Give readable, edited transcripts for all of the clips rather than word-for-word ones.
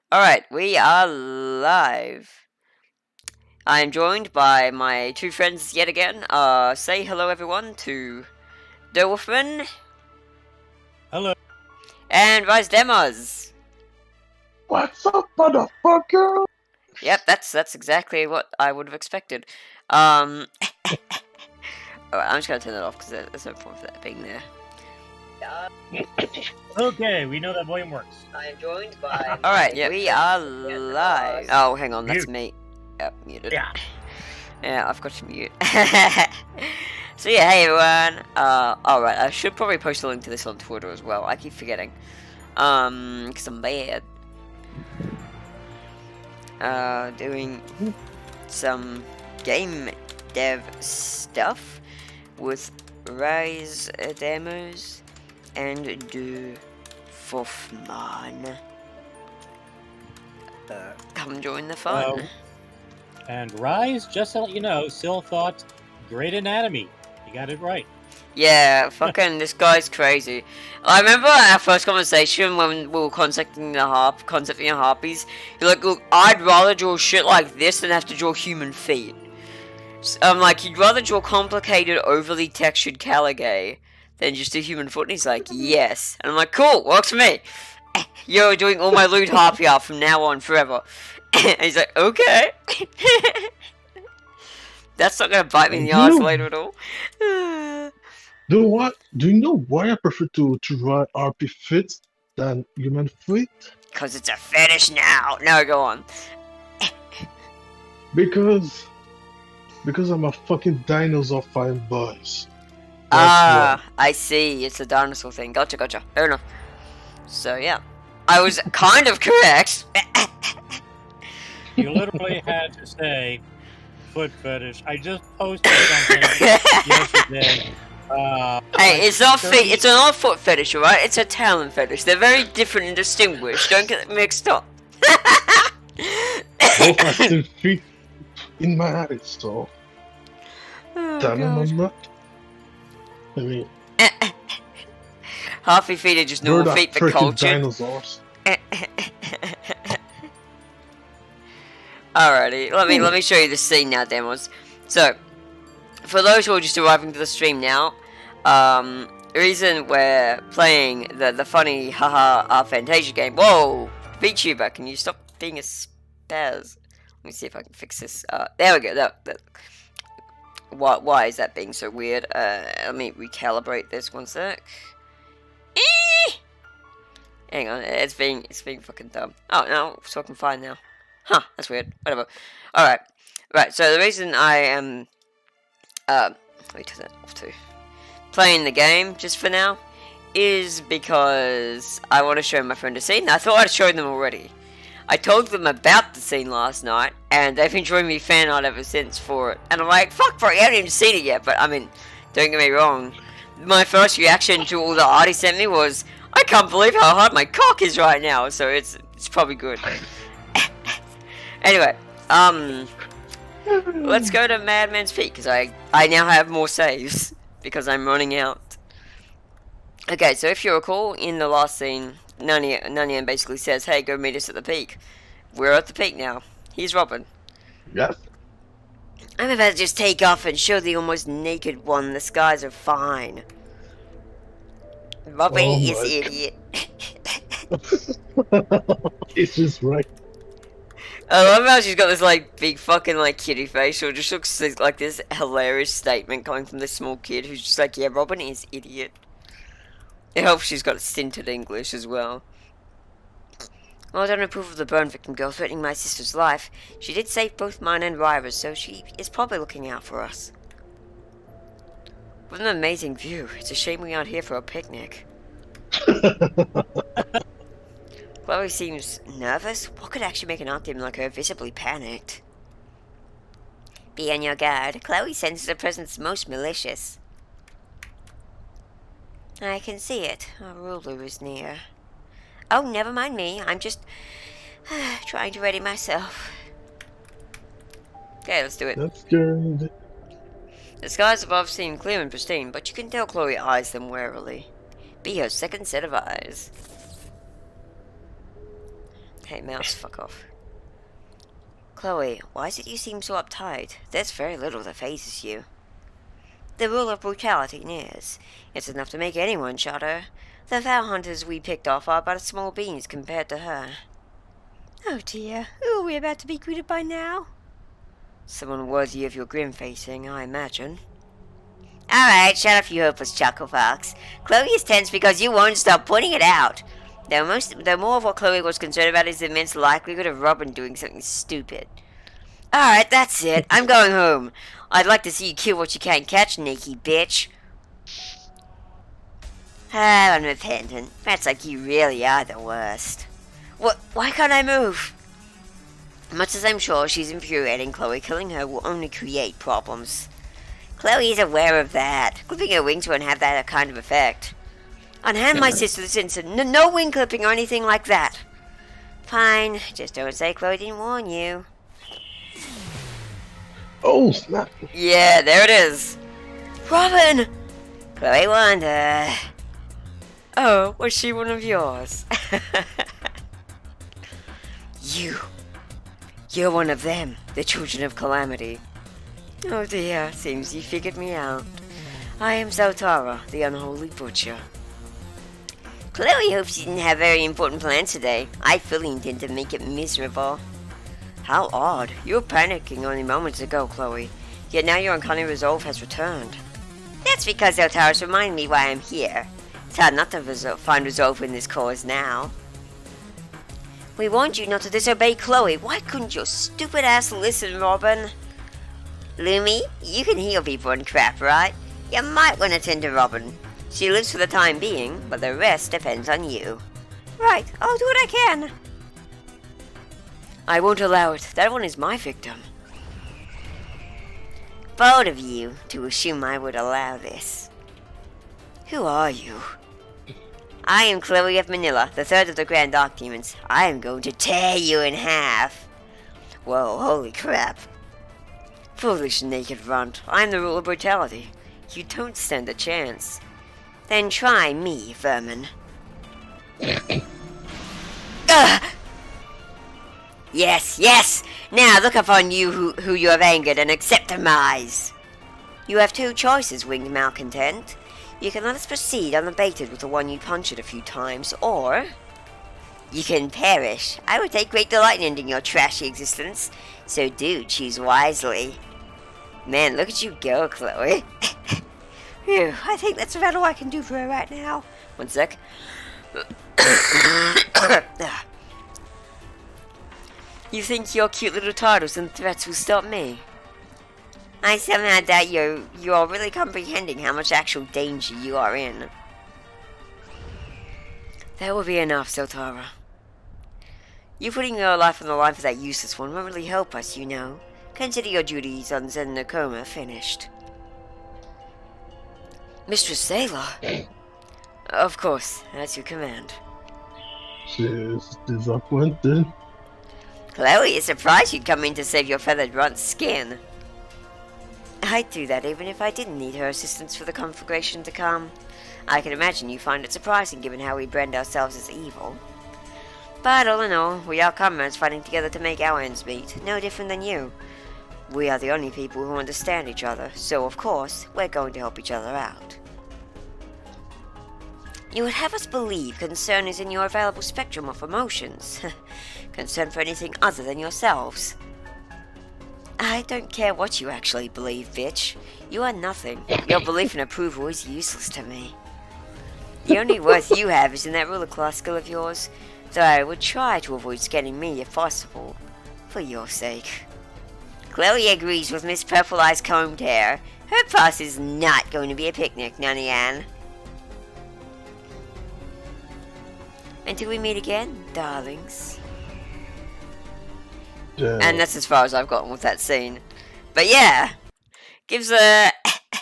Alright, we are live. I am joined by my two friends yet again. Say hello everyone to DerVVulfman. Hello. And RiseDemos. What's up, motherfucker? Yep, that's exactly what I would have expected. Alright, I'm just gonna turn that off because there's no point for that being there. Okay, we know that volume works. I am joined by... Alright, yeah, we are live. Oh, hang on, that's me. Yep, muted. Yeah, I've got to mute. So yeah, hey everyone. Alright, I should probably post a link to this on Twitter as well. I keep forgetting. Because I'm bad. Doing some game dev stuff with RiseDemos and DerVVulfman. Come join the fun. And Rise, just to let you know, still thought great anatomy. You got it right. Yeah, fucking this guy's crazy. I remember our first conversation when we were concepting the harpies. You're like, look, I'd rather draw shit like this than have to draw human feet. So I'm like, you'd rather draw complicated, overly textured Caligay than just a human foot? And he's like, yes. And I'm like, cool, works for me. You're doing all my lewd harpy art from now on forever. And he's like, okay. That's not gonna bite me in the ass later at all. Do you know why I prefer to draw RP feet than human feet? Because it's a fetish now. No, go on. Because I'm a fucking dinosaur fan boys. I see. It's a dinosaur thing. Gotcha. Fair enough. So yeah, I was kind of correct. You literally had to say foot fetish. I just posted something yesterday. Hey, it's not feet. It's not a foot fetish, alright? It's a talon fetish. They're very different and distinguished. Don't get mixed up. Both are still feet in my eyes, so. Damn, I'm not. I mean, half your feet are just normal feet for culture. Dinosaurs. Alrighty, let me show you the scene now, demos. So, for those who are just arriving to the stream now, the reason we're playing the funny haha Fantasia game. Whoa, VTuber, can you stop being a spaz? Let me see if I can fix this. There we go. Why is that being so weird? Let me recalibrate this one sec. Hang on, it's being fucking dumb. Oh no, it's fucking fine now. Huh, that's weird. Whatever. Alright. Right, so the reason I am let me turn that off too. Playing the game just for now is because I want to show my friend a scene. I thought I'd shown them already. I told them about the scene last night, and they've been showing me fan art ever since for it. And I'm like, fuck bro, you haven't even seen it yet. But I mean, don't get me wrong. My first reaction to all the art he sent me was, I can't believe how hard my cock is right now. So it's probably good. Anyway, let's go to Madman's Feet, because I now have more saves, because I'm running out. Okay, so if you recall, in the last scene, Nanian basically says, hey, go meet us at the peak. We're at the peak now. Here's Robin. Yes. I'm about to just take off and show the almost naked one the skies are fine. Robin is idiot. It's just right. I love how she's got this like big fucking like kitty face, or it just looks like this hilarious statement coming from this small kid who's just like, yeah, Robin is idiot. It helps she's got stinted English as well. Well, I don't approve of the burn victim girl threatening my sister's life. She did save both mine and Ryra's, so she is probably looking out for us. What an amazing view. It's a shame we aren't here for a picnic. Chloe seems nervous. What could actually make an art demon like her visibly panicked? Be on your guard. Chloe senses her presence most malicious. I can see it. Our ruler is near. Oh, never mind me. I'm just trying to ready myself. Okay, let's do it. That's good. The skies above seem clear and pristine, but you can tell Chloe eyes them warily. Be her second set of eyes. Hey, mouse, fuck off. Chloe, why is it you seem so uptight? There's very little that phases you. The rule of brutality nears. It's enough to make anyone shudder. The foul hunters we picked off are but small beans compared to her. Oh dear, who are we about to be greeted by now? Someone worthy of your grim facing, I imagine. Alright, shut up you hopeless chuckle fox. Chloe is tense because you won't stop pointing it out. Though more of what Chloe was concerned about is the immense likelihood of Robin doing something stupid. Alright, that's it. I'm going home. I'd like to see you kill what you can't catch, sneaky bitch. Ah, unrepentant. That's like you really are the worst. What? Why can't I move? Much as I'm sure she's infuriating Chloe, killing her will only create problems. Chloe is aware of that. Clipping her wings won't have that kind of effect. Unhand my sister this instant. No wing clipping or anything like that. Fine. Just don't say Chloe didn't warn you. Oh, snap. Yeah, there it is. Robin! Chloe warned her. Oh, was she one of yours? You're one of them, the children of calamity. Oh dear, seems you figured me out. I am Zoltara, the unholy butcher. Chloe hopes you didn't have very important plans today. I fully intend to make it miserable. How odd. You were panicking only moments ago, Chloe. Yet now your uncanny resolve has returned. That's because Zoltara's reminded me why I'm here. It's hard not to find resolve in this cause now. We warned you not to disobey Chloe. Why couldn't your stupid ass listen, Robin? Lumi, you can heal people and crap, right? You might want to tend to Robin. She lives for the time being, but the rest depends on you. Right, I'll do what I can. I won't allow it. That one is my victim. Bold of you to assume I would allow this. Who are you? I am Chloe of Manila, the third of the Grand Archdemons. I am going to tear you in half. Whoa, holy crap. Foolish naked runt. I am the rule of brutality. You don't stand a chance. Then try me, vermin. Yes, yes! Now look upon you who you have angered and accept demise. You have two choices, winged malcontent. You can let us proceed unabated with the one you punctured a few times, or you can perish. I would take great delight in ending your trashy existence, so do choose wisely. Man, look at you go, Chloe. Phew, I think that's about all I can do for her right now. One sec. You think your cute little titles and threats will stop me? I somehow doubt you are really comprehending how much actual danger you are in. That will be enough, Zoltara. You putting your life on the line for that useless one won't really help us, you know. Consider your duties on Zen Nakoma finished. Mistress Sailor? Of course, as you command. She's disappointed. Chloe is surprised you'd come in to save your feathered runt's skin. I'd do that even if I didn't need her assistance for the conflagration to come. I can imagine you find it surprising given how we brand ourselves as evil. But all in all, we are comrades fighting together to make our ends meet, no different than you. We are the only people who understand each other, so of course, we're going to help each other out. You would have us believe concern is in your available spectrum of emotions. Concern for anything other than yourselves. I don't care what you actually believe, bitch. You are nothing. Your belief and approval is useless to me. The only worth you have is in that ruler class skill of yours, though I would try to avoid scanning me if possible, for your sake. Chloe agrees with Miss Purple Eyes Combed Hair. Her pass is not going to be a picnic, Nanny Ann. Until we meet again, darlings. Yeah. And that's as far as I've gotten with that scene. But yeah, gives a...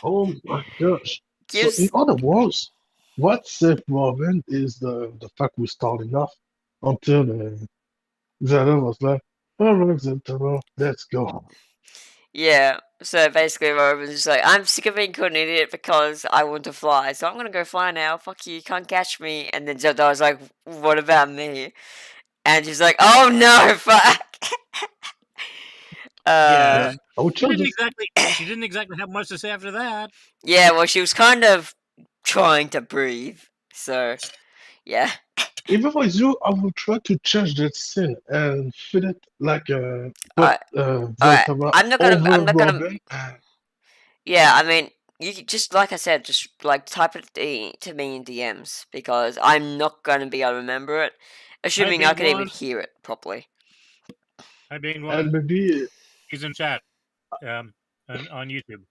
Oh my gosh. gives... So in other words, what saved Robin is the fact we started off until Zara was like, alright, Zentaro, let's go. Yeah, so basically Robin's just like, I'm sick of being called an idiot because I want to fly, so I'm gonna go fly now, fuck you, you can't catch me. And then Zodara's like, what about me? and she's like, "Oh no, fuck." Yeah. I would She try didn't this. exactly have much to say after that. Yeah, well, she was kind of trying to breathe, so yeah. If I was you, I would try to change that scene and fit it like Alright, put alright. Veltama I'm not over gonna. Robin. Yeah, I mean, you just like I said, just like type it to me in DMs because I'm not gonna be able to remember it, assuming I being can even one. hear it properly. Hi, being And one. maybe He's in chat. On YouTube.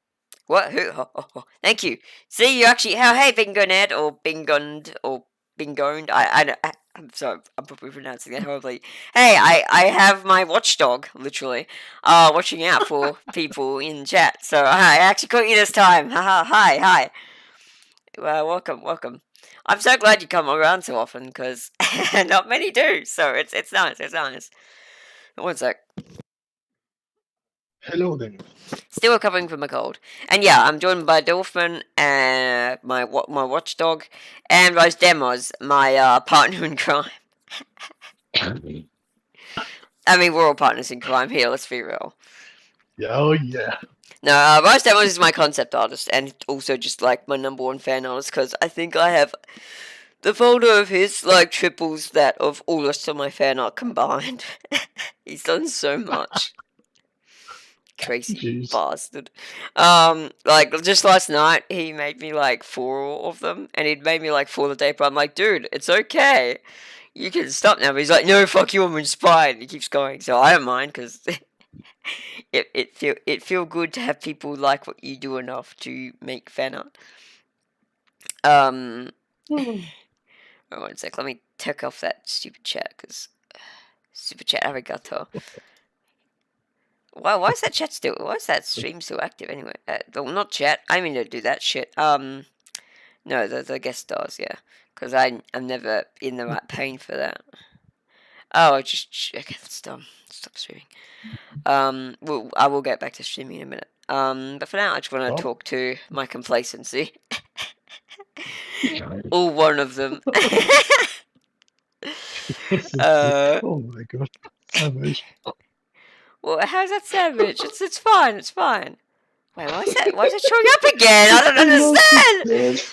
What? Who? Oh. Thank you. See, you actually. How? Hey, Bingoned or Bingond or Bingoned. I'm sorry. I'm probably pronouncing that horribly. Hey, I have my watchdog literally, watching out for people in chat. So I actually caught you this time. Haha. Hi. Well, welcome. I'm so glad you come around so often because not many do. So it's nice. It's nice. One sec. hello then. Still recovering from a cold. And yeah, I'm joined by Dolphin and my watchdog, and RiseDemos, my partner in crime. I mean, we're all partners in crime here. Let's be real. Yeah, oh yeah. No, RiseDemos is my concept artist, and also just like my #1 fan artist because I think I have the folder of his like triples that of all the rest of my fan art combined. He's done so much. Crazy Jeez. bastard. Like just last night, he made me like 4 of them, and he'd made me like 4 the day. But I'm like, dude, it's okay. You can stop now. But he's like, no, fuck you, I'm inspired. And he keeps going, so I don't mind because it feel good to have people like what you do enough to make fan art. Oh, 1 sec. Let me take off that stupid chat because super chat arigato. Why is that chat still? Why is that stream still active anyway? Well, not chat. I mean to do that shit. No, the guest stars, yeah. Because I'm never in the right pain for that. Oh, okay, that's dumb. Stop streaming. Well, I will get back to streaming in a minute. But for now, I just want to talk to my complacency. All one of them. Oh my god, savage. Well, how's that savage? It's fine. It's fine. Wait, why is that showing up again? I don't understand.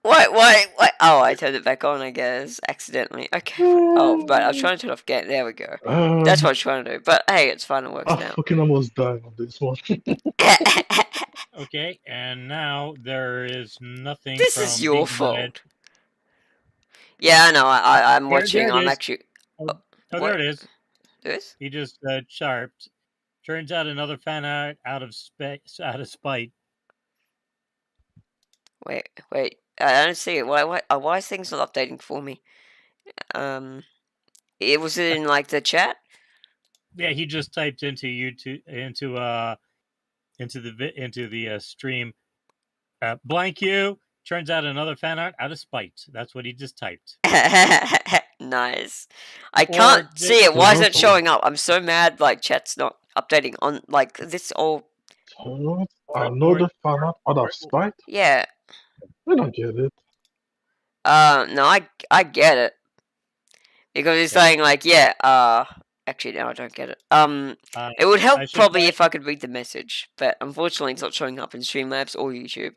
Why? Oh, I turned it back on, I guess, accidentally. Okay. Oh, but I was trying to turn it off again. There we go. That's what I was trying to do. But hey, it's fine. It works now. I fucking almost died on this one. Okay, and now there is nothing. This is your fault. Yeah, I know. I'm watching. I'm actually. Oh, there it is. This? He just sharped. Turns out another fan art out of spite. Wait. I don't see it. Why is things not updating for me? It was in like the chat. Yeah, he just typed into YouTube into the stream. Blank you. Turns out another fan art out of spite. That's what he just typed. Nice. I can't see it. Why is it showing up? I'm so mad. Like chat's not updating on like this all. Another fan art out of spite? Yeah. I don't get it. No, I get it because it's saying like Actually, no, I don't get it. It would help probably if I could read the message, but unfortunately, it's not showing up in Streamlabs or YouTube.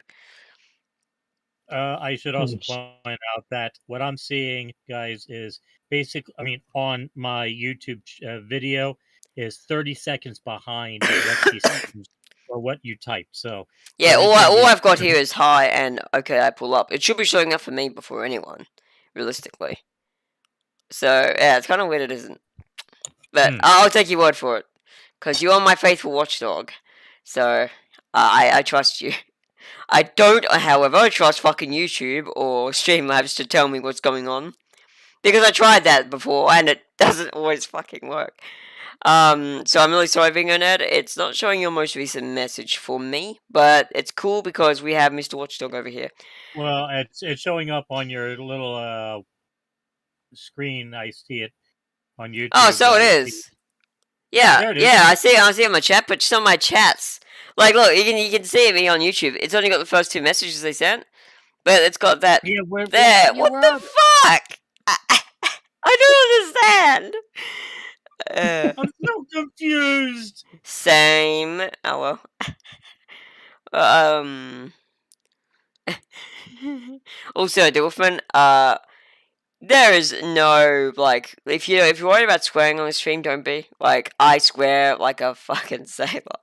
I should also point out that what I'm seeing, guys, is basically, I mean, on my YouTube video is 30 seconds behind what you typed. So yeah, all I've got here is hi and okay, I pull up. It should be showing up for me before anyone, realistically. So yeah, it's kind of weird it isn't. But I'll take your word for it, because you are my faithful watchdog. So I trust you. I don't, however, trust fucking YouTube or Streamlabs to tell me what's going on. Because I tried that before, and it doesn't always fucking work. So I'm really sorry, being on it. It's not showing your most recent message for me, but it's cool because we have Mr. Watchdog over here. Well, it's showing up on your little screen. I see it on YouTube. Oh, so it is. Yeah, I see it on my chat, but just on my chats. Like, look, you can see me on YouTube. It's only got the first 2 messages they sent, but it's got that there. What the fuck? I I don't understand. I'm so confused. Same. Oh well. Also, DerVVulfman, there is no, like, if you're worried about swearing on the stream, don't be. Like, I swear like a fucking sailor.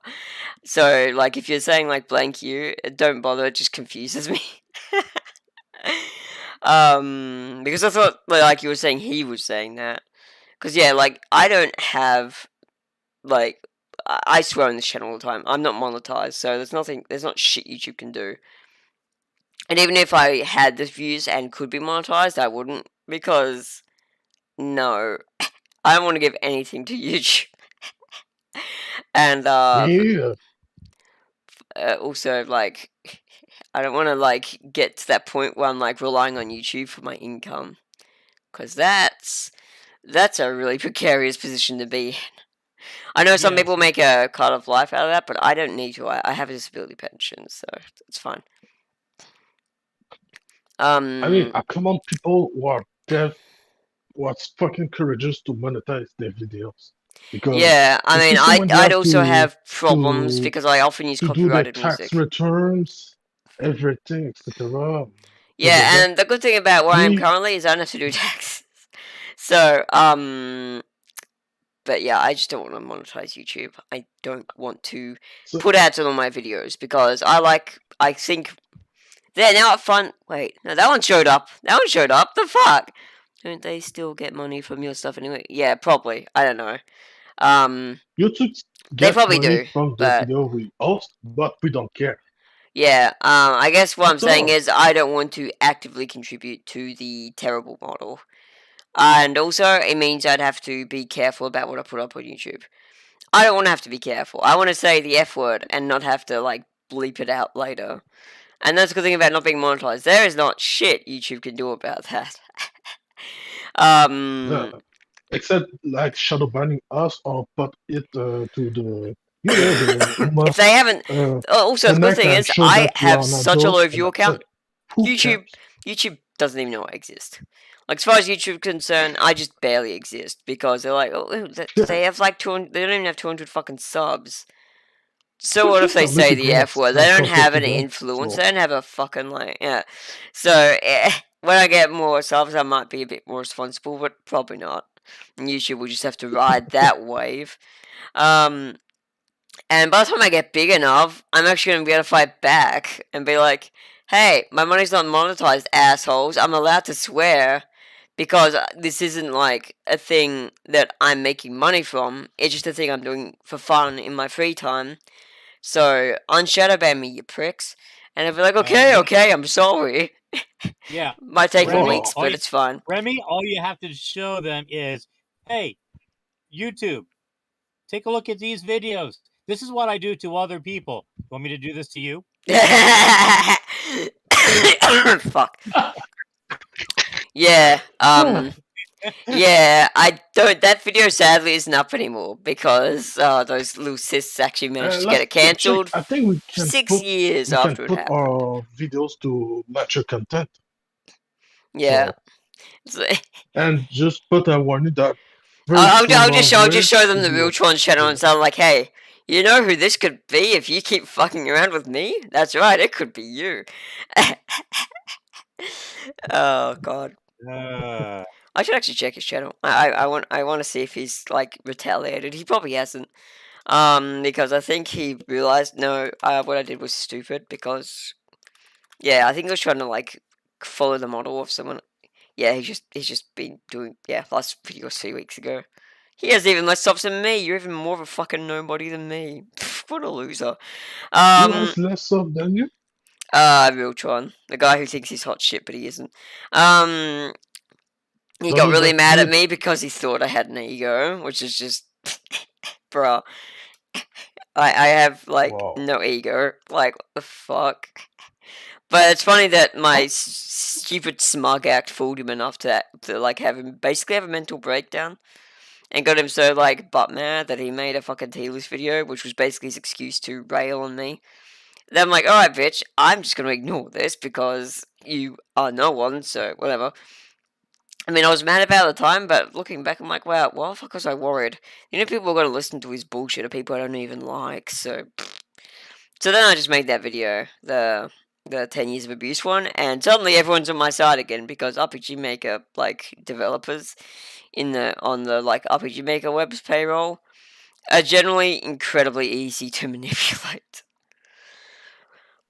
So, like, if you're saying, like, blank you, don't bother, it just confuses me. Because I thought, like, you were saying he was saying that. Because, yeah, like, I don't have, like, I swear on this channel all the time. I'm not monetized, so there's not shit YouTube can do. And even if I had the views and could be monetized, I wouldn't, because no, I don't want to give anything to YouTube. And Yeah. also, like, I don't want to, like, get to that point where I'm, like, relying on YouTube for my income, because that's a really precarious position to be in. I know some Yes. people make a kind of life out of that, but I don't need to. I have a disability pension, so it's fine. I mean, come on, people who are deaf, what's fucking courageous to monetize their videos. Because yeah, I mean, especially when they I'd have also have problems to because I often use to do their copyrighted tax music. returns, everything, etc. Yeah, and the good thing about where I am Me- currently is I don't have to do taxes. So, but yeah, I just don't want to monetize YouTube. I don't want to So- put ads on all my videos because I think they're now at fun. Wait, no, that one showed up. That one showed up. The fuck? Don't they still get money from your stuff anyway? Yeah, probably. I don't know. YouTube They get probably money do, from the but video we post, but we don't care. yeah, I guess what I'm That's saying all. is I don't want to actively contribute to the terrible model. And also, it means I'd have to be careful about what I put up on YouTube. I don't want to have to be careful. I want to say the F word and not have to, like, bleep it out later. And that's the good thing about not being monetized. There is not shit YouTube can do about that. Yeah. Except like shadow banning us or put it to the If they haven't... Also, the good connect thing and is, show I that we have are not such a low those, and view that's count. it. Who YouTube doesn't even know I exist. Like, as far as YouTube is concerned, I just barely exist because they're like, oh, they have like 200. They don't even have 200 fucking subs. So what if they At least say we the grown up F word? They don't compared have to an them, influence. so They don't have a fucking, like, yeah. So when I get more subs, I might be a bit more responsible, but probably not. And YouTube will just have to ride that wave. And by the time I get big enough, I'm actually going to be able to fight back and be like, hey, my money's not monetized, assholes. I'm allowed to swear because this isn't like a thing that I'm making money from. It's just a thing I'm doing for fun in my free time. So unshadow ban me, you pricks. And I'll be like, okay, I'm sorry. Yeah. Might take Remy, weeks, but it's fine. Remy, all you have to show them is, hey, YouTube, take a look at these videos. This is what I do to other people. You want me to do this to you? Fuck. Yeah, yeah, I don't. That video sadly isn't up anymore because those little cysts actually managed to get it cancelled. I think we can 6 years after it happened. our videos to mature content. Yeah. So, and just put a warning that I'll just show them the Remi-Chan channel and sound like, hey, you know who this could be if you keep fucking around with me? That's right, it could be you. Oh god. I should actually check his channel. I want to see if he's like retaliated. He probably hasn't. Because I think he realized what I did was stupid because yeah, I think he was trying to like follow the model of someone. Yeah, he's just been doing last video was 3 weeks ago. He has even less subs than me. You're even more of a fucking nobody than me. What a loser. Who has less subs than you? Remi-Chan, the guy who thinks he's hot shit, but he isn't. He got really mad at me because he thought I had an ego, which is just, bruh. I have like no ego. Like what the fuck. But it's funny that my stupid smug act fooled him enough to like basically have a mental breakdown, and got him so like butt mad that he made a fucking T-list video, which was basically his excuse to rail on me. Then I'm like, alright bitch, I'm just gonna ignore this because you are no one, so whatever. I mean, I was mad about it at the time, but looking back, I'm like, wow, why the fuck was I worried? You know, people are going to listen to his bullshit, or people I don't even like, so... So then I just made that video, the 10 years of abuse one, and suddenly everyone's on my side again, because RPG Maker, like, developers on the, like, RPG Maker web's payroll are generally incredibly easy to manipulate.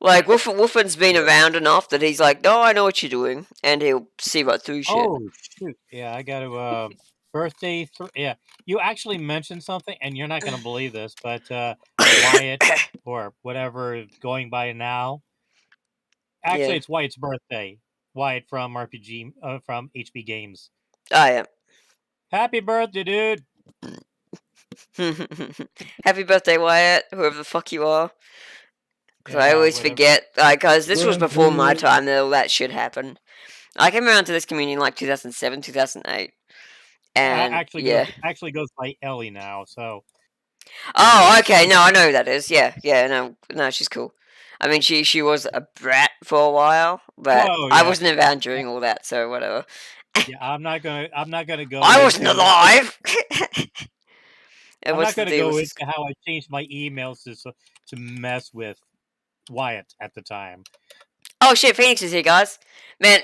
Like, Wolfman's been around enough that he's like, no, I know what you're doing, and he'll see right through shit. Oh shoot! Yeah, I got to birthday. Yeah, you actually mentioned something, and you're not gonna believe this, but Wyatt or whatever going by now. Actually, Yeah. it's Wyatt's birthday. Wyatt from RPG from HB Games. Oh, yeah. Happy birthday, dude! Happy birthday, Wyatt, whoever the fuck you are. Because I Yeah, always whatever. forget, because this was before my Birthday. time that all that shit happened. I came around to this community in like 2007, 2008. And, actually goes by Ellie now. So. Oh, okay, no, I know who that is. Yeah, no, she's cool. I mean, she was a brat for a while, but Whoa, I yeah. wasn't around during all that, so whatever. Yeah, I'm not gonna go. I wasn't alive. I'm not gonna go into how I changed my emails to mess with Wyatt at the time. Oh shit, Phoenix is here, guys. Man,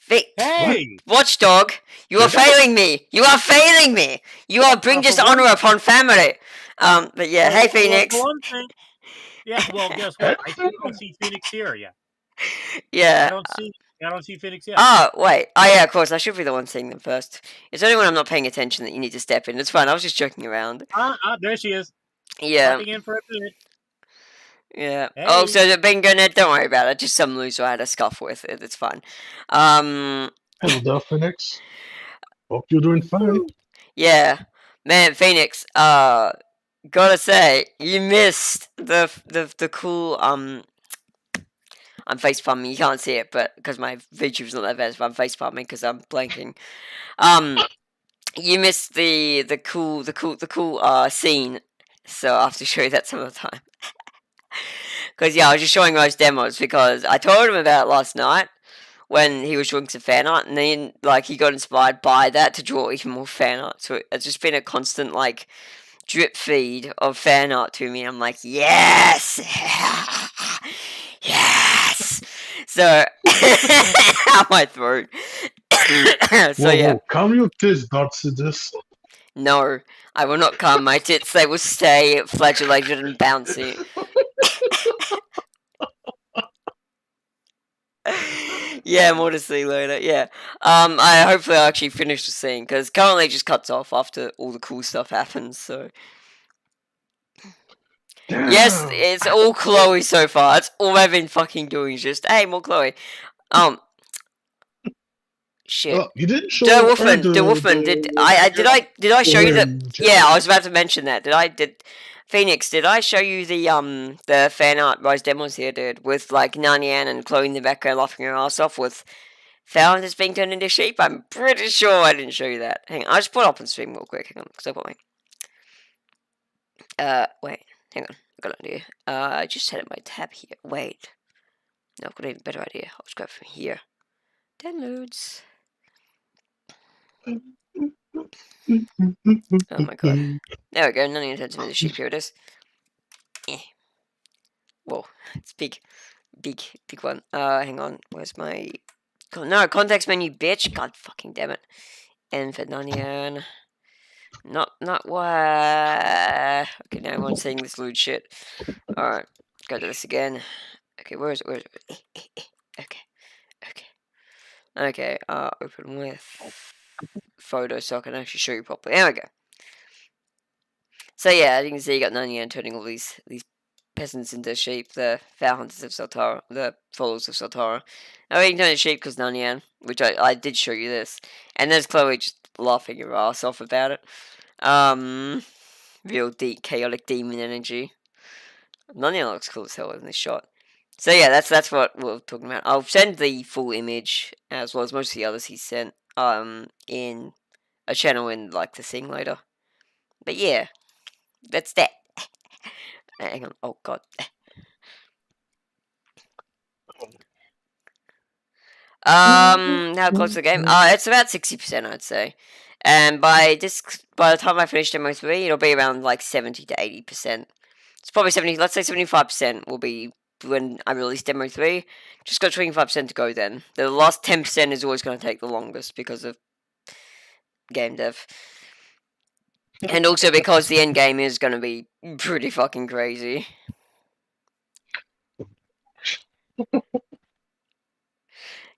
Hey, Watchdog, you are failing me. You are failing me. You are bring dishonor upon family. But yeah, hey Phoenix. Yeah, well, guess what? I still don't see Phoenix here yet. Yeah. I don't see Phoenix yet. Oh, wait. Oh, yeah, of course. I should be the one seeing them first. It's only when I'm not paying attention that you need to step in. It's fine. I was just joking around. There she is. Yeah. Popping in for a minute. Yeah. Hey. Oh, so the bingo net, don't worry about it. Just some loser I had a scuff with. It's fine. Hello there, Phoenix. Hope you're doing fine. Yeah. Man, Phoenix, gotta say, you missed the cool, I'm facepalming. You can't see it, but because my VTube's not that bad, but I'm facepalming because I'm blanking. You missed the cool scene, so I have to show you that some other time. Because yeah, I was just showing those demos because I told him about it last night when he was drawing some fan art, and then like he got inspired by that to draw even more fan art. So it's just been a constant like drip feed of fan art to me. I'm like, yes, yes. So out my throat. So yeah. Whoa, calm your tits, Darcidus. No, I will not calm my tits. They will stay flagellated and bouncy. Yeah, more to see later. Yeah. Hopefully I'll actually finish the scene because currently it just cuts off after all the cool stuff happens. So. Damn. Yes, it's all Chloe so far. It's all I've been fucking doing is just, hey, more Chloe. Shit. Well, you didn't show DerVVulfman. Did I show you the? Yeah, I was about to mention that. Phoenix? Did I show you the fan art RiseDemos here, dude, with like Nyanyan and Chloe in the background laughing her ass off with Founders being turned into sheep? I'm pretty sure I didn't show you that. Hang on, I just put it up on stream real quick. Hang on, because I got my. Wait. Hang on, I got an idea. I just set up my tab here. Wait. No, I've got an even better idea. I'll just go from here. Downloads. Oh my god. There we go, none of intents to the sheep, here it is. Whoa, it's big one. Hang on, where's my... No, context menu, bitch! God fucking damn it. And for Nyan. Not why. Okay, now everyone's seeing this lewd shit. Alright, go to this again. Okay, where is it? Okay, open with photo so I can actually show you properly. There we go. So yeah, as you can see, you got Nyan turning all these peasants into sheep, the hunters of Sultara, the followers of Sultara. Now you can turn into sheep because Nyan, which I did show you this. And there's Chloe just laughing her ass off about it. Real deep, chaotic demon energy. Nyan looks cool as hell in this shot. So yeah, that's what we're talking about. I'll send the full image, as well as most of the others he sent, in a channel in, like, the thing later. But yeah, that's that. Hang on, oh god. How close to the game? It's about 60%, I'd say. And by the time I finish demo 3, it'll be around like 70 to 80%. It's probably 70. Let's say 75% will be when I release demo 3. Just got 25% to go. Then the last 10% is always going to take the longest because of game dev, and also because the end game is going to be pretty fucking crazy.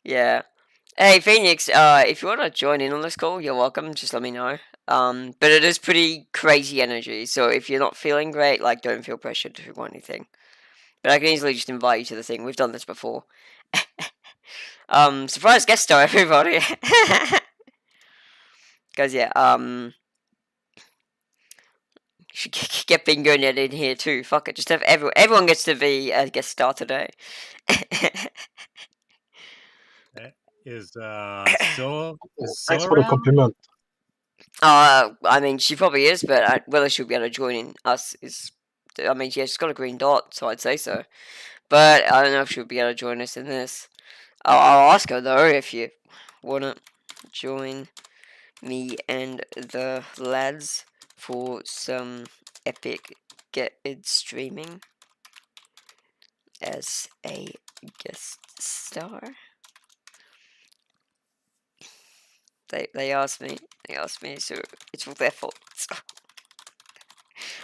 Yeah. Hey Phoenix, if you want to join in on this call, you're welcome. Just let me know. But it is pretty crazy energy, so if you're not feeling great, like, don't feel pressured to do anything. But I can easily just invite you to the thing. We've done this before. Surprise guest star, everybody. Because yeah, should get Bingo Net in here too. Fuck it, just have everyone gets to be a guest star today. Is Sil Thanks for the around? compliment. I mean, she probably is, but whether she'll be able to join in us is, I mean, yeah, she's got a green dot, so I'd say so. But I don't know if she'll be able to join us in this. I'll ask her though if you wanna join me and the lads for some epic streaming as a guest star. They asked me, so it's all their fault.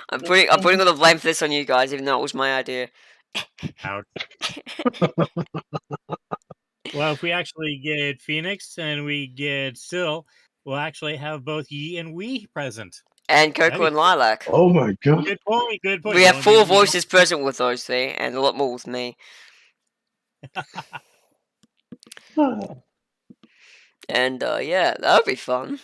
I'm putting all the blame for this on you guys, even though it was my idea. Ouch. Well, if we actually get Phoenix and we get Sil, we'll actually have both Yi and Wee present. And Coco and Lilac. Oh my god. Good point. Good point. We have 4 voices present with those three, and a lot more with me. And yeah, that would be fun.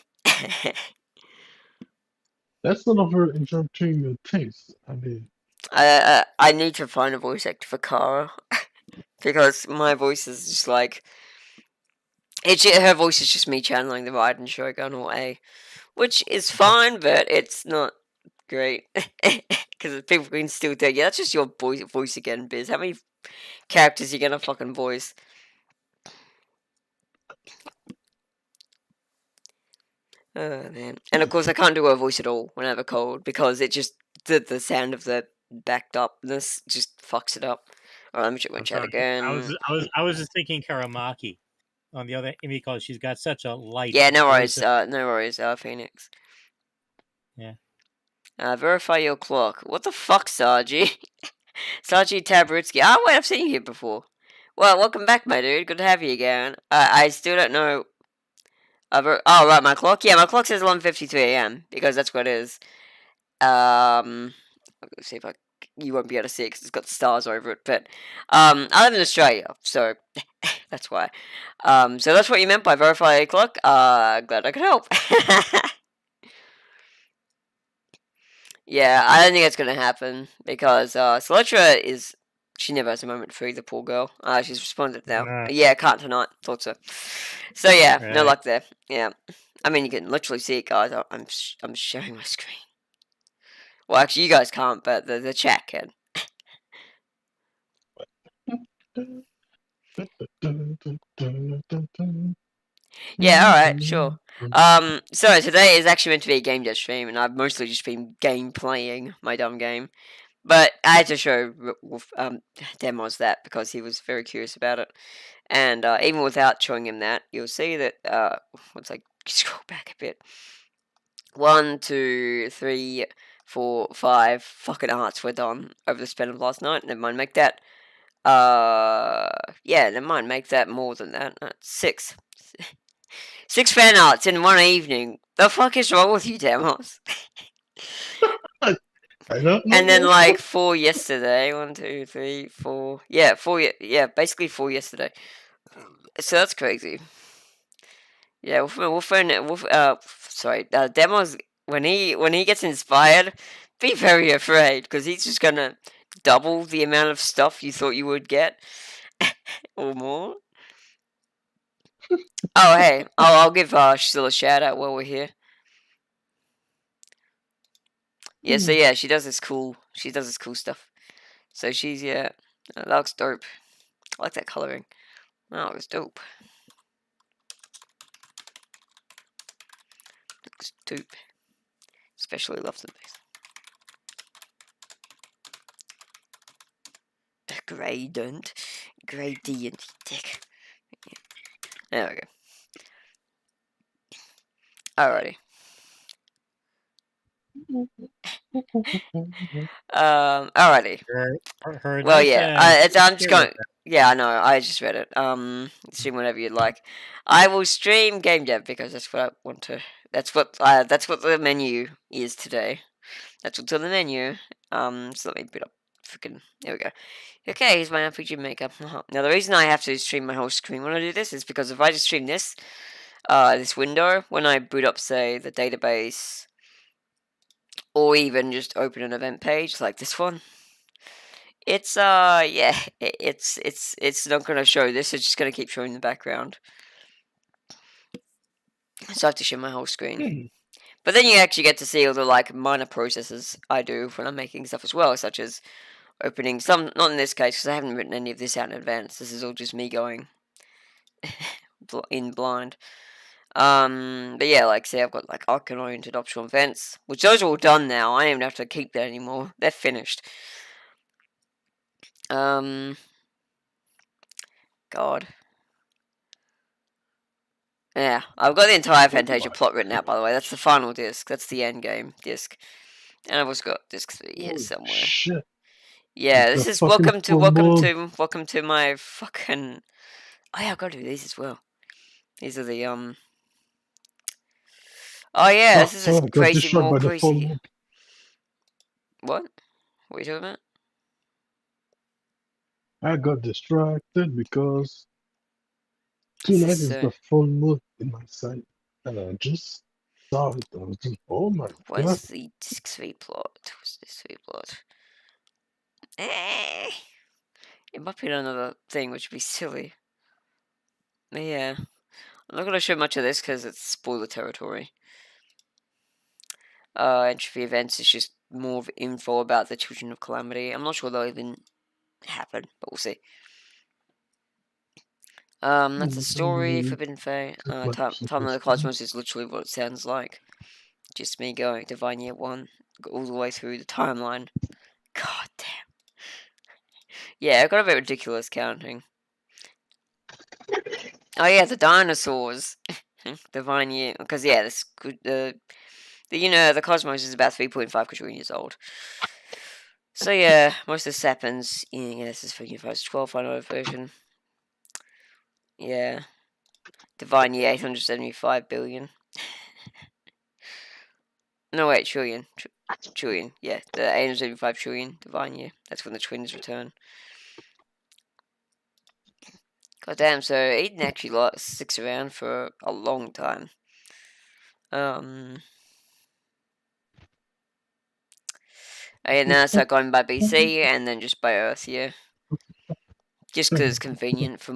That's not a very interesting taste. I mean, I need to find a voice actor for Kara because my voice is just like her voice is just me channeling the Raiden Shogun or A, which is fine, but it's not great because people can still do. Yeah, that's just your voice again, Biz. How many characters are you gonna fucking voice? Oh man, and of course I can't do her voice at all when I have a cold because it just the sound of the backed upness just fucks it up. Alright, let me check my chat again. I was just thinking Karamaki on the other because she's got such a light. Yeah, no worries, Phoenix. Yeah. Verify your clock. What the fuck, Sargi? Sargi Tabritsky. Oh wait, I've seen you here before. Well, welcome back, my dude. Good to have you again. I still don't know. Oh right, my clock. Yeah, my clock says 11:53 a.m. because that's what it is. Let's see if you won't be able to see it because it's got stars over it. But I live in Australia, so that's why. So that's what you meant by verify your clock. Glad I could help. Yeah, I don't think it's gonna happen because Celetra is. She never has a moment free, the poor girl. She's responded now. Nah. Yeah, can't tonight. Thought so. So yeah, no Right. luck there. Yeah, I mean you can literally see it, guys. I'm sharing my screen. Well, actually, you guys can't, but the chat can. Yeah, alright, sure. So today is actually meant to be a game dev stream, and I've mostly just been game playing my dumb game. But I had to show Demos that because he was very curious about it. And even without showing him that, you'll see that, once I scroll back a bit, 1, 2, 3, 4, 5 fucking arts were done over the span of last night. Never mind, make that, yeah, never mind, make that more than that. 6. 6 fan arts in one evening. The fuck is wrong with you, Demos? I don't know. And then like 4 yesterday. 1, 2, 3, 4. Yeah, 4. Yeah, basically 4 yesterday. So that's crazy. Yeah, Demos, when he gets inspired, be very afraid because he's just gonna double the amount of stuff you thought you would get, or more. Oh hey, I'll give still a shout out while we're here. Yeah, so yeah, she does this cool stuff. So she's, yeah, that looks dope. I like that coloring. That looks dope. too. Especially love them both. Gradient, dick. There we go. Alrighty. Alrighty. Heard Well, that, yeah. I'm just hear going. that. Yeah, I know. I just read it. Stream whatever you'd like. I will stream game dev because that's what I want to. That's what the menu is today. That's what's on the menu. So let me put up. Freaking. There we go. Okay, here's my RPG maker. Now the reason I have to stream my whole screen when I do this is because if I just stream this, this window when I boot up, say, the database, or even just open an event page like this one. It's yeah, it's not gonna show this. It's just gonna keep showing the background. So I have to share my whole screen. But then you actually get to see all the like minor processes I do when I'm making stuff as well, such as opening some. Not in this case because I haven't written any of this out in advance. This is all just me going in blind. But yeah, like say I've got like icon-oriented optional events, which those are all done now. I don't even have to keep that anymore. They're finished. God. Yeah, I've got the entire Fantasia plot written out, by the way. That's the final disc. That's the end game disc. And I've also got disc 3 here somewhere. Shit. Yeah, It's this a is fucking welcome to my fucking. Oh yeah, I've got to do these as well. These are the Oh yeah, this is sorry, I got crazy, destroyed more by the full crazy. moon. What? What are you talking about? I got distracted because This tonight is is the full moon in my sight. And I just saw it. I was just, oh my god. what's the disc 3 plot? What's this 3 plot? It might be another thing, which would be silly. But yeah, I'm not gonna show much of this because it's spoiler territory. Entropy events is just more of info about the Children of Calamity. I'm not sure they'll even happen, but we'll see. That's the story. Forbidden Fate. Time of the Cosmos is literally what it sounds like. Just me going Divine Year 1 all the way through the timeline. God damn. Yeah, it got a bit ridiculous counting. Oh yeah, the dinosaurs. Divine Year, because yeah, this could the cosmos is about 3.5 quadrillion years old. So yeah, most of this happens in this is 12 final version. Yeah. Divine Year 875 billion. No wait, trillion. Trillion, yeah. The 875 trillion Divine Year. That's when the twins return. God damn, so Eden actually sticks around for a long time. And then I start going by BC and then just by Earth, yeah. Just because it's convenient for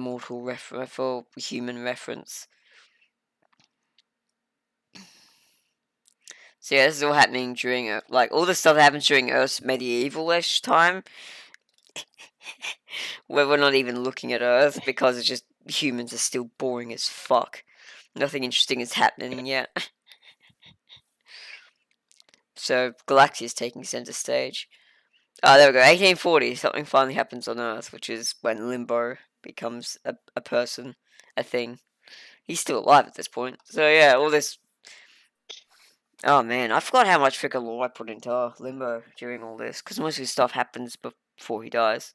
for human reference. So yeah, this is all happening during like all this stuff that happens during Earth's medieval-ish time, where we're not even looking at Earth because it's just humans are still boring as fuck. Nothing interesting is happening yet. So Galaxy is taking center stage. There we go. 1840. Something finally happens on Earth, which is when Limbo becomes a person, a thing. He's still alive at this point. So yeah, all this. Oh man, I forgot how much freaking lore I put into Limbo during all this, because most of his stuff happens before he dies.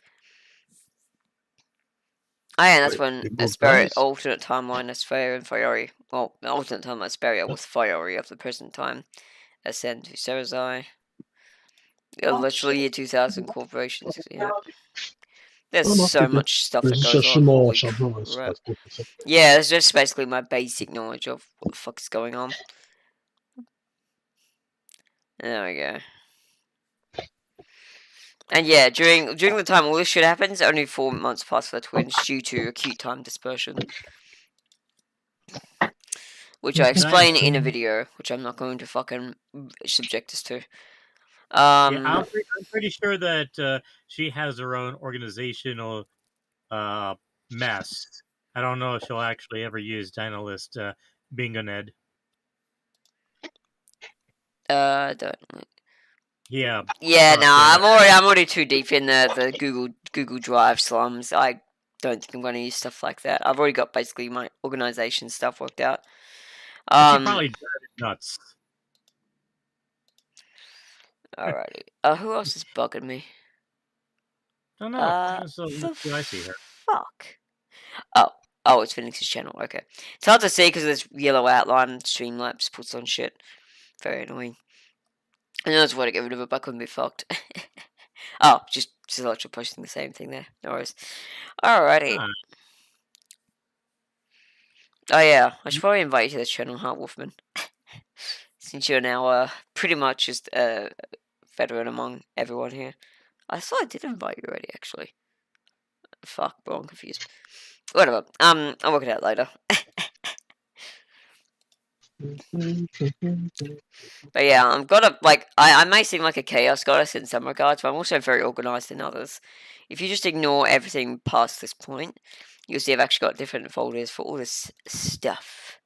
Oh yeah, and that's when Asperia, alternate timeline, Asperia and Fiori. Well, alternate timeline Asperia with Fiori of the present time ascend to Ceresai. Literally year 2000 corporations. Yeah. There's so much stuff that goes on. Holy crap. Yeah, that's just basically my basic knowledge of what the fuck is going on. There we go. And yeah, during the time all this shit happens, only 4 months pass for the twins due to acute time dispersion. Which I explain in a video, which I'm not going to fucking subject us to. Yeah, I'm pretty sure that she has her own organizational mess. I don't know if she'll actually ever use Dynalist Bingoned. Don't. Yeah. Yeah, fuck no, that. I'm already too deep in the Google Drive slums. I don't think I'm going to use stuff like that. I've already got basically my organization stuff worked out. She probably drive it nuts. Alrighty. Who else is bugging me? I don't know. So The I see her. fuck. Oh, it's Phoenix's channel. Okay, it's hard to see because of this yellow outline. Streamlabs puts on shit. Very annoying. I know it's way to get rid of it, but I couldn't be fucked. Oh, just Electra posting the same thing there. No worries. Alrighty. Ah, Oh yeah, I should probably invite you to the channel, huh, Wolfman? Since you're now pretty much just a veteran among everyone here. I thought I did invite you already, actually. Fuck, bro, I'm confused. Whatever. I'll work it out later. But yeah, I've got a, like, I may seem like a chaos goddess in some regards, but I'm also very organized in others. If you just ignore everything past this point, you'll see I've actually got different folders for all this stuff.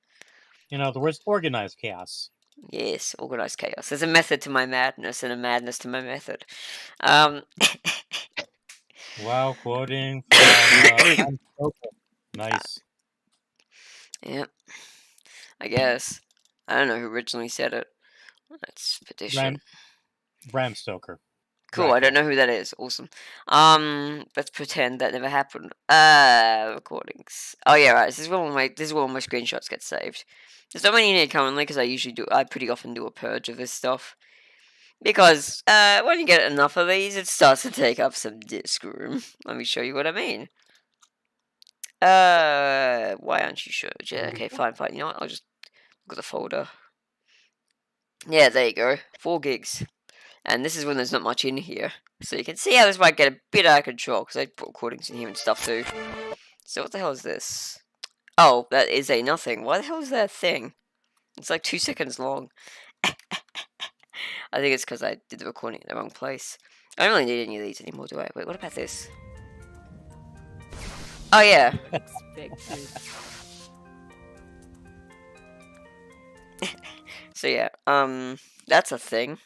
in other words, organized chaos. Yes, organized chaos. There's a method to my madness and a madness to my method. Wow, quoting from nice. Yep. I guess. I don't know who originally said it. That's petition. Bram Stoker. Cool, I don't know who that is. Awesome. Let's pretend that never happened. Recordings. Oh yeah, right. This is where all my screenshots get saved. There's not many in here currently because I pretty often do a purge of this stuff. Because when you get enough of these, it starts to take up some disk room. Let me show you what I mean. Why aren't you sure? Yeah, okay, fine. You know what? I'll just look at the folder. Yeah, there you go. 4 gigs. And this is when there's not much in here. So you can see how this might get a bit out of control, because I put recordings in here and stuff too. So what the hell is this? Oh, that is a nothing. Why the hell is that a thing? It's like 2 seconds long. I think it's because I did the recording in the wrong place. I don't really need any of these anymore, do I? Wait, what about this? Oh yeah. Expected. So yeah, that's a thing.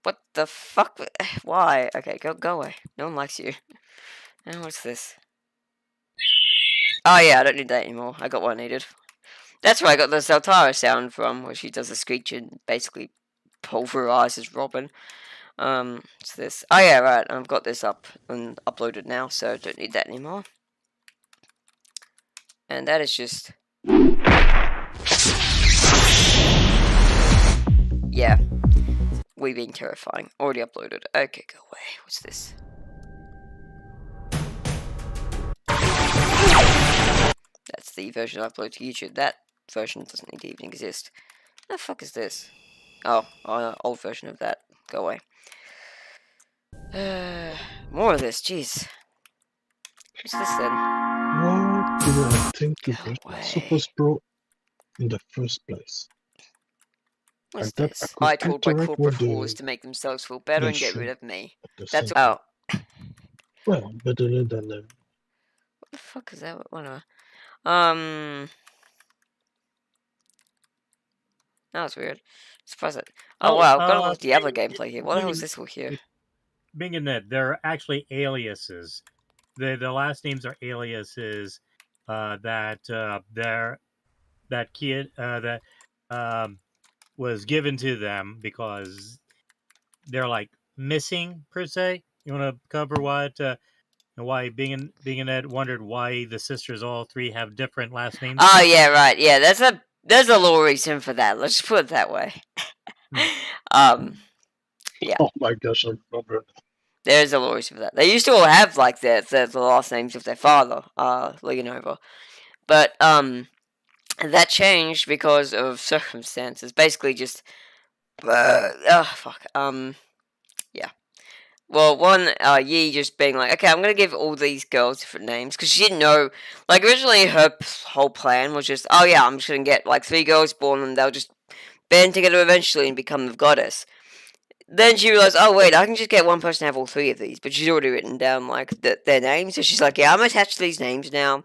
What the fuck? Why? Okay, go away. No one likes you. And what's this? Oh yeah, I don't need that anymore. I got what I needed. That's where I got the Zeltara sound from, where she does a screech and basically pulverizes Robin. What's this? Oh yeah, right. I've got this up and uploaded now, so don't need that anymore. And that is just... Yeah. We being terrifying. Already uploaded. Okay, go away. What's this? That's the version I upload to YouTube. That version doesn't need to even exist. What the fuck is this? Oh, old version of that. Go away. More of this, jeez. What's this then? What do I think to Go get Super Pro in the first place? What's And that this? I I could told my interact corporate with whores to make themselves feel better and get nation rid of me. at the That's... same Oh. Well, better than What the fuck is that? Whatever. That was weird. Surprised that... Oh wow, I've got a lot of Diablo gameplay here. What the hell is this all here? Being in that, they're actually aliases. The last names are aliases that kid that was given to them because they're like missing per se. You want to cover what and why being in that wondered why the sisters all 3 have different last names? Oh yeah, right. Yeah, there's a little reason for that. Let's just put it that way. Yeah. Oh my gosh, I remember. There's a little reason for that. They used to all have like the last names of their father, Leonova, but that changed because of circumstances. Basically, just fuck. Yeah. Well, one, Yi just being like, okay, I'm gonna give all these girls different names, because she didn't know, like, originally her whole plan was just, oh yeah, I'm just gonna get, like, 3 girls born, and they'll just band together eventually and become the goddess. Then she realized, oh wait, I can just get one person to have all 3 of these, but she's already written down, like, their names, so she's like, yeah, I'm attached to these names now,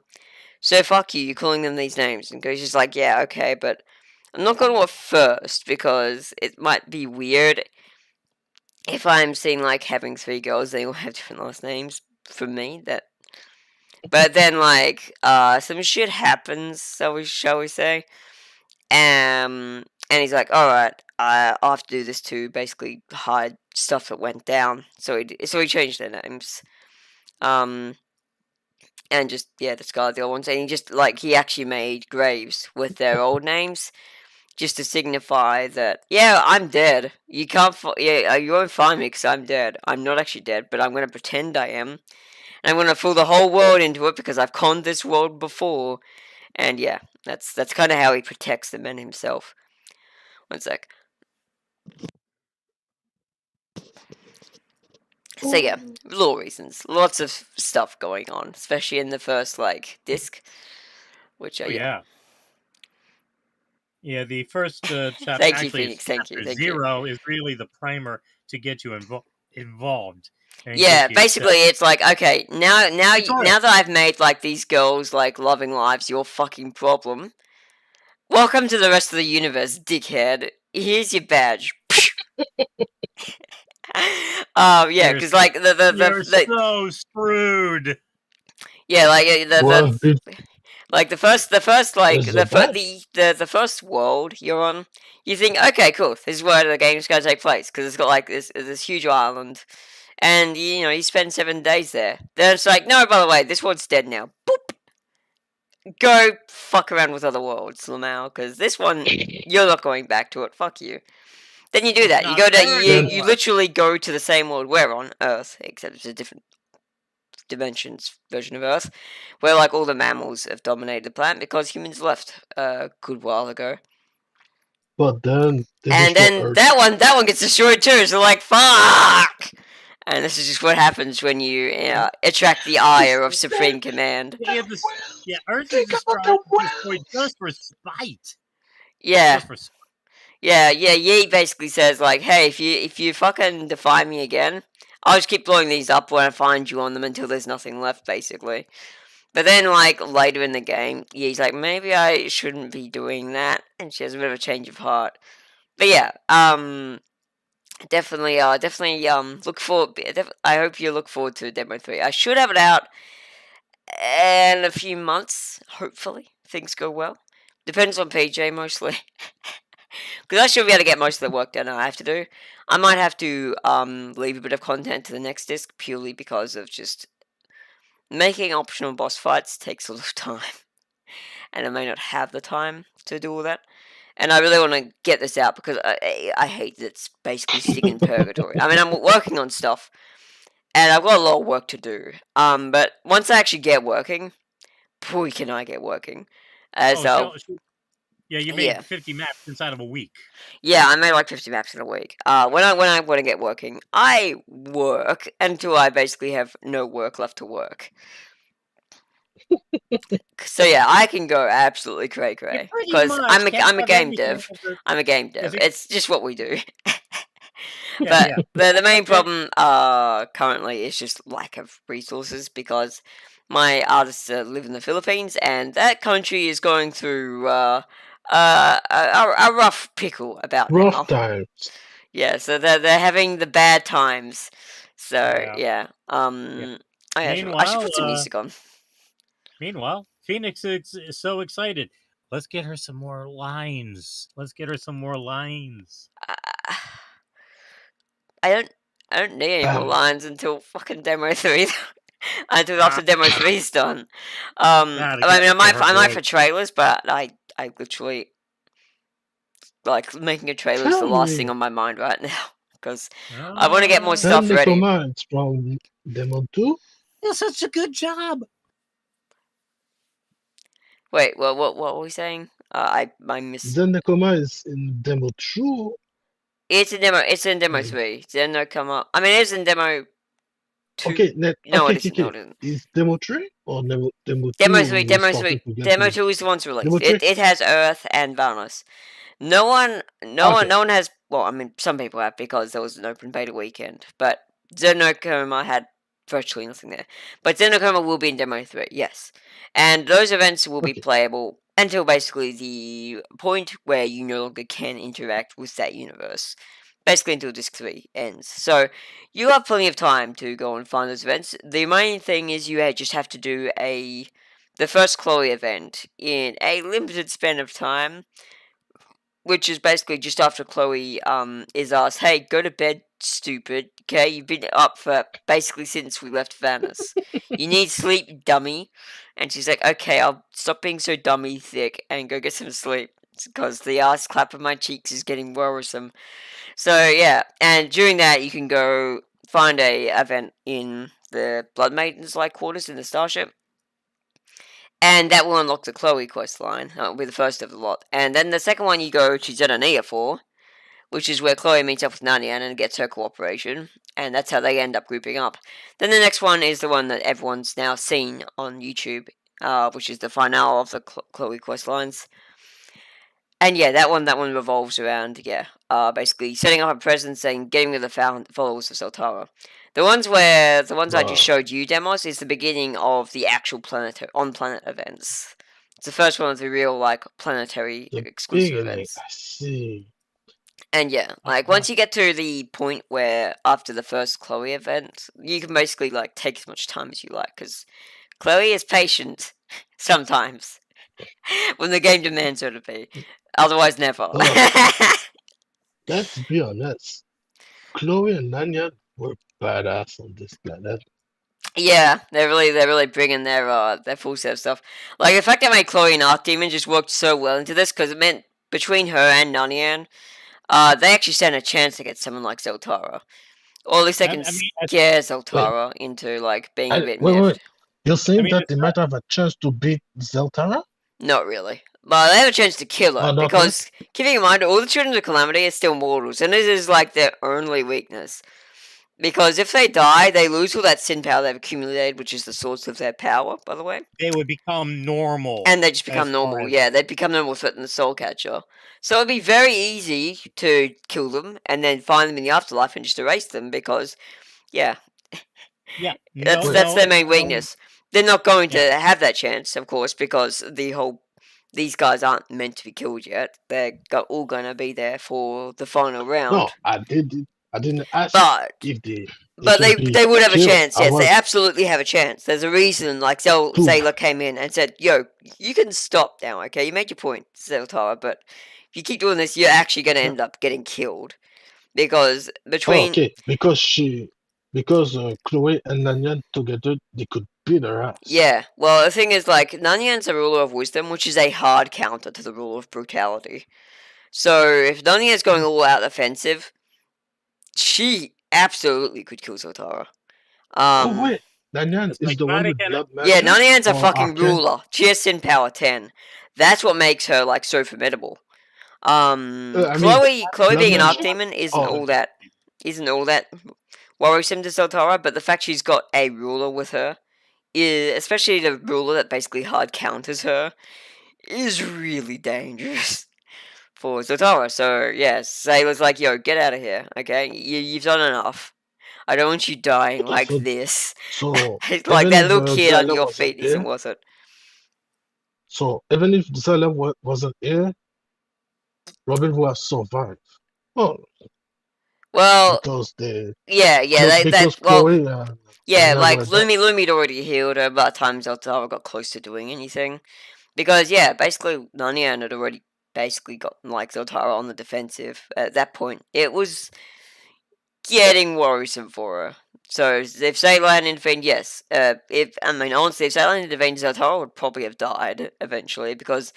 so fuck you, you're calling them these names, and Goshi's like, yeah, okay, but I'm not going to first because it might be weird if I'm seeing like having 3 girls, they all have different last names for me. But then some shit happens, shall we say? And he's like, all right, I'll have to do this to basically hide stuff that went down. So he changed their names. And just discard the old ones. And he actually made graves with their old names, just to signify that I'm dead. You can't you won't find me because I'm dead. I'm not actually dead, but I'm gonna pretend I am. And I'm gonna fool the whole world into it because I've conned this world before. And that's kind of how he protects the men himself. One sec. So lore reasons, lots of stuff going on, especially in the first disc, which Yeah, the first chapter. Thank you, actually, Phoenix. Thank you. 0 is really the primer to get you involved. Yeah, basically it's like, okay, now that I've made these girls loving lives your fucking problem. Welcome to the rest of the universe, dickhead. Here's your badge. Because you're so screwed. Yeah, the first world you're on, you think, okay, cool, this is where the game's gonna take place because it's got this huge island, and you spend 7 days there. Then it's like, no, by the way, this world's dead now. Boop. Go fuck around with other worlds, Lamau, because this one you're not going back to it. Fuck you. Then you do that. You go to you literally go to the same world we're on, Earth, except it's a different dimensions version of Earth, where all the mammals have dominated the planet because humans left a good while ago. But then that one gets destroyed too. So fuck. And this is just what happens when you attract the ire of Supreme Command. Earth is destroyed just for spite. Yeah. Ye basically says hey, if you fucking defy me again, I'll just keep blowing these up when I find you on them until there's nothing left, basically. But then, later in the game, he's like, maybe I shouldn't be doing that, and she has a bit of a change of heart. But definitely, look forward. I hope you look forward to Demo 3. I should have it out in a few months, hopefully. Things go well. Depends on PJ, mostly. Because I should be able to get most of the work done I have to do. I might have to leave a bit of content to the next disc purely because of just making optional boss fights takes a lot of time. And I may not have the time to do all that. And I really want to get this out because I hate that it's basically sitting in purgatory. I mean, I'm working on stuff, and I've got a lot of work to do. But once I actually get working, boy, can I get working. You made 50 maps inside of a week. Yeah, I made 50 maps in a week. When I want to get working, I work until I basically have no work left to work. So I can go absolutely cray because I'm a game dev. I'm a game dev. It's just what we do. But the main problem currently is just lack of resources because my artists live in the Philippines and that country is going through a rough pickle about rough times. Yeah, so they're having the bad times. So I should put some music on. Meanwhile, Phoenix is so excited. Let's get her some more lines. I don't need any more lines until fucking Demo 3. Until after Demo 3 is done. I mean, I might for trailers, but I literally making a trailer is the last thing on my mind right now because I want to get more stuff ready. Send the commands from Demo 2. You're such a good job. Wait, what were we saying? I missed. Then the commands in Demo 2. It's in Demo 3. Then no come up. I mean, it's in Demo 2. Okay, it isn't. Is Demo 3 or Demo 2? Demo 3. Demo 2 is the one to release. It has Earth and Varanus. No one has. Well, I mean, some people have because there was an open beta weekend, but Xenocoma had virtually nothing there. But Xenocoma will be in Demo 3, yes. And those events will be playable until basically the point where you no longer can interact with that universe. Basically until Disc 3 ends. So, you have plenty of time to go and find those events. The main thing is you just have to do the first Chloe event in a limited span of time, which is basically just after Chloe is asked, "Hey, go to bed, stupid. Okay, you've been up for basically since we left Venice. You need sleep, dummy." And she's like, "Okay, I'll stop being so dummy thick and go get some sleep because the ass clap of my cheeks is getting worrisome." So yeah, and during that you can go find a event in the Blood Maidens like quarters in the starship. And that will unlock the Chloe quest line. That'll be the first of the lot. And then the second one you go to Zedania for, which is where Chloe meets up with Nanyan and gets her cooperation. And that's how they end up grouping up. Then the next one is the one that everyone's now seen on YouTube, which is the finale of the Chloe quest lines. And yeah, that one revolves around, basically setting up a presence and getting rid of the followers of Soltara. The ones I just showed you, Demos, is the beginning of the actual on-planet events. It's the first one of the real, like, planetary exclusive events. I see. And yeah, like, once you get to the point where, after the first Chloe event, you can basically, like, take as much time as you like, because Chloe is patient, sometimes, when the game demands her to be. Otherwise, never. Let's be honest. Chloe and Nanyan were badass on this planet. Yeah, they're really bringing their full set of stuff. Like the fact that my Chloe and Archdemon just worked so well into this, because it meant between her and Nanian, they actually stand a chance to get someone like Zeltara, or at least they can scare Zeltara into like being a bit miffed. Wait. You're saying that they might have a chance to beat Zeltara? Not really. But they have a chance to kill her, because, keeping in mind, all the Children of Calamity are still mortals, and this is, like, their only weakness. Because if they die, they lose all that sin power they've accumulated, which is the source of their power, by the way. They would become normal. And they just become normal, yeah. They'd become normal threat than the Soul Catcher. So it'd be very easy to kill them, and then find them in the afterlife and just erase them, because, yeah. That's their main weakness. They're not going to have that chance, of course, because these guys aren't meant to be killed yet. They're all going to be there for the final round. No, I didn't ask if they would have a chance. Yes, they absolutely have a chance. There's a reason, like, Zayla came in and said, "Yo, you can stop now, okay? You made your point, Zeltara, but if you keep doing this, you're actually going to end up getting killed." Because between... Because Chloe and Nanyan together, they could beat her ass. Yeah, well, the thing is, like, Nanyan's a ruler of wisdom, which is a hard counter to the ruler of brutality. So, if Nanyan's going all out offensive, she absolutely could kill Zotara. Wait, Nanyan is the one with blood magic? Yeah, Nanyan's a fucking ruler. She has sin power 10. That's what makes her, like, so formidable. Chloe being an Archdemon isn't all that worrisome to Zoltara, but the fact she's got a ruler with her, especially the ruler that basically hard counters her, is really dangerous for Zoltara. So, yes, Sailor's like, "Yo, get out of here, okay? You've done enough. I don't want you dying like this." So, like, that little kid on your feet isn't worth it. So, even if Zayla wasn't here, Robin would have survived. Oh. Well, because Chloe, Lumi'd already healed her by the time Zeltara got close to doing anything. Because, basically, Nanyan had already basically got, like, Zeltara on the defensive at that point. It was getting worrisome for her. So, if Zayla hadn't intervened, yes. Honestly, if Zayla hadn't intervened, Zeltara would probably have died eventually, because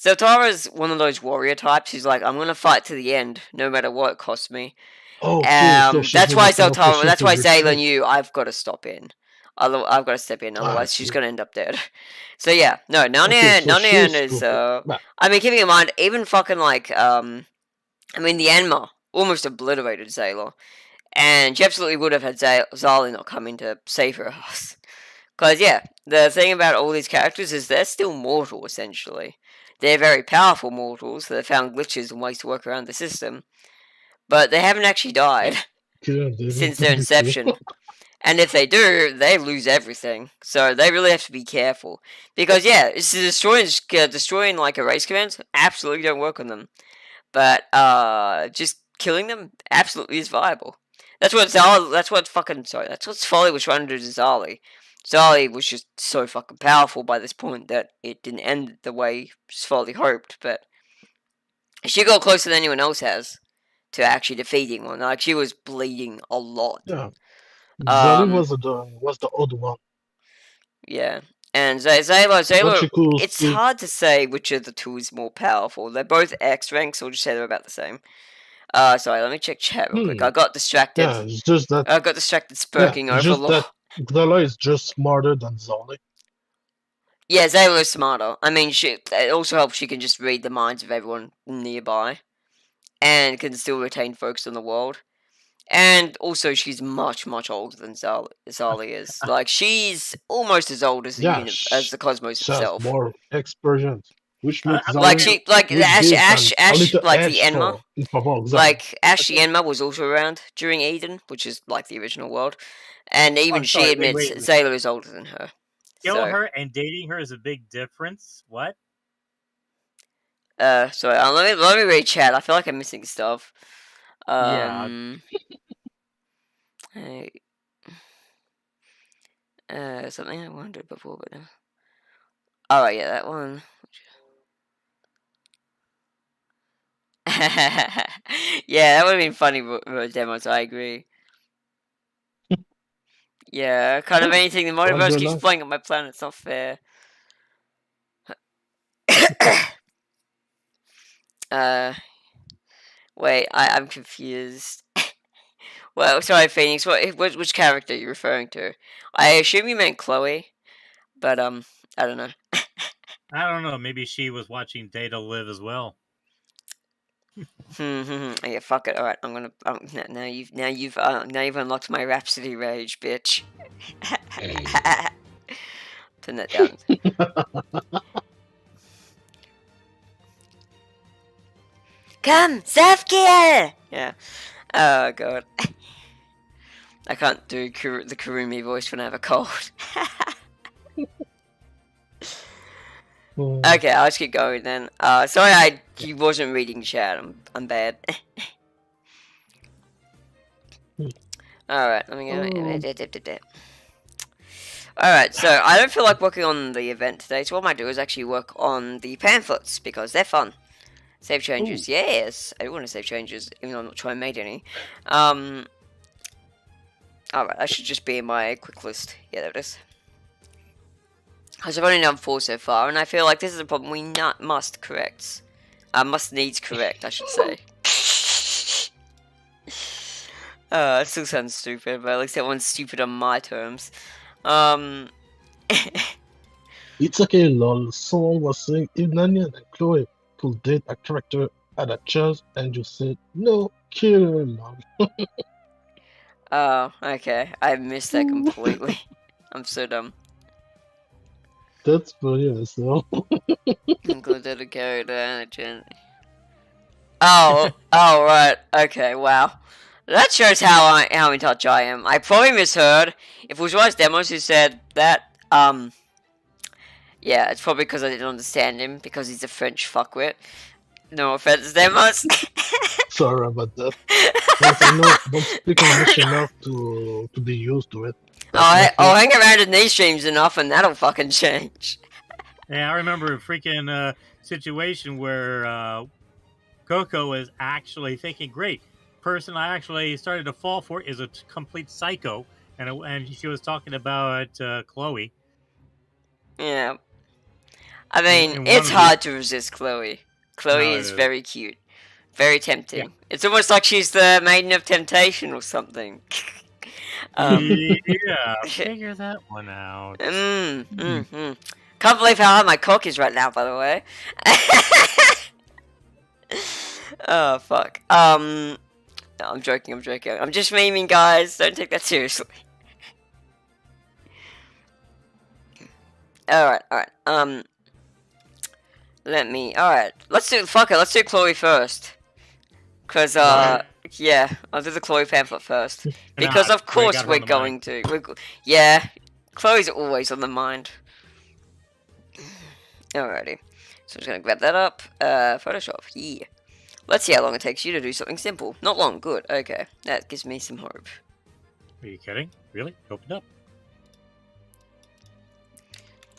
Zeltara's one of those warrior types who's like, "I'm going to fight to the end, no matter what it costs me." That's why Zeltara. That's why Zayla knew, I've got to stop in. I've got to step in, otherwise she's going to end up dead. So Nanyan is. Keeping in mind, even fucking like, the Anma almost obliterated Zayla, and she absolutely would have had Zali not come in to save her ass. Because the thing about all these characters is they're still mortal essentially. They're very powerful mortals that have found glitches and ways to work around the system. But they haven't actually died since their inception. And if they do, they lose everything. So they really have to be careful. Because, yeah, it's destroying like erase commands absolutely don't work on them. But, just killing them absolutely is viable. That's what Folly was trying to do to Zali. Zali was just so fucking powerful by this point that it didn't end the way Folly hoped, but she got closer than anyone else has to actually defeating one. Like, she was bleeding a lot. Yeah. Zali was the odd one. Yeah. And Zayla, But could it's still, hard to say which of the two is more powerful. They're both X ranks, so we'll just say they're about the same. Sorry, let me check chat real quick. I got distracted. yeah, it's just that. I got distracted Yeah, spurking it's over just that Zala is just smarter than Zali. Yeah, Zayla is smarter. I mean, it also helps she can just read the minds of everyone nearby. And can still retain focus on the world. And also, she's much, much older than Zali is. Like, she's almost as old as the Cosmos she has itself. more experience, which makes Zali, like Ash, like the Enma. Exactly. Like Ash the Enma was also around during Eden, which is like the original world, and even she admits Zayla is older than her. Kill her and dating her is a big difference. What? Sorry. Let me read chat. I feel like I'm missing stuff. Yeah. Hey. Something I wondered before, but alright, yeah, that one. Yeah, that would have been funny for demos. I agree. Yeah, kind of anything. The multiverse keeps playing on my planet. It's not fair. Wait, I'm confused. Well, sorry, Phoenix. Which character are you referring to? I assume you meant Chloe, but I don't know. I don't know. Maybe she was watching Data live as well. Yeah, fuck it. All right, I'm gonna. Now you've unlocked my Rhapsody rage, bitch. Turn that down. Come, self-care! Yeah. Oh, God. I can't do the Kurumi voice when I have a cold. Okay, I'll just keep going then. Sorry he wasn't reading chat. I'm bad. Alright, let me go. Alright, so I don't feel like working on the event today, so what I might do is actually work on the pamphlets, because they're fun. Save changes, yes! I do want to save changes, even though I'm not trying to make any. Alright, that should just be in my quick list. Yeah, there it is. Because I've only done 4 so far, and I feel like this is a problem we must correct. Must needs correct, I should say. It still sounds stupid, but at least that one's stupid on my terms. It's okay, lol. Someone was saying if Nanya and Chloe could date a character at a church, and you said no, kill her, lol. Oh, okay. I missed that completely. I'm so dumb. That's funny as well. Included a character and a gen. Oh, right. Okay, wow. That shows how in touch I am. I probably misheard. If it was RiseDemos who said that, yeah, it's probably because I didn't understand him, because he's a French fuckwit. No offense, Demos. Sorry about that. But I don't speak English enough to be used to it. I'll hang around in these streams enough and that'll fucking change. Yeah, I remember a freaking situation where Coco was actually thinking, great, person I actually started to fall for is a complete psycho, and she was talking about Chloe. Yeah. I mean, it's hard to resist Chloe. Chloe is very cute. Very tempting. Yeah. It's almost like she's the maiden of temptation or something. Yeah, figure that one out. Can't believe how hard my cock is right now, by the way. Oh, fuck. No, I'm joking. I'm just memeing, guys. Don't take that seriously. Alright. Alright, let's do Chloe first. Cause Yeah, I'll do the Chloe pamphlet first. Nah, Because of Chloe course got her we're on the going mind. to. Yeah, Chloe's always on the mind. Alrighty. So I'm just gonna grab that up. Photoshop. Yeah. Let's see how long it takes you to do something simple. Not long. Good. Okay. That gives me some hope. Are you kidding? Really? Open up.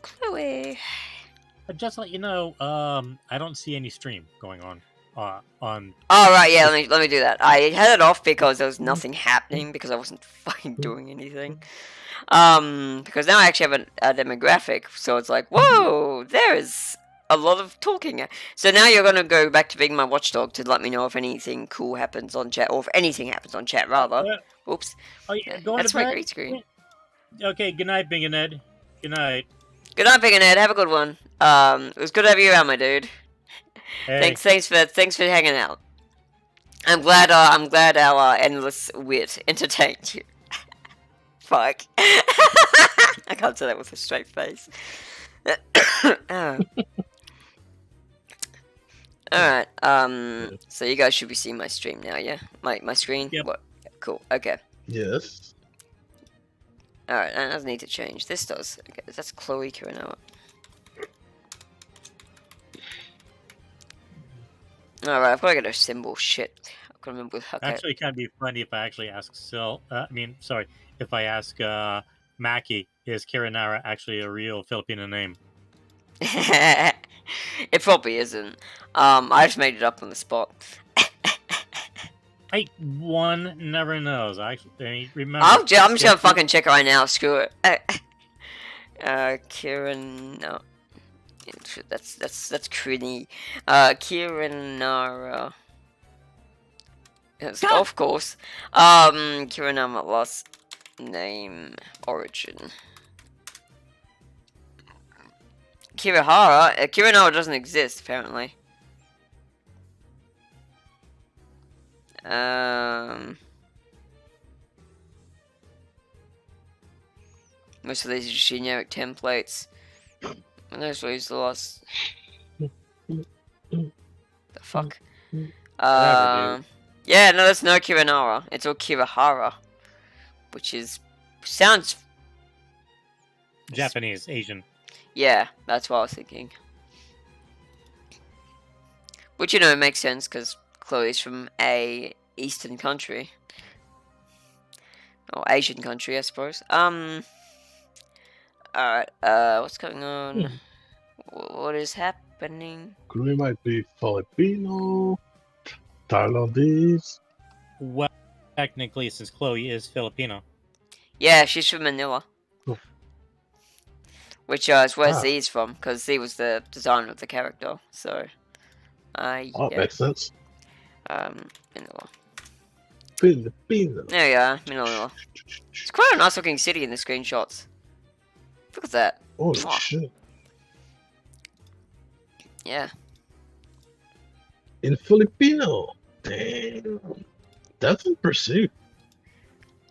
Chloe. But just to let you know, I don't see any stream going on. On. Oh right, yeah. Let me do that. I had it off because there was nothing happening because I wasn't fucking doing anything. Because now I actually have a demographic, so it's like, whoa, there is a lot of talking. So now you're gonna go back to being my watchdog to let me know if anything cool happens on chat, or if anything happens on chat, rather. Oops. Oh yeah, going That's to my bed? green screen. Okay, good night, Bing and Ed. Good night. Good night, Big and Ed. Have a good one. It was good to have you around, my dude. Hey. Thanks for hanging out. I'm glad our endless wit entertained you. Fuck. I can't say that with a straight face. Oh. Alright, so you guys should be seeing my stream now, yeah? My screen? Yep. What? Cool, okay. Yes. Alright, that doesn't need to change. This does. Okay, that's Chloe Kurinoa. Alright, I've got to get a symbol. Shit. I've got to remember. Okay. Actually, it can be funny if I actually ask if I ask Mackie, is Kirinara actually a real Filipino name? It probably isn't. I just made it up on the spot. Hey, one never knows. I remember. I'm just gonna fucking check it right now. Screw it. Kieran, no, that's Krini. Kirinara. Yes, of course. Kirinara last name origin. Kirihara? Kirinara doesn't exist, apparently. Most of these are just generic templates. And those were the last. The fuck? Whatever, Yeah, no, that's no Kirinara. It's all Kirihara. Which is. Sounds. Japanese, Asian. Yeah, that's what I was thinking. Which, you know, makes sense because Chloe's from a Eastern country. Or Asian country, I suppose. Alright, what's going on? What is happening? Chloe might be Filipino, Thailandese. Well, technically, since Chloe is Filipino. Yeah, she's from Manila. Oh. Which is where Z is from, because Z was the designer of the character, so... Oh, yeah. makes sense. Manila. Filipino. There you are, Manila. It's quite a nice looking city in the screenshots. Look at that. Oh, Mwah. shit. Yeah. In Filipino. Damn. That's impressive.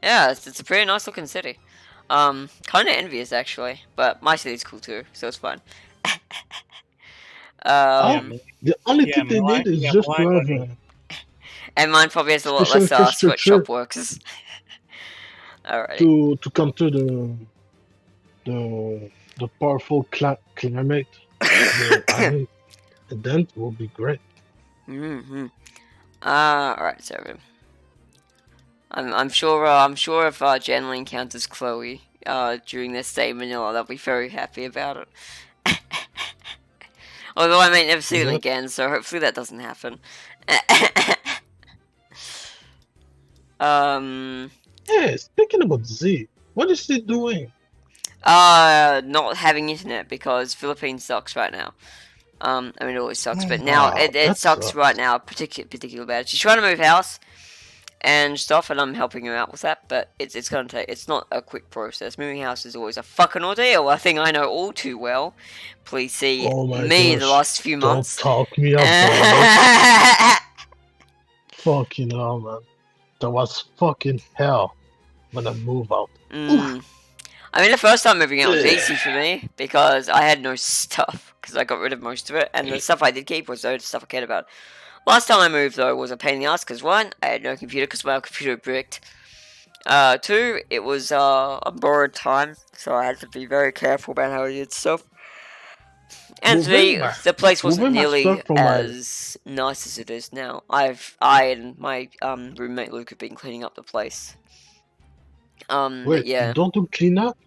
Yeah, it's a pretty nice looking city. Kind of envious actually, but my city's cool too, so it's fine. The only thing they need is just to have and mine probably has a lot special less infrastructure sweatshop workers. Alright. to come to the powerful climate. And then it will be great. Alright, so I'm sure if Janley encounters Chloe during their stay in Manila, they'll be very happy about it. Although I may never see them again, so hopefully that doesn't happen. Hey, speaking about Z, what is he doing? Not having internet because Philippines sucks right now. I mean it always sucks, but now it sucks right now, particularly bad. She's trying to move house and stuff, and I'm helping her out with that, but it's gonna take. It's not a quick process. Moving house is always a fucking ordeal. A thing I know all too well. Please see me the last few months. Don't talk me up, man. Fucking hell, man. That was fucking hell when I moved out. I mean, the first time moving out was easy for me because I had no stuff because I got rid of most of it, and the stuff I did keep was the stuff I cared about. Last time I moved though was a pain in the ass because one, I had no computer because my computer bricked. Two, it was a borrowed time, so I had to be very careful about how I did stuff. And three, the place wasn't nearly as nice as it is now. I and my roommate Luke have been cleaning up the place. Wait, yeah. you don't do clean up?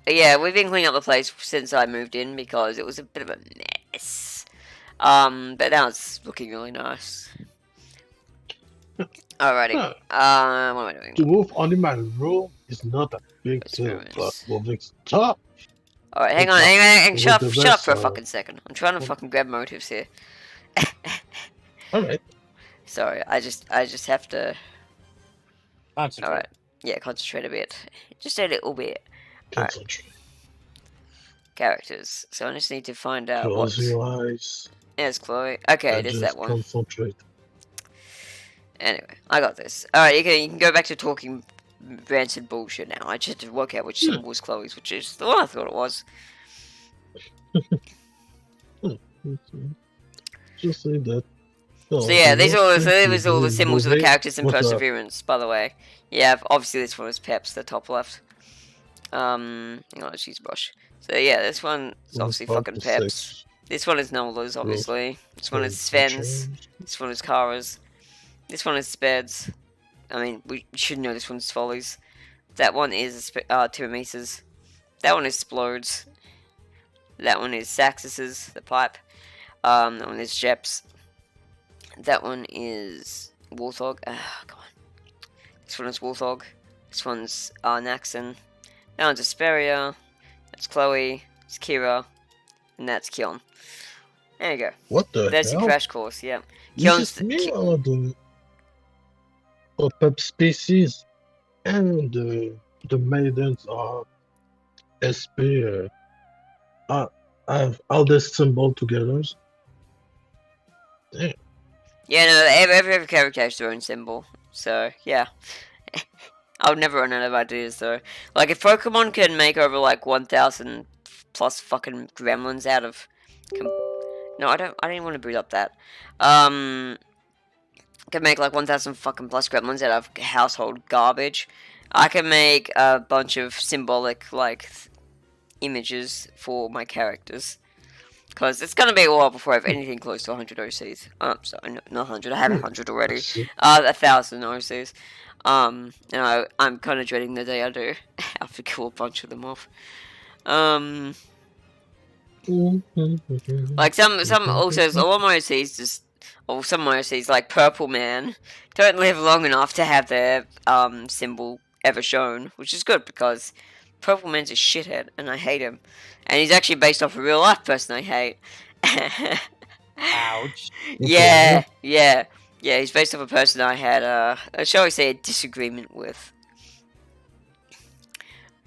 Yeah, we've been cleaning up the place since I moved in because it was a bit of a mess. But now it's looking really nice. Alrighty. Huh. What am I doing? To move only my room is not a big deal, but moving stuff. Alright, hang on, shut up for a fucking second. I'm trying to fucking grab motives here. Alright. Sorry, I just have to. Concentrate. Alright, yeah, concentrate a bit. Just a little bit. Concentrate. Right. Characters. So I just need to find out Close your eyes. There's Chloe. Okay, it is that one. Concentrate. Anyway, I got this. Alright, you can go back to talking rancid bullshit now. I just had to work out which symbol was Chloe's, which is the one I thought it was. Just say that. So yeah, these are all the symbols of the characters in Perseverance, by the way. Yeah, obviously this one is Peps, the top left. Hang on, let's use a brush. So yeah, this one is obviously fucking Peps. This one is Nola's, obviously. This one is Sven's. This one is Kara's. This one is Sped's. I mean, we should know this one's Folly's. That one is Tiramisa's. That one is Splode's. That one is Saxus's, the pipe. That one is Jep's. That one is Warthog. Ah, come on. This one is Warthog. This one's Naxon. That one's Asperia. That's Chloe. It's Kira. And that's Kion. There you go. What the There's hell? your crash course, yeah. Kion's me or the Pep species and the maidens are SP. I have all this symbol together. Damn. Yeah, no, every character has their own symbol. So, yeah. I would never run out of ideas, though. Like, if Pokemon can make over, like, 1,000 plus fucking gremlins out of... No, I didn't want to boot up that. Can make, like, 1,000 fucking plus gremlins out of household garbage. I can make a bunch of symbolic, like, images for my characters. Because it's going to be a while before I have anything close to 100 OCs. Sorry, not 100. I have 100 already. 1,000 OCs. And I'm kind of dreading the day I do. I have to kill a bunch of them off. Like some also a lot of my OCs just, or some of my OCs like Purple Man don't live long enough to have their symbol ever shown, which is good because Purple Man's a shithead and I hate him. And he's actually based off a real life person I hate. Ouch. Yeah, he's based off a person I had, shall we say, a disagreement with.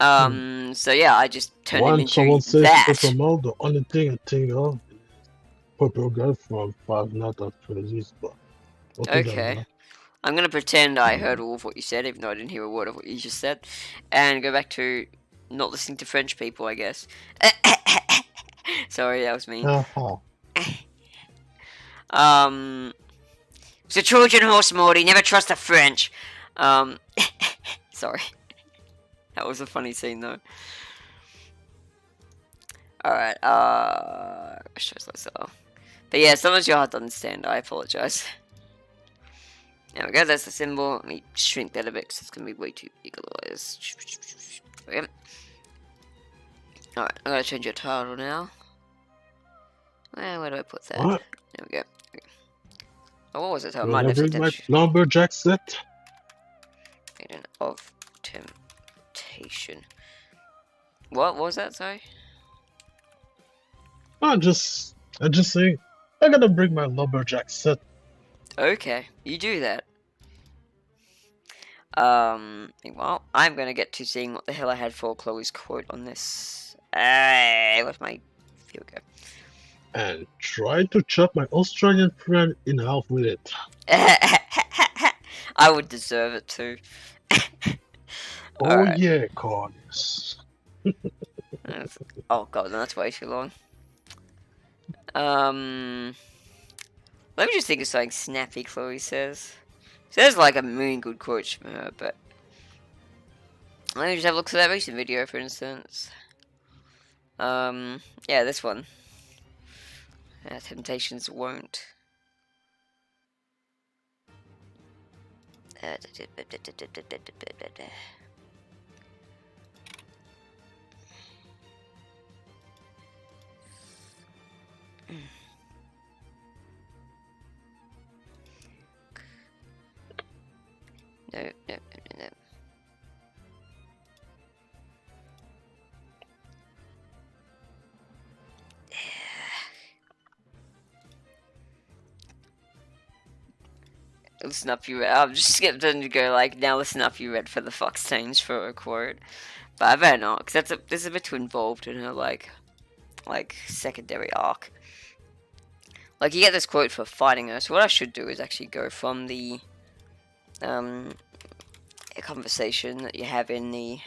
So yeah, I just turned him into someone says that. Pokemon, the only thing I think of is Purple Girl from Five Nights at Freddy's, but okay. I'm gonna pretend I heard all of what you said, even though I didn't hear a word of what you just said, and go back to not listening to French people, I guess. Sorry, that was me. It's a Trojan horse, Morty. Never trust the French. Sorry. That was a funny scene, though. Alright, but yeah, sometimes you're hard to understand. I apologize. There we go, that's the symbol. Let me shrink that a bit, because it's going to be way too big otherwise. Okay. Alright, I'm going to change your title now. Where do I put that? What? There we go. Oh, what was it? Oh, I bring my lumberjack set. Maiden of Temptation. What was that, sorry? I just saying, I gotta bring my lumberjack set. Okay, you do that. Well, I'm gonna get to seeing what the hell I had for Chloe's quote on this. What's my... Here we go. And try to chop my Australian friend in half with it. I would deserve it too. Oh right. yeah, Cornus. Oh god, that's way too long. Let me just think of something snappy Chloe says. So there's like a million good quotes from her, but let me just have a look at that recent video, for instance. Yeah, this one. Temptations won't. No. Listen up, you. I'm just skipped to go like, now listen up, you read for the fuck's change for a quote, but I better not, because there's a bit too involved in her like secondary arc. Like, you get this quote for fighting her, so what I should do is actually go from the conversation that you have in the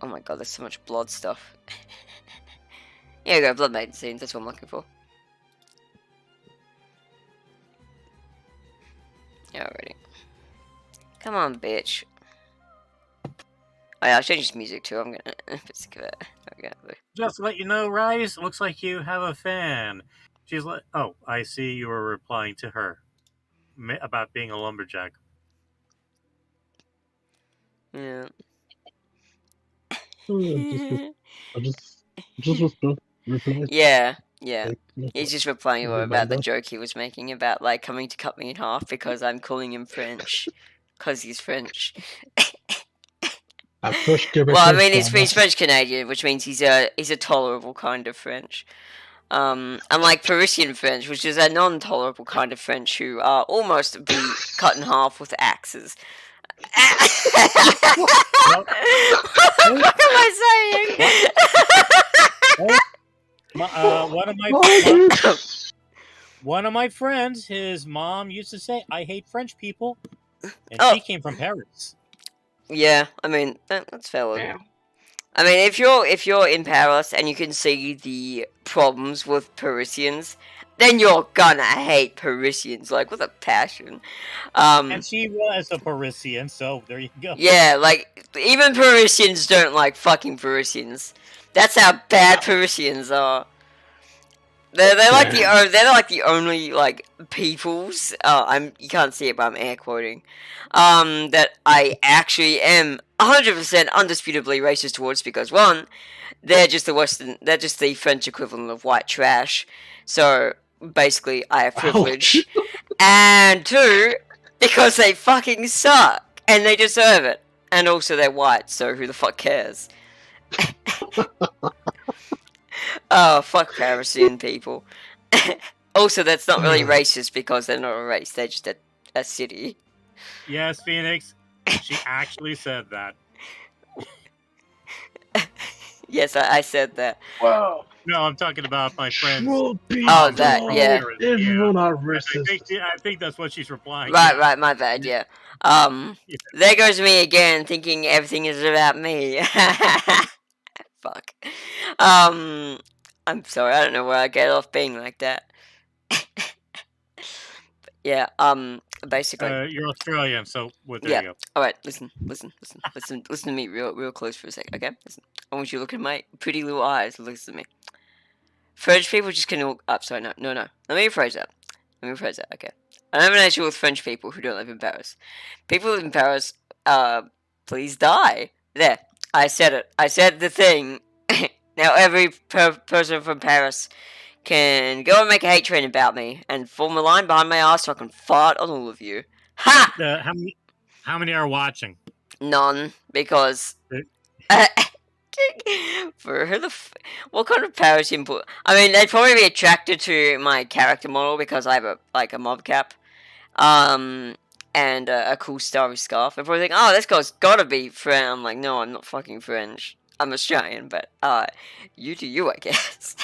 oh my god, there's so much blood stuff. Here we go, blood maiden scenes, that's what I'm looking for. Alrighty. Come on, bitch. Oh yeah, I'll change this music too, I'm gonna sick of it. Okay. Just to let you know, Rise, looks like you have a fan. She's like, oh, I see you were replying to her about being a lumberjack. Yeah. I just reply. Yeah. Like, He's just replying Is it about the bad? joke he was making about like coming to cut me in half because I'm calling him French. Because he's French. I push Well, I mean, he's French Canadian, which means he's a tolerable kind of French. Unlike Parisian French, which is a non-tolerable kind of French who are almost be cut in half with axes. What the fuck am I saying? One of my friends, his mom used to say, "I hate French people," and she came from Paris. Yeah, I mean that's valid. Yeah. I mean, if you're in Paris and you can see the problems with Parisians, then you're gonna hate Parisians like with a passion. And she was a Parisian, so there you go. Yeah, like even Parisians don't like fucking Parisians. That's how bad Parisians are. They're like the only like peoples. You can't see it, but I'm air quoting. That I actually am 100% undisputably racist towards because one, they're just the French equivalent of white trash. So basically, I have privilege, and two, because they fucking suck and they deserve it, and also they're white. So who the fuck cares? Oh, fuck Parisian people. Also, that's not really racist because they're not a race, they're just a city. Yes, Phoenix. She actually said that. Yes, I said that. Wow. No, I'm talking about my friends. Oh, that, yeah. Everyone are racist. I think that's what she's replying. Right, my bad, yeah. There goes me again, thinking everything is about me. Fuck. I'm sorry, I don't know where I get off being like that. Yeah, basically. You're Australian, so there you go. Alright, listen to me real close for a second, okay? Listen. I want you to look at my pretty little eyes, listen to me. French people just can all... sorry, no. Let me rephrase that, okay? I have an issue with French people who don't live in Paris. People who live in Paris, please die. There, I said it. I said the thing. Now every person from Paris can go and make a hate train about me and form a line behind my ass so I can fart on all of you. Ha! How many are watching? None, because... For who the what kind of Paris input? I mean, they'd probably be attracted to my character model because I have a mob cap, and a cool starry scarf. They'd probably think, oh, this guy's gotta be French. I'm like, no, I'm not fucking French. I'm Australian, but you do you, I guess.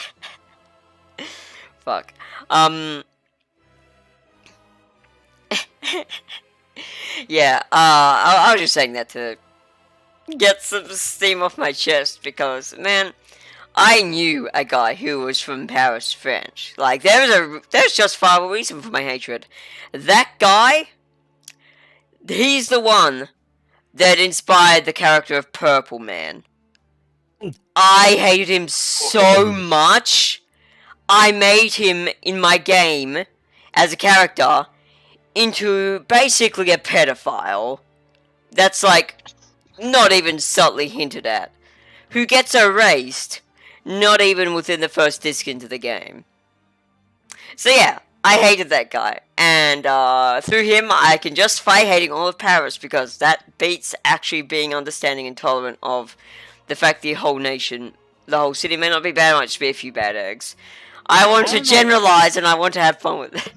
Fuck. Yeah. I was just saying that to get some steam off my chest because, man, I knew a guy who was from Paris, French. Like, there's justifiable reason for my hatred. That guy, he's the one that inspired the character of Purple Man. I hated him so much. I made him, in my game, as a character, into basically a pedophile. That's, like, not even subtly hinted at. Who gets erased, not even within the first disc into the game. So yeah, I hated that guy. And through him, I can justify hating all of Paris, because that beats actually being understanding and tolerant of the fact the whole nation, the whole city may not be bad, it might just be a few bad eggs. I want to generalize, and I want to have fun with it.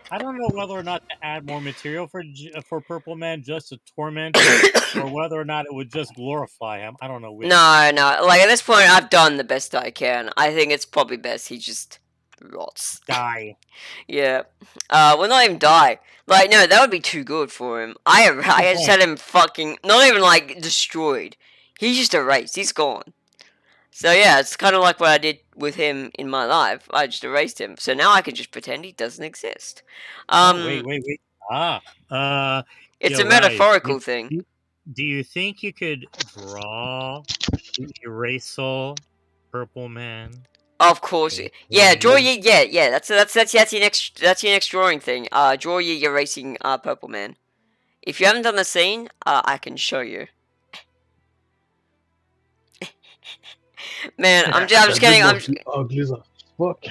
I don't know whether or not to add more material for Purple Man just to torment him, or whether or not it would just glorify him. I don't know which. No. Like, at this point, I've done the best I can. I think it's probably best he just rots. Die. Yeah. Well, not even die. Like, no, that would be too good for him. I had set him fucking, not even, like, destroyed. He's just erased. He's gone. So yeah, it's kind of like what I did with him in my life. I just erased him. So now I can just pretend he doesn't exist. Wait. It's Yo, a metaphorical thing. Do you think you could draw erase Purple Man? Of course. Yeah, draw ye. Yeah. That's your next drawing thing. Draw ye erasing Purple Man. If you haven't done the scene, I can show you. Man, I'm just kidding. Ugly as fuck.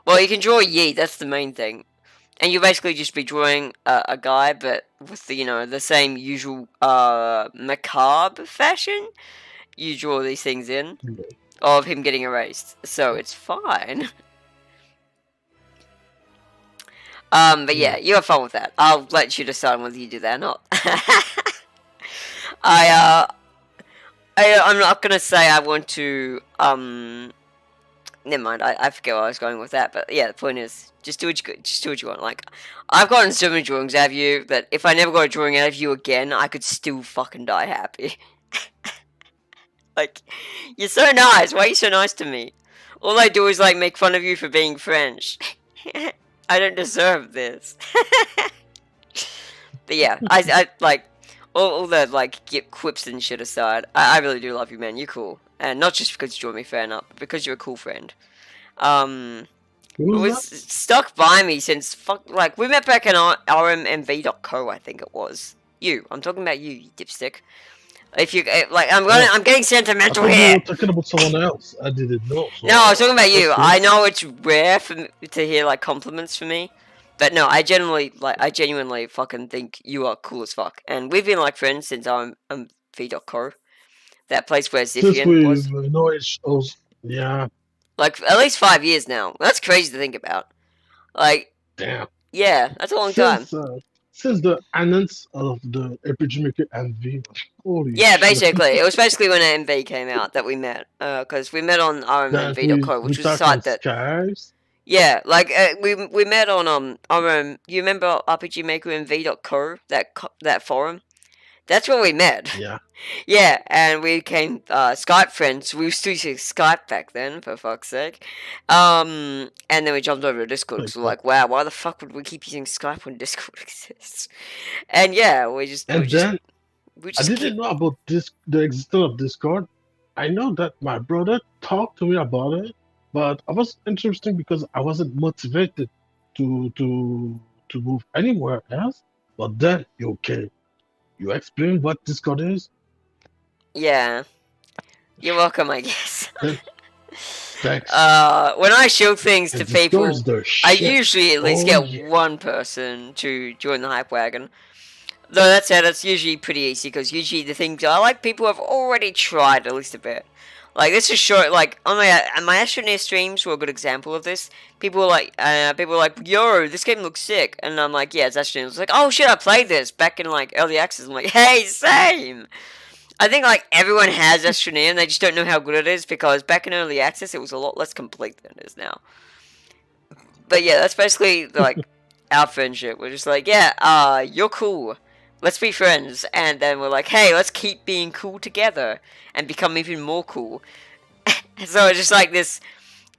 Well, you can draw ye. That's the main thing, and you basically just be drawing a guy, but with the same usual macabre fashion. You draw these things in of him getting erased, so it's fine. But yeah, you have fun with that. I'll let you decide whether you do that or not. I'm not gonna say I want to, never mind, I forget where I was going with that, but yeah, the point is, just do what you want. Like, I've gotten so many drawings out of you, that if I never got a drawing out of you again, I could still fucking die happy. Like, you're so nice, why are you so nice to me? All I do is, like, make fun of you for being French. I don't deserve this. But yeah, I like, all the, like, quips and shit aside, I really do love you, man. You're cool. And not just because you drew me fan up, but because you're a cool friend. Was stuck by me since, like, we met back in rmv.co, I think it was. I'm talking about you dipstick. If you, like, I'm getting sentimental here. You were talking about someone else. I didn't know. So no, I was talking about you. I know it's rare for me to hear, like, compliments from me. But no, I genuinely fucking think you are cool as fuck. And we've been, like, friends since v.co. That place where Ziphian was. Yeah. Like, at least 5 years now. That's crazy to think about. Like, damn. Yeah, that's a long time. Since the announce of the RPG Maker MV. Holy shit. Basically. It was basically when MV came out that we met. Because we met on rmv.co, which was a site that... Skies? Yeah, like, we met on, you remember RPG Maker MV.co, that forum? That's where we met. Yeah. Yeah, and we became Skype friends. We used to use Skype back then, for fuck's sake. And then we jumped over to Discord because we're like, wow, why the fuck would we keep using Skype when Discord exists? And yeah, I didn't know about the existence of Discord. I know that my brother talked to me about it, but I was interested because I wasn't motivated to move anywhere else. But then, okay. You explain what Discord is? Yeah. You're welcome, I guess. Thanks. When I show things to people, I usually at least get one person to join the hype wagon. Though that said, it's usually pretty easy, because usually the things I like, people have already tried at least a bit. Like, this is short, like, on my Astroneer streams were a good example of this. People were like, yo, this game looks sick. And I'm like, yeah, it's Astroneer. It's like, oh shit, I played this back in, like, early access. I'm like, hey, same! I think, like, everyone has Astroneer, and they just don't know how good it is, because back in early access, it was a lot less complete than it is now. But yeah, that's basically, like, our friendship. We're just like, yeah, you're cool. Let's be friends. And then we're like, hey, let's keep being cool together and become even more cool. So it's just like this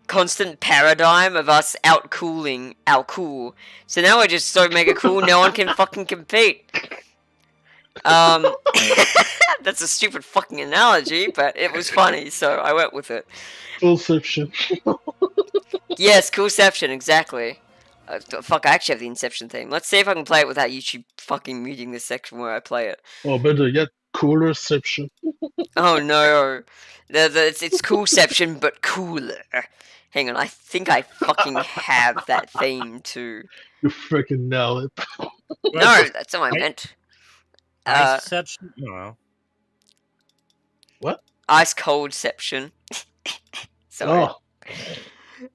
constant paradigm of us outcooling our cool. So now we're just so mega cool, no one can fucking compete. That's a stupid fucking analogy, but it was funny, so I went with it. Fullception. Yes, coolception, exactly. Fuck, I actually have the Inception theme. Let's see if I can play it without YouTube fucking muting this section where I play it. Or better yet, coolerception. Oh no. It's coolception, but cooler. Hang on, I think I fucking have that theme too. You freaking nail it. No, that's not what I meant. Iceception? No. What? Ice coldception. Sorry. Oh.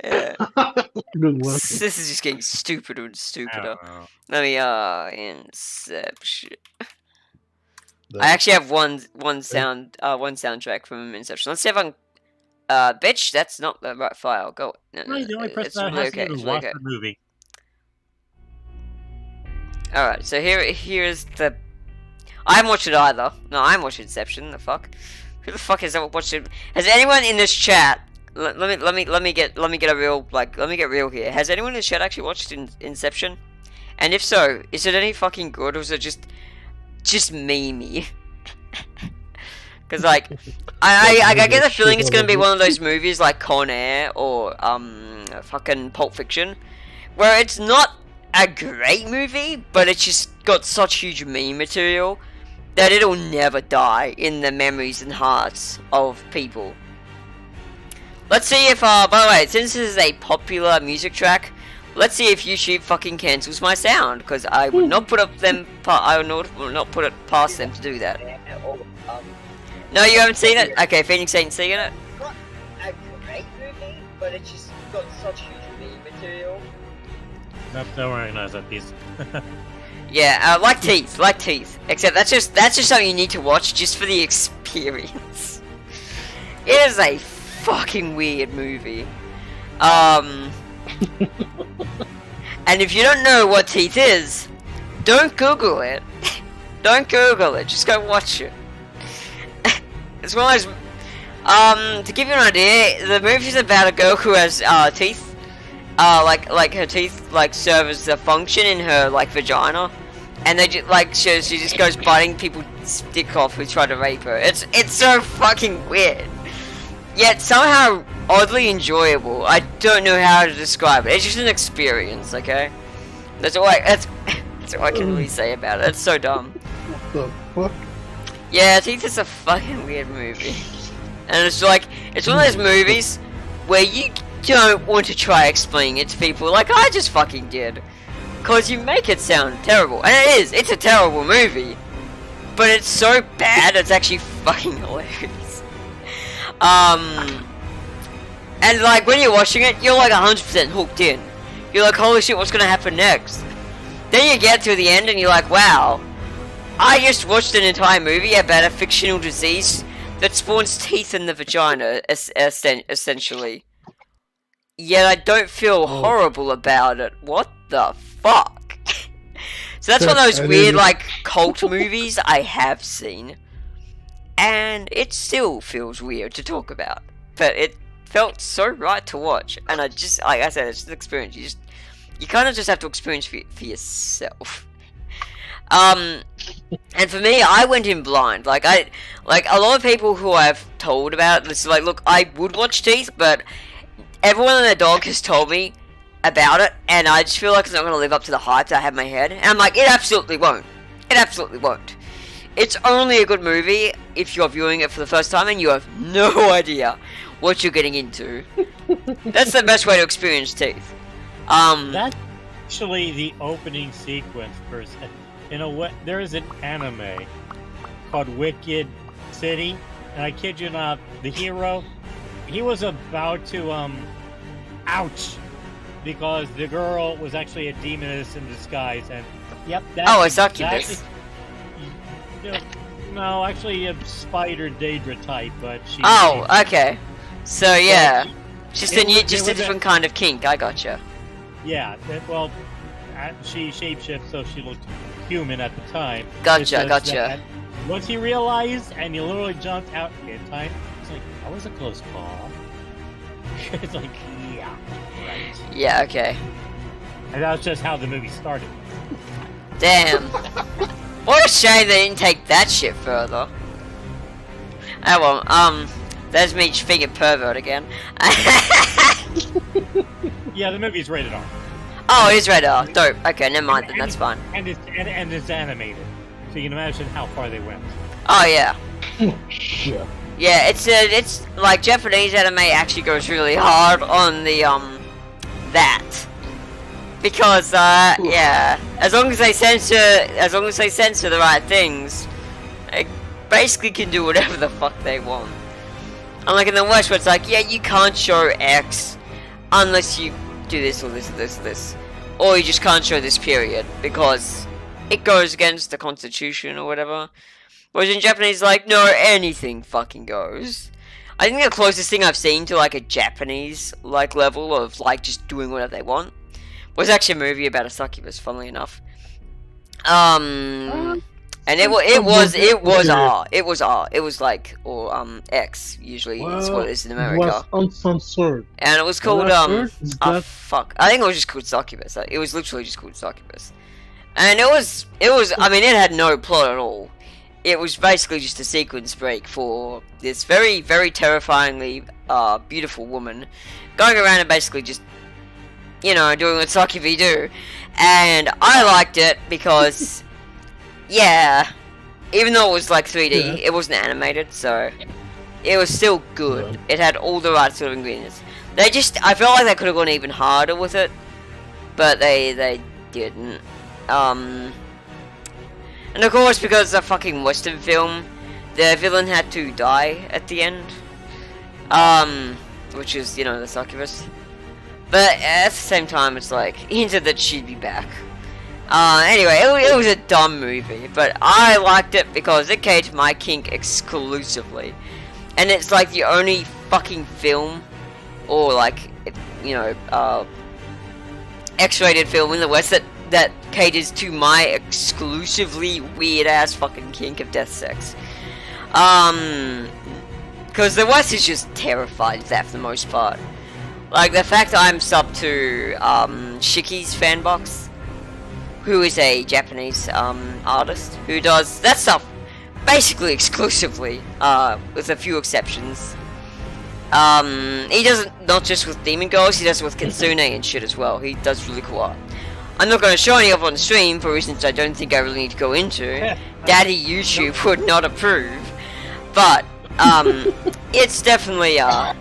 Yeah. Good one. This is just getting stupider and I stupider. don't know. Let me Inception. I actually have one soundtrack from Inception. Let's see if I can. Bitch, that's not the right file. Go. No, Really, the only person it's that really hasn't okay. even It's really watched okay. the movie. All right, so here's the. I haven't watched it either. No, I haven't watched Inception. The fuck? Who the fuck has ever watched it? Has anyone in this chat? Let me get real here. Has anyone in this chat actually watched Inception? And if so, is it any fucking good, or is it just memey? Because like, I get the feeling it's gonna be one of those movies like Con Air or fucking Pulp Fiction, where it's not a great movie, but it's just got such huge meme material that it'll never die in the memories and hearts of people. Let's see if, by the way, since this is a popular music track, let's see if YouTube fucking cancels my sound, because I would not put up them. I would not put it past them to do that. No, you haven't seen it. Okay, Phoenix ain't seen it. It's not a great movie, but it's just got such huge meme material. Nope, don't recognize that piece. Yeah, like Teeth. Except that's just something you need to watch just for the experience. It is a fucking weird movie. And if you don't know what Teeth is, don't Google it. Don't Google it. Just go watch it. It's one of those. To give you an idea, the movie's about a girl who has teeth. Like her teeth serve as a function in her vagina, and they just she just goes biting people's dick off who try to rape her. It's so fucking weird, yet somehow oddly enjoyable. I don't know how to describe it. It's just an experience, okay? That's all I can really say about it. It's so dumb. What the fuck? Yeah, Teeth is a fucking weird movie, and it's one of those movies where you don't want to try explaining it to people like I just fucking did, cause you make it sound terrible, and it's a terrible movie, but it's so bad it's actually fucking hilarious. And when you're watching it, you're 100% hooked in. You're like, holy shit, what's gonna happen next? Then you get to the end and you're like, wow, I just watched an entire movie about a fictional disease that spawns teeth in the vagina, essentially. Yet I don't feel horrible about it. What the fuck? So that's one of those weird, cult movies I have seen. And it still feels weird to talk about. But it felt so right to watch. And I just, like I said, it's an experience. You kind of just have to experience for yourself. And for me, I went in blind. A lot of people who I've told about this, look, I would watch Teeth, but everyone and their dog has told me about it, and I just feel like it's not going to live up to the hype that I have in my head. And I'm like, it absolutely won't. It absolutely won't. It's only a good movie if you're viewing it for the first time and you have no idea what you're getting into. That's the best way to experience Teeth. That's actually the opening sequence per se. You know what? There is an anime called Wicked City, and I kid you not, the hero, he was about to ouch, because the girl was actually a demoness in disguise, and yep, that's a succubus. No, actually a spider Daedra type, but she. Oh, okay. So yeah, just a a different kind of kink. I gotcha. Yeah, she shapeshifts, so she looked human at the time. Gotcha. Once he realized, and he literally jumped out in time, it's like, that was a close call. It's like, yeah, right. Yeah, okay. And that's just how the movie started. Damn. What a shame they didn't take that shit further. Oh well, there's me being a pervert again. Yeah, the movie's rated R. Oh, it is rated R. Dope. Okay, never mind then, that's fine. And it's animated. So you can imagine how far they went. Oh yeah. Yeah. Yeah, it's like Japanese anime actually goes really hard on the that. Because yeah, as long as they censor the right things, they basically can do whatever the fuck they want. Unlike in the West where it's like, yeah, you can't show X unless you do this or this or this or this. Or you just can't show this period because it goes against the constitution or whatever. Whereas in Japanese, like, no, anything fucking goes. I think the closest thing I've seen to like a Japanese like level of like just doing whatever they want was actually a movie about a succubus, funnily enough. And it was R. It was like X usually is what it is in America. It was uncensored. And it was called that... fuck. I think it was just called succubus. It was literally just called succubus. And it was I mean it had no plot at all. It was basically just a sequence break for this very, very terrifyingly beautiful woman going around and basically just, you know, doing what succubi do. And I liked it because, yeah, even though it was like 3D, it wasn't animated, so it was still good. It had all the right sort of ingredients. I felt like they could have gone even harder with it, but they didn't. And of course, because it's a fucking Western film, the villain had to die at the end. Which is, you know, the succubus. But at the same time, it's like, hinted that she'd be back. Anyway, it was a dumb movie, but I liked it because it catered to my kink exclusively. And it's like the only fucking film, or like, you know, X-rated film in the West that caters to my exclusively weird-ass fucking kink of death sex. Because the West is just terrified of that for the most part. Like, the fact that I'm sub to, Shiki's Fanbox, who is a Japanese, artist, who does that stuff basically exclusively, with a few exceptions. He does it not just with demon girls, he does it with Kitsune and shit as well. He does really cool art. I'm not going to show any of it on stream for reasons I don't think I really need to go into. Daddy YouTube would not approve. But, it's definitely, yeah.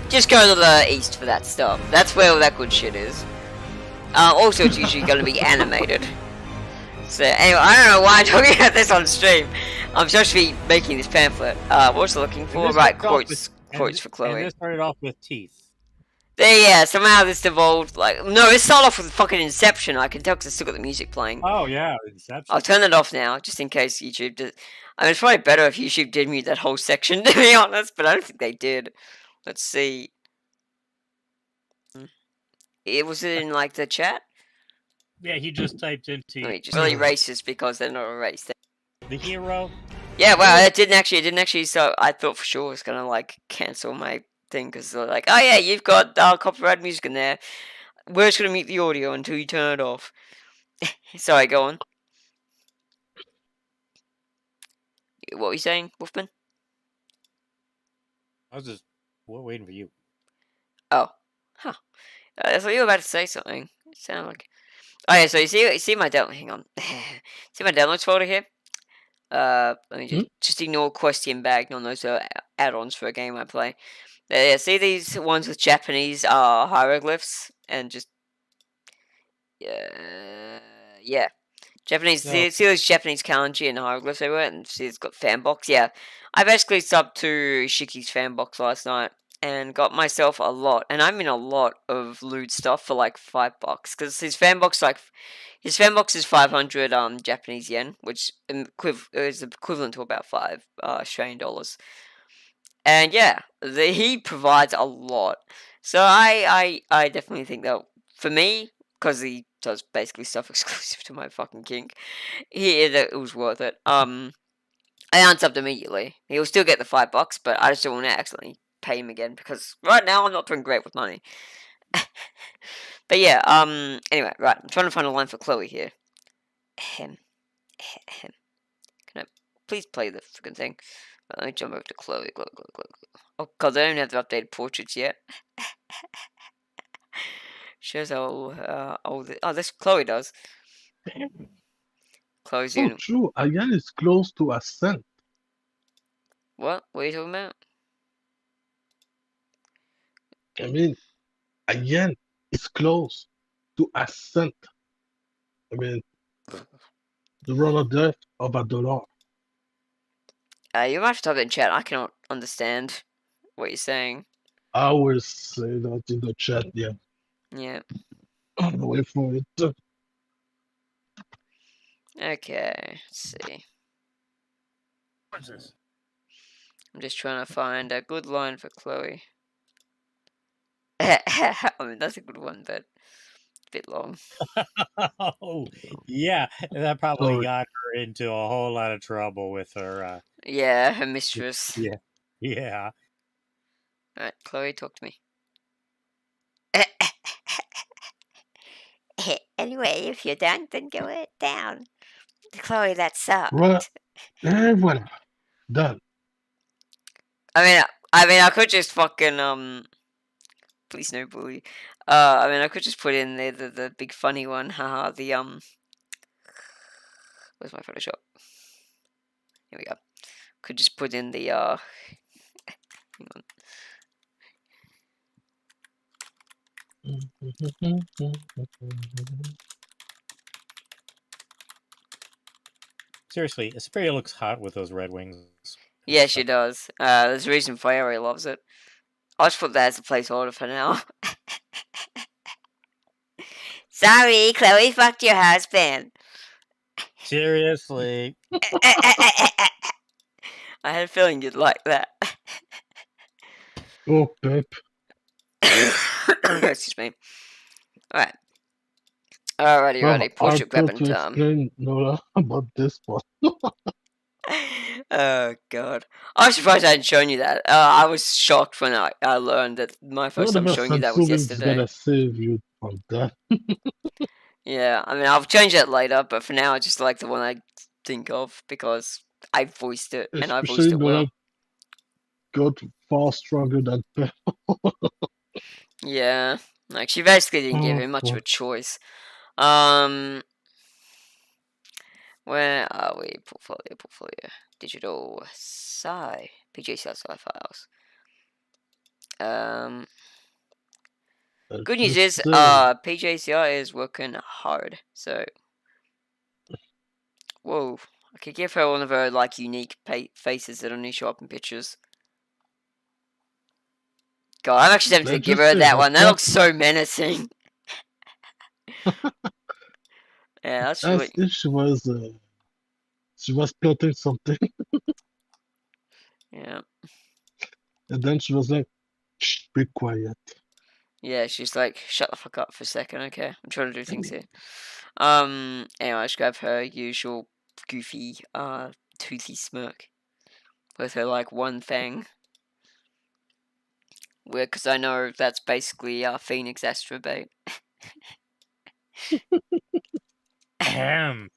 Just go to the east for that stuff. That's where all that good shit is. Also, it's usually going to be animated. So, anyway, I don't know why I'm talking about this on stream. I'm supposed to be making this pamphlet. What was I looking for? Right, quotes for Chloe. And this started off with teeth. Yeah, somehow this devolved, like, no, it started off with fucking Inception, I can tell because I still got the music playing. Oh, yeah, Inception. I'll turn it off now, just in case YouTube did. I mean, it's probably better if YouTube did mute that whole section, to be honest, but I don't think they did. Let's see. Was it in, like, the chat? Yeah, he just typed into... No, just really racist because they're not a race. The hero... Yeah, well, it didn't actually, so I thought for sure it was gonna, like, cancel my thing, because they're like, oh yeah, you've got copyright music in there. We're just gonna mute the audio until you turn it off. Sorry, go on. What were you saying, Wolfman? I was just waiting for you. Oh. Huh. I thought you were about to say something. It sounded like... Oh yeah, so you see my download... Hang on. See my downloads folder here? Let me just ignore question bag on those add-ons for a game I play. Yeah, see these ones with Japanese hieroglyphs and just yeah, Japanese. No. See those Japanese kanji and hieroglyphs everywhere, and see it's got Fanbox. Yeah, I basically subbed to Shiki's Fanbox last night and got myself a lot, and I mean a lot of lewd stuff for like $5 because his Fanbox is 500 Japanese yen, which is equivalent to about $5 Australian dollars. And yeah, he provides a lot. So I definitely think that for me, because he does basically stuff exclusive to my fucking kink, that it was worth it. I unsubbed immediately. He'll still get the $5, but I just don't want to accidentally pay him again because right now I'm not doing great with money. But yeah, anyway, right. I'm trying to find a line for Chloe here. Ahem. Ahem. Can I please play the freaking thing? Right, let me jump over to Chloe. Chloe. Oh god, they don't have the updated portraits yet. Shows how old. Oh, this Chloe does. Chloe's the Oh, only. true. Ayan is close to Ascent. What? What are you talking about? I mean, Ayan is close to Ascent. I mean, the run of death of Adolar. You might have to type it in chat. I cannot understand what you're saying. I will say that in the chat, yeah. Yeah. Wait for it. Okay. Let's see. What's this? I'm just trying to find a good line for Chloe. I mean, that's a good one, but a bit long. Oh, yeah, that probably Sorry. got her into a whole lot of trouble with her. Yeah, her mistress. Yeah. Alright, Chloe, talk to me. Anyway, if you're done, then go it down. Chloe, that sucked. Right. And voilà. Done. I mean, I could just fucking please no bully. I mean, I could just put in there the big funny one. Haha. Where's my Photoshop? Here we go. Could just put in the hang on. Seriously, Asperia looks hot with those red wings. Yeah, she does. There's a reason Fiery loves it. I'll just put that as a placeholder for now. Sorry, Chloe fucked your husband. Seriously. I had a feeling you'd like that. Oh, Pep. Excuse me. Alright. Alrighty. Portrait I'll grabbing to time. explain Nora about this one. Oh god. I was surprised I hadn't shown you that. I was shocked when I learned that my first time showing you that was yesterday. Gonna save you from that. Yeah, I mean, I'll change that later, but for now, I just like the one I think of because I voiced it and I voiced it well. Got far stronger than Pep. Yeah, like she basically didn't give him much of a choice. Where are we? Portfolio, digital, PJCR files. Good news is, PJCR is working hard, so. Whoa, I could give her one of her, like, unique faces that only show up in pictures. God, I'm actually tempted to give her that one. That looks so menacing. Yeah, that's really. If she was plotting something. Yeah. And then she was like, shh, be quiet. Yeah, she's like, shut the fuck up for a second, okay? I'm trying to do things here. Anyway, I just grab her usual goofy, toothy smirk. With her, like, one fang. Weird, because I know that's basically, Phoenix Astrobait. Ahem.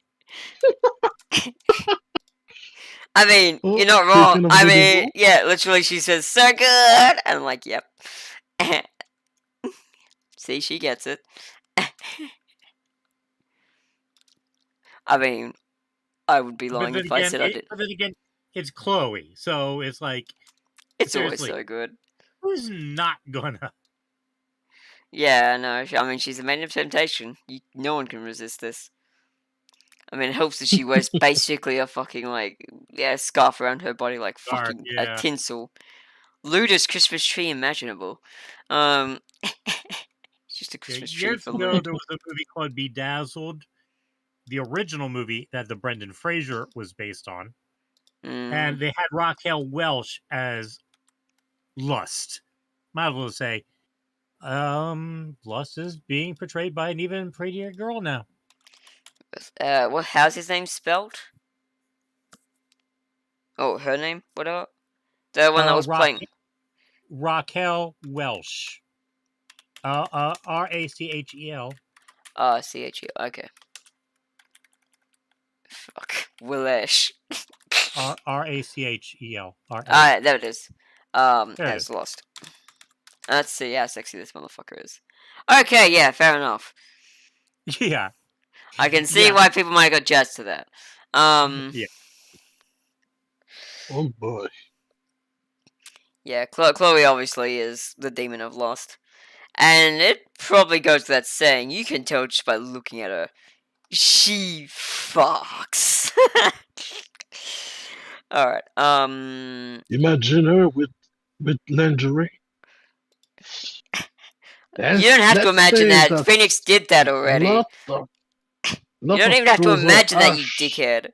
I mean, Oh, you're not wrong. I mean, ball? yeah, literally she says, so good! And I'm like, yep. See, she gets it. I mean, I would be lying if I said I did. But then again, it's Chloe, so it's like... It's always so good. Who's not gonna... Yeah, no, I mean, she's a maiden of temptation. No one can resist this. I mean, it helps that she wears basically a fucking, like, scarf around her body, like fucking a tinsel. Lewdest Christmas tree imaginable. It's just a Christmas tree for Years ago, there was a movie called Bedazzled, the original movie that the Brendan Fraser was based on. And they had Raquel Welch as Lust. Might as well say, Lust is being portrayed by an even prettier girl now. How's his name spelled? Oh, her name? Whatever. The one that was playing. Raquel Welsh. Rachel. CHE. Okay. Fuck. Willish. Rachel. Alright, there it is. There it Has is. lost. Let's see how sexy this motherfucker is. Okay, yeah, fair enough. Yeah. I can see Yeah. why people might go jazzed to that. Yeah. Oh boy. Yeah, Chloe obviously is the demon of lust. And it probably goes without saying, you can tell just by looking at her. She fucks. Alright, Imagine her with lingerie. you don't have to Let's imagine say that. that Phoenix did that already. You don't even have to imagine that, you dickhead.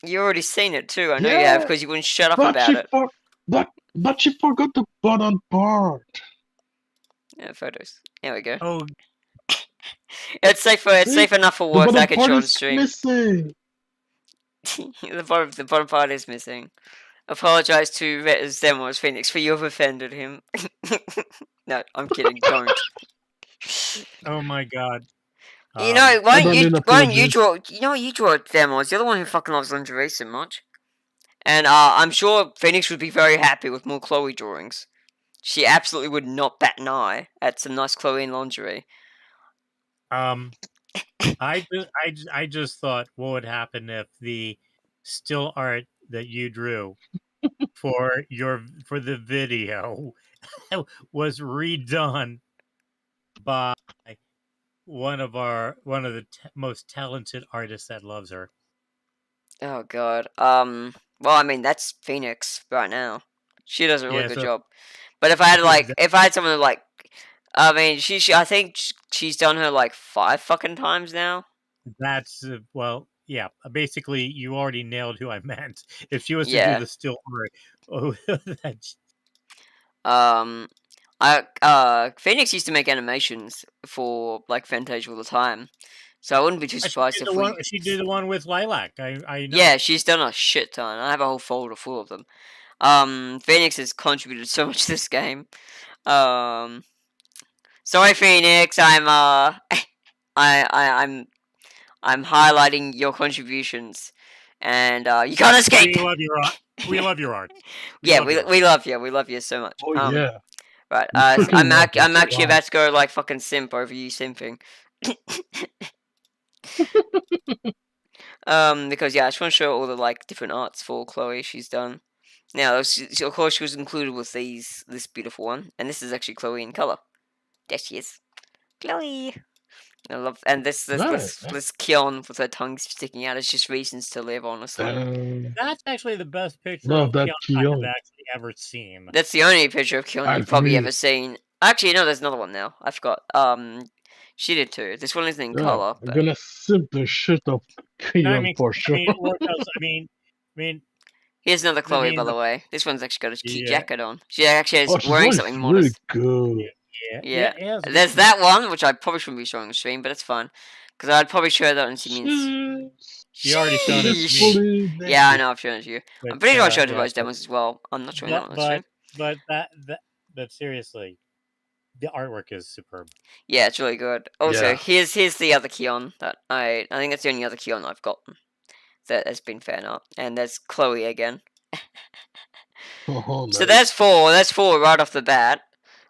You already seen it too. I know you have, Yeah, because you wouldn't shut up but about she it. but she forgot the bottom part. Yeah, photos. There we go. Oh, It's safe. It's See? safe enough for The work. I bottom can part show on is stream. missing. The bottom part is missing. Apologize to RiseDemos Phoenix for you have offended him. No, I'm kidding. Don't. oh my God. You know, why I don't don't you? need Why don't you apologies. draw? You know, you draw Demos. You're the one who fucking loves lingerie so much. And I'm sure Phoenix would be very happy with more Chloe drawings. She absolutely would not bat an eye at some nice Chloe in lingerie. I just thought what would happen if the still art that you drew for the video was redone by one of the most talented artists that loves her. Oh god. Well, I mean that's Phoenix right now. She does a really good job. But if I had if I had someone who I mean, I think she's done her like 5 fucking times now. That's well, yeah. Basically, you already nailed who I meant. If she was to Yeah. do the still art, oh, that's Phoenix used to make animations for like Fantasia all the time, so I wouldn't be too surprised if she did the one with Lilac. I know. Yeah, she's done a shit ton. I have a whole folder full of them. Phoenix has contributed so much to this game. Sorry, Phoenix. I'm highlighting your contributions, and you can't escape. We love your art. We love your art. Yeah, we love you. We love you so much. Oh yeah. Right. We freaking I'm love this actually guy. about to go like fucking simp over you simping. Because yeah, I just want to show all the like different arts for Chloe she's done. Now, of course, she was included with this beautiful one, and this is actually Chloe in color. There she is, Chloe. I love, and this Kion with her tongue sticking out is just reasons to live. Honestly, That's actually the best picture Love of that Kion I have Kion. actually ever seen. that's the only picture of Kion I you've probably agree. ever seen. Actually, no, there's another one now. I forgot. She did too. This one isn't in color. I'm But... gonna sip the shit of Kion for sure. I mean, here's another Chloe, by the way. This one's actually got a cute jacket on. She actually is she's wearing something modest. Really good. Yeah. There's that one, which I probably shouldn't be showing on stream, but it's fine. Because I'd probably show that on stream. You already showed it to me. Yeah, I know, I've shown it to you. But, I'm pretty sure I showed it to RiseDemos as well. I'm not showing that on the stream. But seriously, the artwork is superb. Yeah, it's really good. Also, here's the other Kion that I think that's the only other Kion I've gotten that has been fan art. And there's Chloe again. Oh, nice. So there's four. There's 4 right off the bat.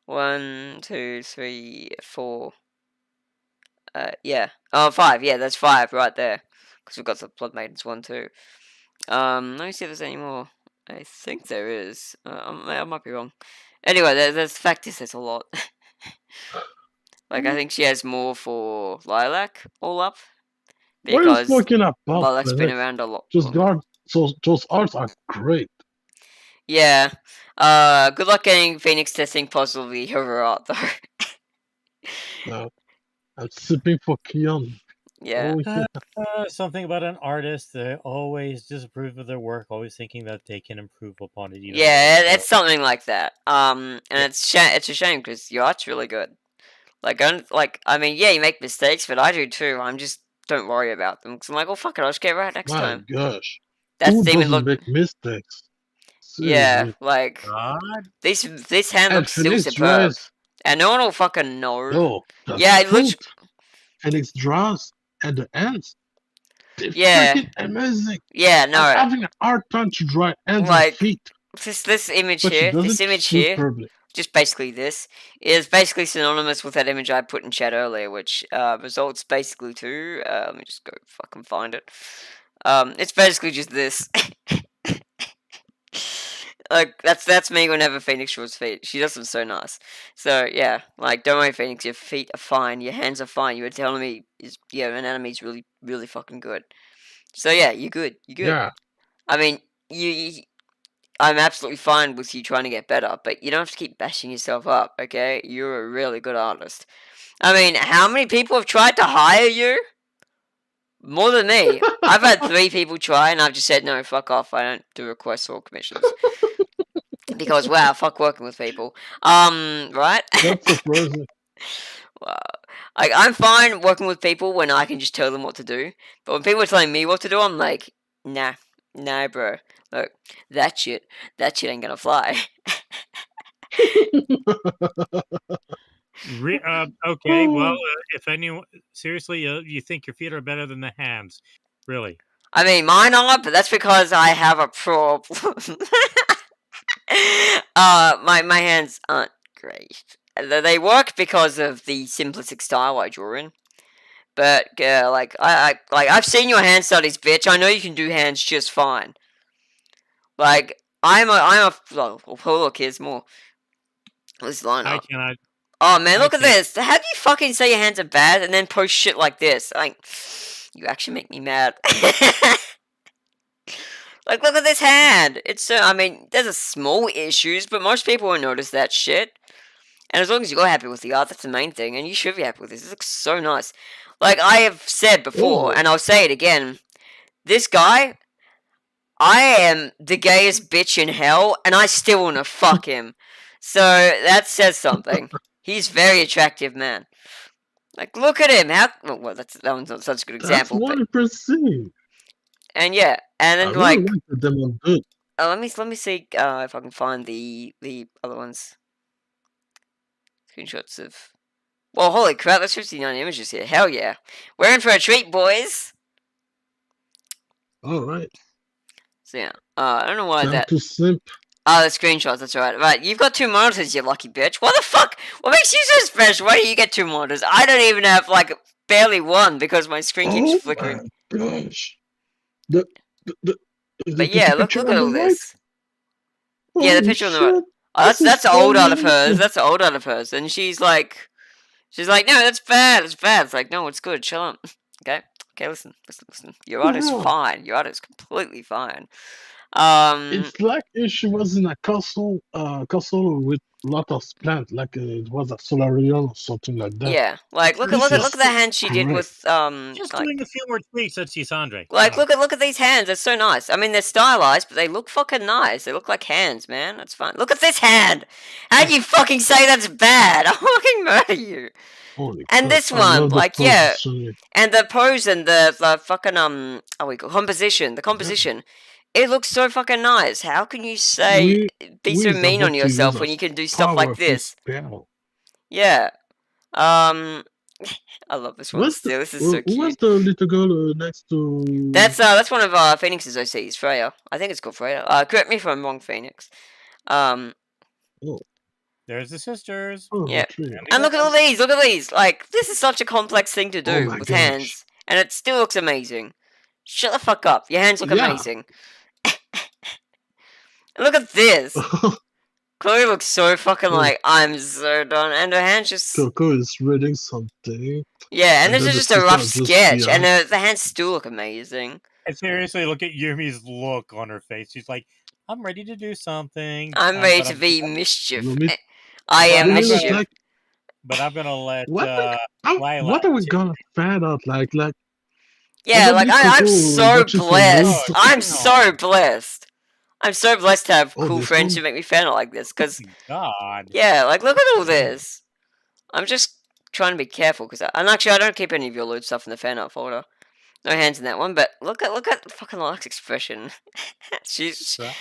1, 2, 3, 4. Yeah. Oh, 5. Yeah, that's 5 right there. Because we've got the Blood Maidens 1, 2. Let me see if there's any more. I think there is. I might be wrong. Anyway, the fact is there's a lot. Like, I think she has more for Lilac all up. What are you talking about? Lilac's been around a lot. Those arts are great. Yeah. Good luck getting Phoenix to think positively of her art, though. No, I'm sipping for Kion. Yeah. Oh, yeah. Something about an artist that always disapprove of their work, always thinking that they can improve upon it. Yeah, it's something like that. And it's a shame because your art's really good. I mean, yeah, you make mistakes, but I do too. I'm just don't worry about them because I'm like, oh fuck it, I'll just get it right next time. My gosh. That Who theme doesn't look. make mistakes? Yeah, Seriously. like God. this hand And looks still Phoenix superb, Rise, and no one will fucking know. no, the Yeah, it looks. foot Phoenix draws and the ends, they're Yeah, freaking amazing. yeah, I'm no, having a hard time to draw hands and like feet, this image but she here, does this it image here, superbly. just basically this is basically synonymous with that image I put in chat earlier, which results basically to. Let me just go fucking find it. It's basically just this. Like that's me whenever Phoenix draws feet. She does them so nice. So yeah, like don't worry, Phoenix. Your feet are fine. Your hands are fine. You were telling me your anatomy's really fucking good. So yeah, you're good. You're good. Yeah, I mean, I'm absolutely fine with you trying to get better, but you don't have to keep bashing yourself up. Okay, you're a really good artist. I mean, how many people have tried to hire you? More than me. I've had 3 people try, and I've just said no. Fuck off. I don't do requests or commissions. Because wow, fuck working with people. Right? that's surprising. Wow. I'm fine working with people when I can just tell them what to do. But when people are telling me what to do, I'm like, nah, bro. Look, that shit ain't gonna fly. Okay, well, if anyone seriously, you think your feet are better than the hands, really? I mean, mine are, but that's because I have a problem. My hands aren't great. They work because of the simplistic style I draw in. But like I've seen your hand studies, bitch. I know you can do hands just fine. Like I'm a oh look, here's more. Let's line I up. cannot. Oh man, look I at this. How do you fucking say your hands are bad and then post shit like this? Like, you actually make me mad. Like, look at this hand. It's I mean, there's a small issues, but most people won't notice that shit. And as long as you're happy with the art, that's the main thing. And you should be happy with this. This looks so nice. Like I have said before, Oh. and I'll say it again. This guy, I am the gayest bitch in hell, and I still want to fuck him. So that says something. He's very attractive man. Like, look at him. How? Well, that one's not such a good That's example. what But, I perceive. and yeah, and I then really like, like the demo good. let me see if I can find the other ones. Screenshots of. Well, holy crap! That's 59 images here. Hell yeah, we're in for a treat, boys. All right, So yeah, I don't know why time that. to simp. Oh, the screenshots. That's right. Right, you've got 2 monitors, you lucky bitch. What the fuck? What makes you so special? Why do you get 2 monitors? I don't even have like barely one because my screen keeps Oh flickering. my gosh! The But yeah, look picture at on the all right? this. Yeah, the Holy picture on the right. shit, Oh, this is that's so old out of hers. amazing. That's old out of hers, and she's like, no, that's bad. It's bad. It's like, no, it's good. Chill out. Okay, listen. Your art is Yeah. fine. Your art is completely fine. It's like if she was in a castle with lot of plant, like it was a solarium or something like that. Yeah, like look This at is the hand she did great. with Just like, doing a few more tweaks at Cisandre. like look at these hands. They're so nice. I mean, they're stylized, but they look fucking nice. They look like hands, man. That's fine. Look at this hand. How do you fucking say that's bad? I'll fucking murder you. Holy And crap, this I one, love the like, yeah, positioning. and the pose and the fucking composition. The composition. It looks so fucking nice. How can you say be so is mean on about to use yourself a when you can do stuff like powerful this? spell. Yeah. I love this one still. This is so cute. What's the little girl next to? That's one of Phoenix's OCs, Freya. I think it's called Freya. Correct me if I'm wrong, Phoenix. Oh, There's the sisters. oh, Yeah. tree. And look at all these. Look at these. Like, this is such a complex thing to do my with gosh. hands, and it still looks amazing. Shut the fuck up. Your hands look Yeah. amazing. Look at this. Chloe looks so fucking Oh. like, I'm so done. And her hands just. Coco is reading something. Yeah, and And this then is the just a rough sister just sketch, and behind. the hands still look amazing. And seriously, look at Yumi's look on her face. She's like, I'm ready to do something. I'm ready but to be mischief. Lumi- I am But I'm mischief. gonna- like, But I'm gonna let what Lila are we take gonna find out? Like, Yeah, like Probably I'm Coco so watches some blessed. movies. I'm so blessed. I'm so blessed to have Oh, cool this friends one? who make me fan art like this. Cause God. yeah, like look at all this. I'm just trying to be careful because and actually I don't keep any of your loot stuff in the fan art folder. No hands in that one, but look at fucking Lark's expression. she's Yeah.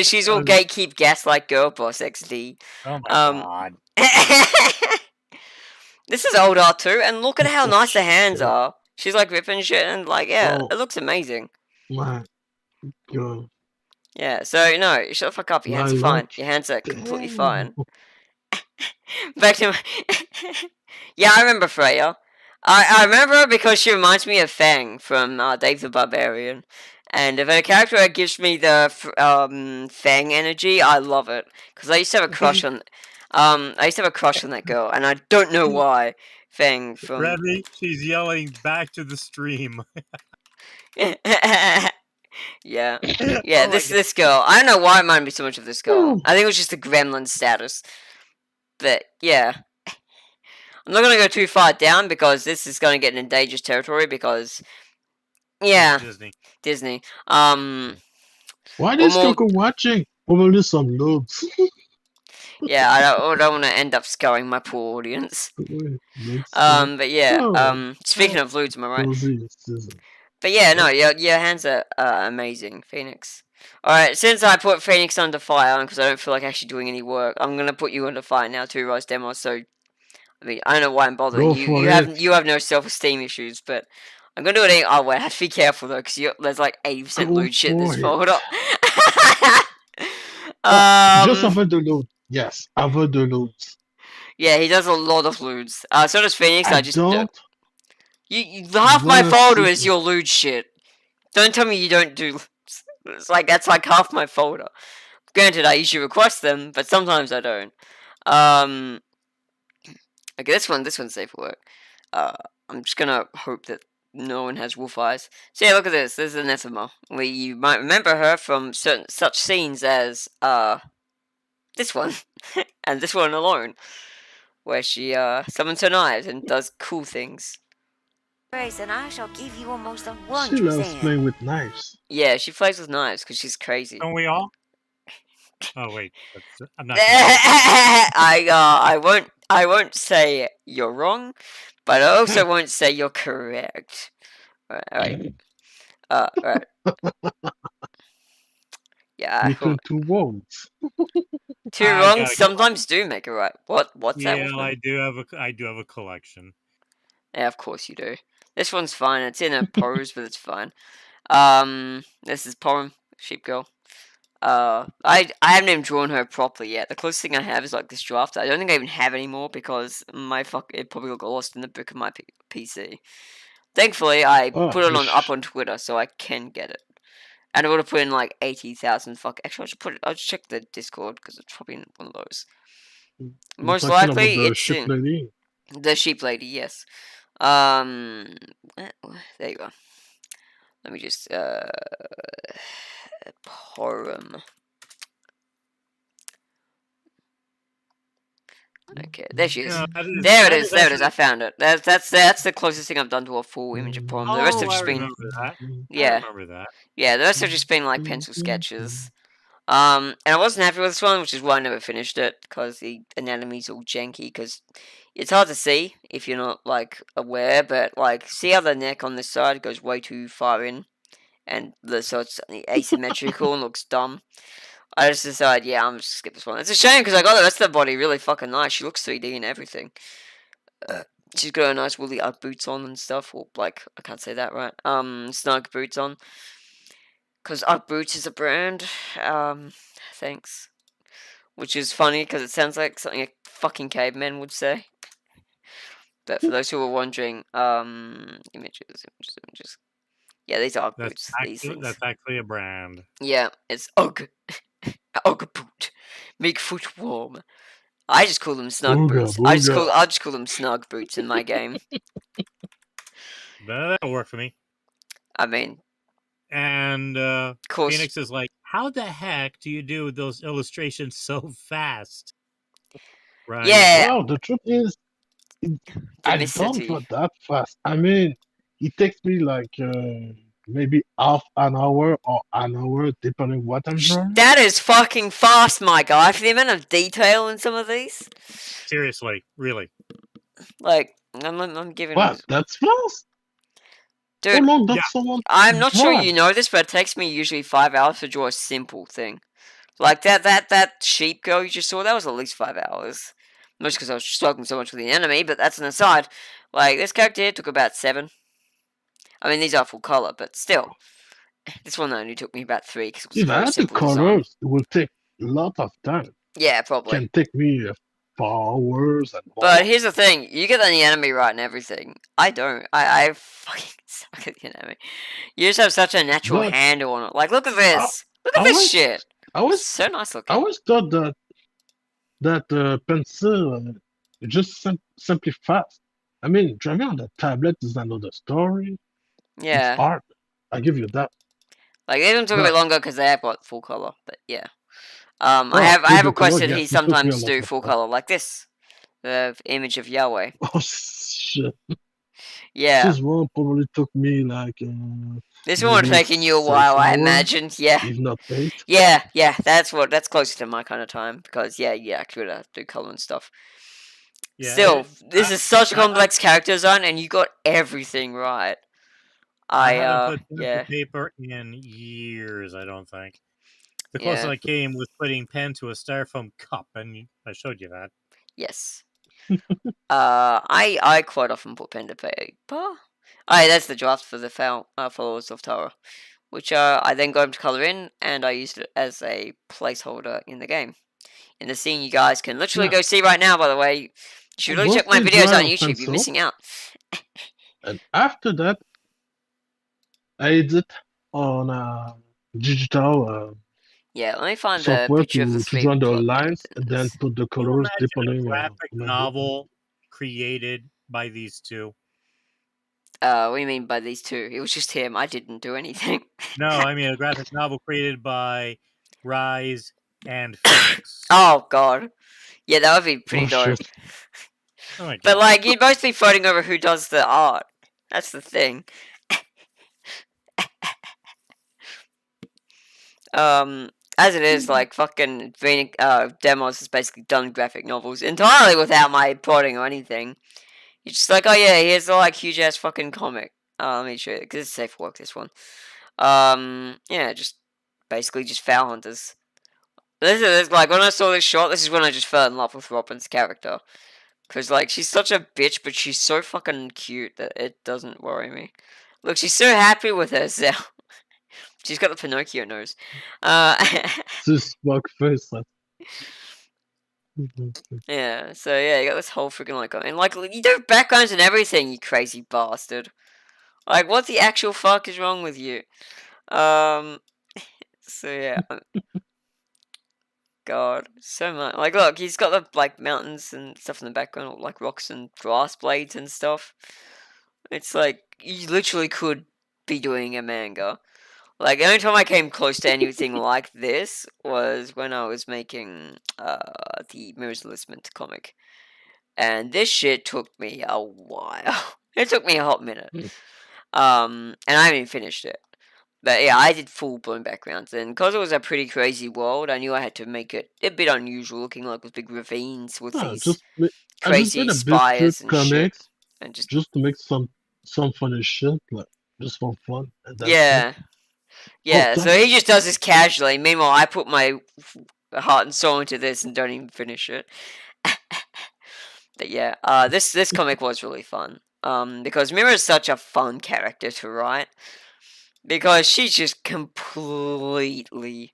she's all gatekeep gaslight girl boss XD. Oh my god. This is old art too, and look at how Oh, nice the hands shit. are. She's like ripping shit, and like Oh. it looks amazing. My God. Yeah, so no, shut the fuck up. Your hands are My fine. luck. Your hands are completely Damn. fine. Back to yeah, I remember Freya. I remember her because she reminds me of Fang from Dave the Barbarian. And if a character gives me the Fang energy, I love it. Because I used to have a crush on that girl, and I don't know why. Fang from Remy, she's yelling back to the stream. yeah, yeah. Oh my This girl. I don't know why it reminded me so much of this girl. I think it was just the gremlin status. But yeah, I'm not gonna go too far down because this is gonna get in dangerous territory. Because yeah, Disney. Why is Coco watching? Probably some noobs. Yeah, I don't want to end up scarring my poor audience. But yeah, speaking of lewds, am I right? But yeah, no, your hands are amazing, Phoenix. Alright, since I put Phoenix under fire, because I don't feel like actually doing any work, I'm gonna put you under fire now too, RiseDemos, so, I mean, I don't know why I'm bothering you. You have no self-esteem issues, but I'm gonna do it anyway. Oh, wait, I have to be careful, though, because there's like 80% loot shit in this folder. Just avoid the loot. Yes, avoid the loot. Yeah, he does a lot of loots. So does Phoenix. I just don't. Half my folder is your loot shit. Don't tell me you don't do. It's like that's like half my folder. Granted, I usually request them, but sometimes I don't. Okay, this one's safe for work. I'm just gonna hope that no one has wolf eyes. So yeah, look at this. This is Anathema. You might remember her from certain such scenes as this one and this one alone, where she summons her knives and does cool things. And I shall give you almost a She wondrous loves end. playing with knives. Yeah, she plays with knives because she's crazy. Don't we all? Oh wait, I'm not. I won't say you're wrong, but I also won't say you're correct. Alright. Right. Yeah. Between two worlds. Two wrongs sometimes do make it right. What's that? Yeah, I do have a collection. Yeah, of course you do. This one's fine. It's in a pose, but it's fine. This is Porum, Sheep Girl. I haven't even drawn her properly yet. The closest thing I have is like this draft. I don't think I even have any more because it probably got lost in the book of my PC. Thankfully, I put it up on Twitter so I can get it. And I would have put in like 80,000 Actually, I'll just check the Discord because it's probably in one of those. Most likely, it's in the sheep lady. Yes. There you go. Let me just Porum. Okay, there she is. There it is. I found it. That's the closest thing I've done to a full image of Porum. The rest have just been I remember that. Yeah, the rest have just been like pencil sketches. And I wasn't happy with this one, which is why I never finished it, because the anatomy's all janky, because it's hard to see if you're not, like, aware, but, like, see how the neck on this side goes way too far in, and so it's asymmetrical and looks dumb. I just decided, yeah, I'm just skip this one. It's a shame, because I got the rest of the body really fucking nice. She looks 3D and everything. She's got a nice woolly Ugg boots on and stuff, or, like, I can't say that right, snug boots on. Because Ugg Boots is a brand, thanks. Which is funny, because it sounds like something a fucking caveman would say. But for those who are wondering, images. Yeah, these are Ugg Boots, these things. That's actually a brand. Yeah, it's Ugg. Ugg Boot. Make foot warm. I just call them Snug Boots. I just call them Snug Boots in my game. That'll work for me. I mean... And Phoenix is like, how the heck do you do those illustrations so fast? Right. Yeah. Well, the truth is, I don't go that fast. I mean, it takes me like maybe half an hour or an hour, depending what I'm drawing. That is fucking fast, my guy, for the amount of detail in some of these. Seriously, really. Like, I'm giving... What? That's fast? Dude, long does yeah. someone I'm not sure draw? you know this, but it takes me usually 5 hours to draw a simple thing. Like that sheep girl you just saw, that was at least 5 hours. Not just because I was struggling so much with the enemy, but that's an aside. Like, this character here took about 7. I mean, these are full color, but still. This one only took me about 3 because it was If I very had the simple design. colors, it will take a lot of time. Yeah, It probably. can take me 4 hours and more. But here's the thing, you get the enemy right and everything. I don't. I fucking suck at the enemy. You just have such a natural But handle on it. Like, look at this. Look I at this always, shit. I always, So nice I looking. always thought that pencil just simply fast. I mean, drawing on the tablet is another story. It's Yeah. art. I give you that. Like, they don't took a bit But longer because they have got full color, but yeah. I oh, have with the color, requested yes, he it took me a sometimes lot do of full time. color like this. The image of Yahweh. Oh shit! Yeah. This one probably took me like This one would have maybe taken you a 6 while, I hours, imagine. Yeah. if not 8. Yeah, that's closer to my kind of time because yeah, you actually would have to do color and stuff. Yeah, Still, this is such a I- complex character design, and you got everything right. I haven't put pen Yeah, to paper in years, I don't think. The closest yeah, I came was putting pen to a styrofoam cup, and I showed you that. yes. I quite often put pen to paper. That's the draft for the Followers of Tara, which I then got him to color in, and I used it as a placeholder in the game. In the scene you guys can literally Yeah. go see right now, by the way. You should really check my Mostly videos dry on on YouTube, you're pencil. missing out. And after that, I edit on digital Yeah, let me find the software picture of the to three draw the plot lines and then happens. put the Can you colors imagine a depending graphic on my novel created by these two? What do you mean by these two? It was just him, I didn't do anything. No, I mean a graphic novel created by Rise and Phoenix. Oh god. Yeah, that would be pretty Oh, dope. shit. Oh my But god. like, you'd both be fighting over who does the art. That's the thing. As it is, like, fucking Demos has basically done graphic novels entirely without my prodding or anything. You're just like, oh yeah, here's the, like, huge-ass fucking comic. Let me show you, because it's safe for work, this one. Yeah, just, basically just Foul Hunters. This is, like, when I saw this shot, this is when I just fell in love with Robin's character. Because, like, she's such a bitch, but she's so fucking cute that it doesn't worry me. Look, she's so happy with herself. She's got the Pinocchio nose. This fuck face. Yeah, so yeah, you got this whole freaking like, and like, you do backgrounds and everything, you crazy bastard. Like, what the actual fuck is wrong with you? So yeah. God, so much. Like, look, he's got the, like, mountains and stuff in the background, like rocks and grass blades and stuff. It's like, you literally could be doing a manga. Like, the only time I came close to anything like this was when I was making the Mirror's Enlistment comic. And this shit took me a while. It took me a hot minute. And I haven't even finished it. But yeah, I did full-blown backgrounds. And because it was a pretty crazy world, I knew I had to make it a bit unusual, looking like with big ravines with I these just made crazy a bit spires and shit. comics And just to make some funny shit, like just for fun. And that's yeah. it. Yeah, Oh, so he just does this casually. Meanwhile, I put my heart and soul into this and don't even finish it. But yeah, this comic was really fun. Because Mira is such a fun character to write. Because she's just completely,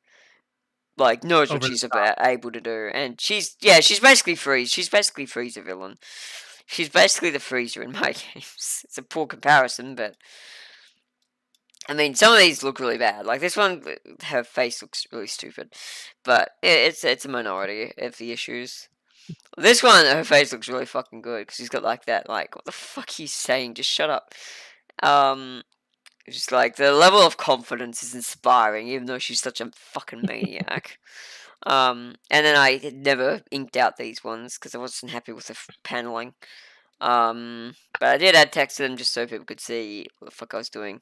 like, knows what Over the she's top. able to do. And she's basically Freeze. She's basically Freezer villain. She's basically the Freezer in my games. It's a poor comparison, but I mean, some of these look really bad. Like this one, her face looks really stupid, but it's a minority of the issues. This one, her face looks really fucking good because she's got like that, like, what the fuck he's saying? Just shut up. Just like the level of confidence is inspiring, even though she's such a fucking maniac. And then I had never inked out these ones because I wasn't happy with the paneling. But I did add text to them just so people could see what the fuck I was doing.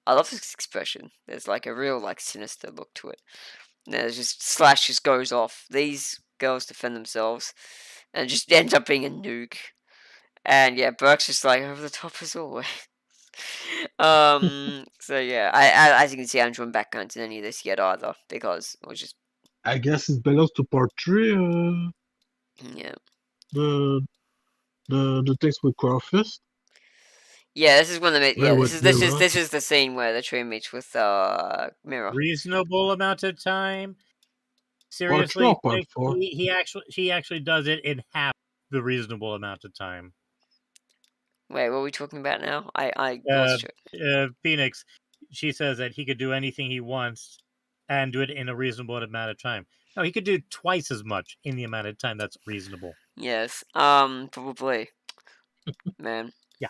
I love this expression. There's like a real like sinister look to it. And there's just slash just goes off. These girls defend themselves, and it just ends up being a nuke. And yeah, Burke's just like over the top as always. So yeah, as you can see, I haven't drawn backgrounds in any of this yet either because it was just I guess it belongs to part 3. yeah. The the things with Crawfist. Yeah, this is one of the Where this with is Mira. this is the scene where the tree meets with Mirror. Reasonable amount of time. Part 3 Seriously, or part Nick, 4? he actually does it in half the reasonable amount of time. Wait, what are we talking about now? I Uh, lost you. Phoenix, she says that he could do anything he wants and do it in a reasonable amount of time. No, he could do twice as much in the amount of time that's reasonable. Yes. Probably. Man. Yeah.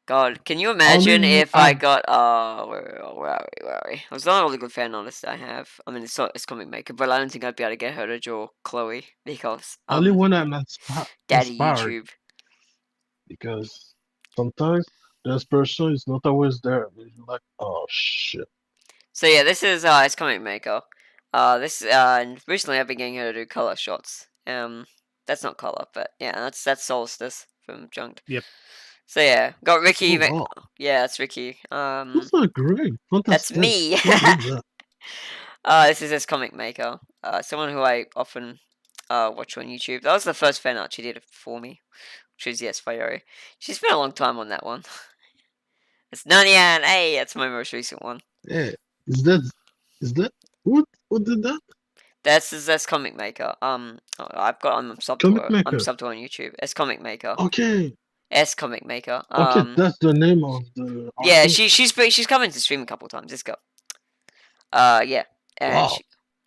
God, can you imagine Only if I got where are we? I was not a really good fan artist I have. I mean it's not it's comic maker, but I don't think I'd be able to get her to draw Chloe because only when I'm Daddy inspired, YouTube. because sometimes the inspiration is not always there. You're like, oh shit. So yeah, this is it's comic maker. This and recently I've been getting her to do color shots. That's not color, but yeah, that's Solstice from Junked. Yep. So yeah, got Ricky. Oh, wow. Yeah, that's Ricky. Those are great. That's Fantastic. me. Who did that? This is this comic maker. Someone who I often watch on YouTube. That was the first fan art she did for me, which is yes, Fayori. She spent a long time on that one. It's Nanian. Hey, that's my most recent one. Yeah. Is that what did that? That's comic maker. I'm subbed to Comic her. maker. I'm subbed to her on YouTube. S comic maker. Okay. S comic maker. Okay, that's the name of the Yeah, artist? she's come into stream a couple times. This girl. Yeah. And Wow.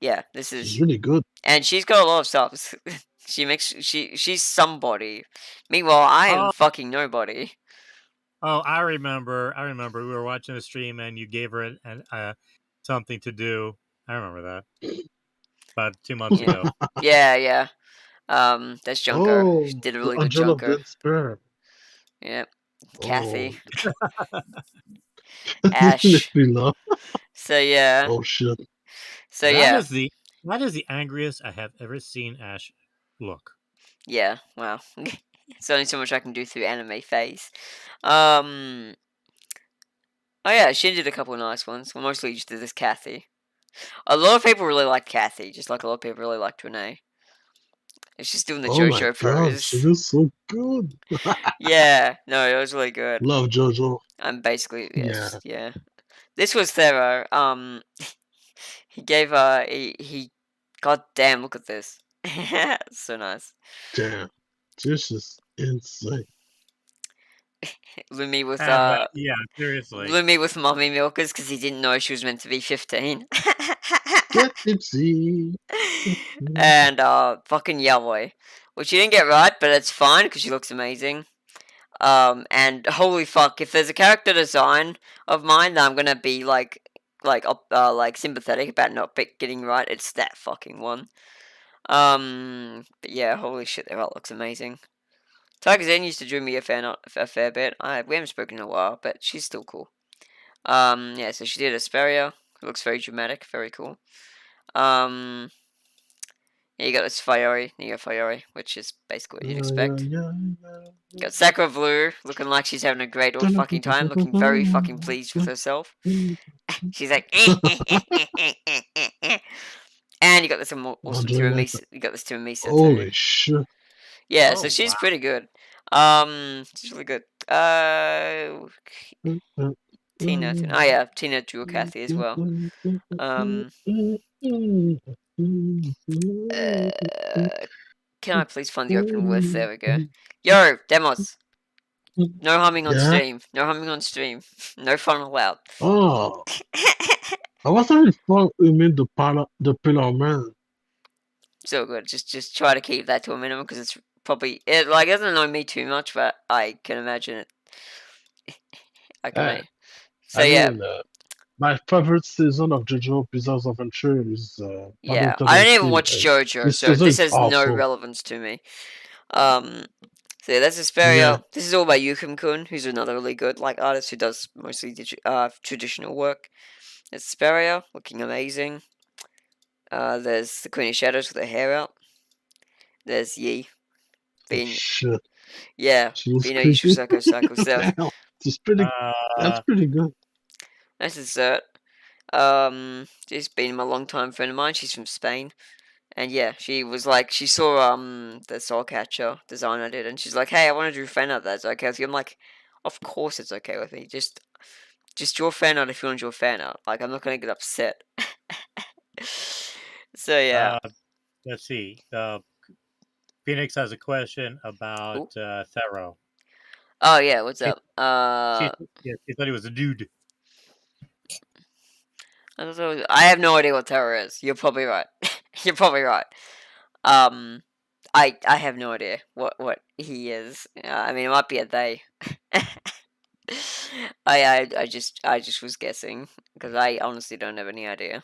yeah, this is She's really good. and she's got a lot of stuff. She's somebody. Meanwhile, I am fucking nobody. Oh, I remember. We were watching a stream and you gave her something to do. I remember that. About 2 months ago. Yeah. That's Junker. Oh, She did a the really good Angel of Junker. Dead Sperm. Yep. Kathy. Oh. Ash. Makes me laugh. So yeah. Oh shit. So yeah. That is the angriest I have ever seen Ash look. Yeah, wow. It's only so much I can do through anime phase. Oh yeah, she did a couple of nice ones. Well, mostly just did this Kathy. A lot of people really like Kathy, just like a lot of people really liked Renee. And she's doing the Oh my JoJo god, pose. she is so good. Yeah, no, it was really good. Love JoJo. I'm basically yes, yeah. This was Thero. He gave he god damn, look at this. So nice. Damn. This is insane. Lumi with yeah, seriously. Lumi with mommy milkers because he didn't know she was meant to be 15. Get tipsy. And fucking Yahweh, which you didn't get right, but it's fine because she looks amazing. And holy fuck, if there's a character design of mine that I'm gonna be like sympathetic about not getting right, it's that fucking one. But yeah, holy shit, that art looks amazing. Tiger Zen used to do me a fair bit. We haven't spoken in a while, but she's still cool. Yeah, so she did Asperia. It looks very dramatic, very cool. Yeah, you got this Fayori, Neo Fayori, which is basically what you'd expect. You got Sakura Blue, looking like she's having a great old fucking time, looking very fucking pleased with herself. She's like, and you got this awesome Tiramisu. You got this Tiramisu too. Holy shit. Yeah, so she's pretty good. She's really good. Tina. Oh yeah, Tina drew Kathy as well. Can I please find the open with? There we go. Yo, Demos. No humming on stream. No humming on stream. No fun allowed. Oh. I wasn't informed you mean the Pillar Man. So good. Just try to keep that to a minimum because it's probably it doesn't annoy me too much, but I can imagine it. My favorite season of JoJo Bizarre Adventure is yeah. I don't even watch JoJo, so this has no relevance to me. So yeah, that's Asperia. Yeah. This is all by Yukim-kun, who's another really good artist who does mostly traditional work. It's Asperia, looking amazing. There's the Queen of Shadows with her hair out. There's Yi. Being, shit. yeah, being a Yushu Psycho stuff. It's pretty. That's pretty good. That's dessert. She's been a long time friend of mine. She's from Spain. And yeah, she was like, she saw the Soul Catcher design I did, and she's like, "Hey, I want to do fan art. That's okay with you?" I'm like, "Of course it's okay with me. Just draw fan art if you want to draw fan art. Like, I'm not gonna get upset." So yeah. Let's see. Phoenix has a question about Thero. Oh yeah, what's up? She thought he was a dude. I have no idea what terror is. You're probably right. You're probably right. I have no idea what he is. I mean, it might be a they. I just was guessing because I honestly don't have any idea.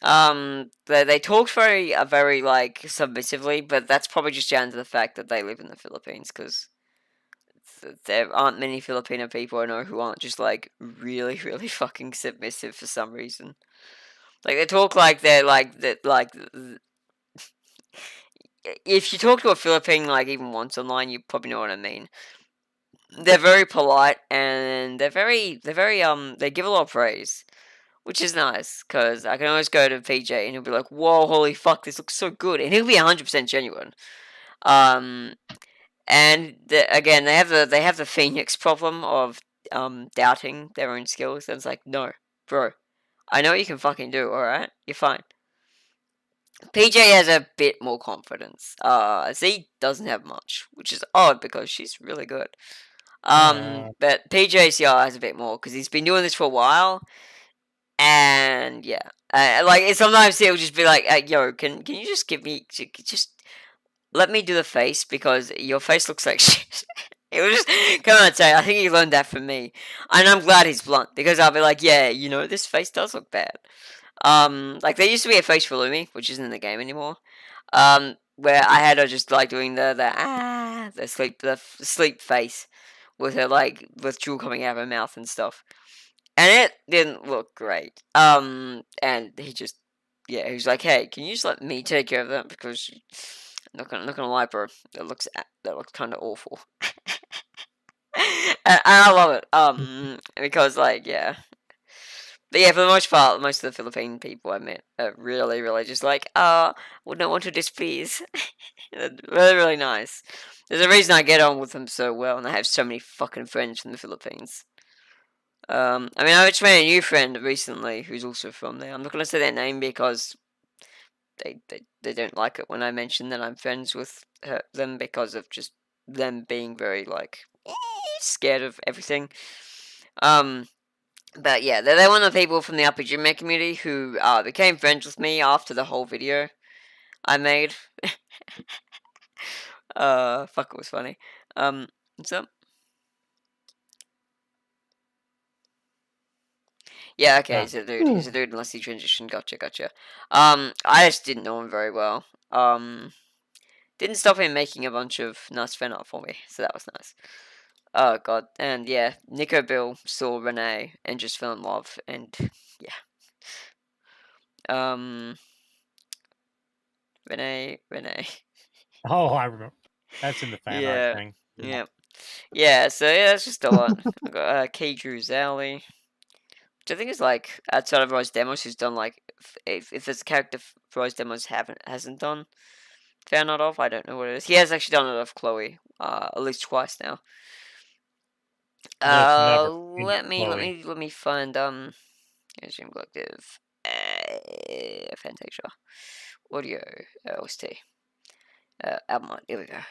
They talk very like submissively, but that's probably just down to the fact that they live in the Philippines because there aren't many Filipino people I know who aren't just like really really fucking submissive for some reason. Like they talk like they're like that like. If you talk to a Philippine like even once online, you probably know what I mean. They're very polite and they give a lot of praise, which is nice because I can always go to PJ and he'll be like, "Whoa, holy fuck, this looks so good," and he'll be 100% genuine. And again, they have the Phoenix problem of doubting their own skills. And it's like, no, bro, I know what you can fucking do. All right, you're fine. PJ has a bit more confidence. Z doesn't have much, which is odd because she's really good. But PJ has a bit more because he's been doing this for a while, and yeah, like sometimes he'll just be like, "Yo, can you just give me just let me do the face because your face looks like shit." It was just come on, say. I think he learned that from me, and I'm glad he's blunt because I'll be like, "Yeah, you know, this face does look bad." Like there used to be a face for Lumi, which isn't in the game anymore. Where I had her just like doing the sleep face with her like with jewel coming out of her mouth and stuff, and it didn't look great. And he was like, "Hey, can you just let me take care of that because I'm not gonna lie, bro, that looks kind of awful." And I love it. Because like yeah. But yeah, for the most part, most of the Philippine people I met are really, really just like, would not want to displease. Really, really nice. There's a reason I get on with them so well, and I have so many fucking friends from the Philippines. I mean, I just made a new friend recently who's also from there. I'm not going to say their name because they don't like it when I mention that I'm friends with them because of just them being very, like, scared of everything. But yeah, they're one of the people from the RPG Maker community who became friends with me after the whole video I made. Fuck, it was funny. What's up? Yeah, okay, he's a dude. He's a dude unless he transitioned. Gotcha. I just didn't know him very well. Didn't stop him making a bunch of nice fan art for me, so that was nice. Oh god, and yeah, Nico Bill saw Renee and just fell in love, and yeah. Renee. Oh, I remember. That's in the fan art thing. Yeah. So yeah, that's just a lot. I got K. Drew Zally, which I think is like outside of RiseDemos, who's done like if there's a character RiseDemos hasn't done fan art of, I don't know what it is. He has actually done it of Chloe, at least twice now. Let me find Zoom Collective, Fantasia, Audio, OST, album art. Here we go.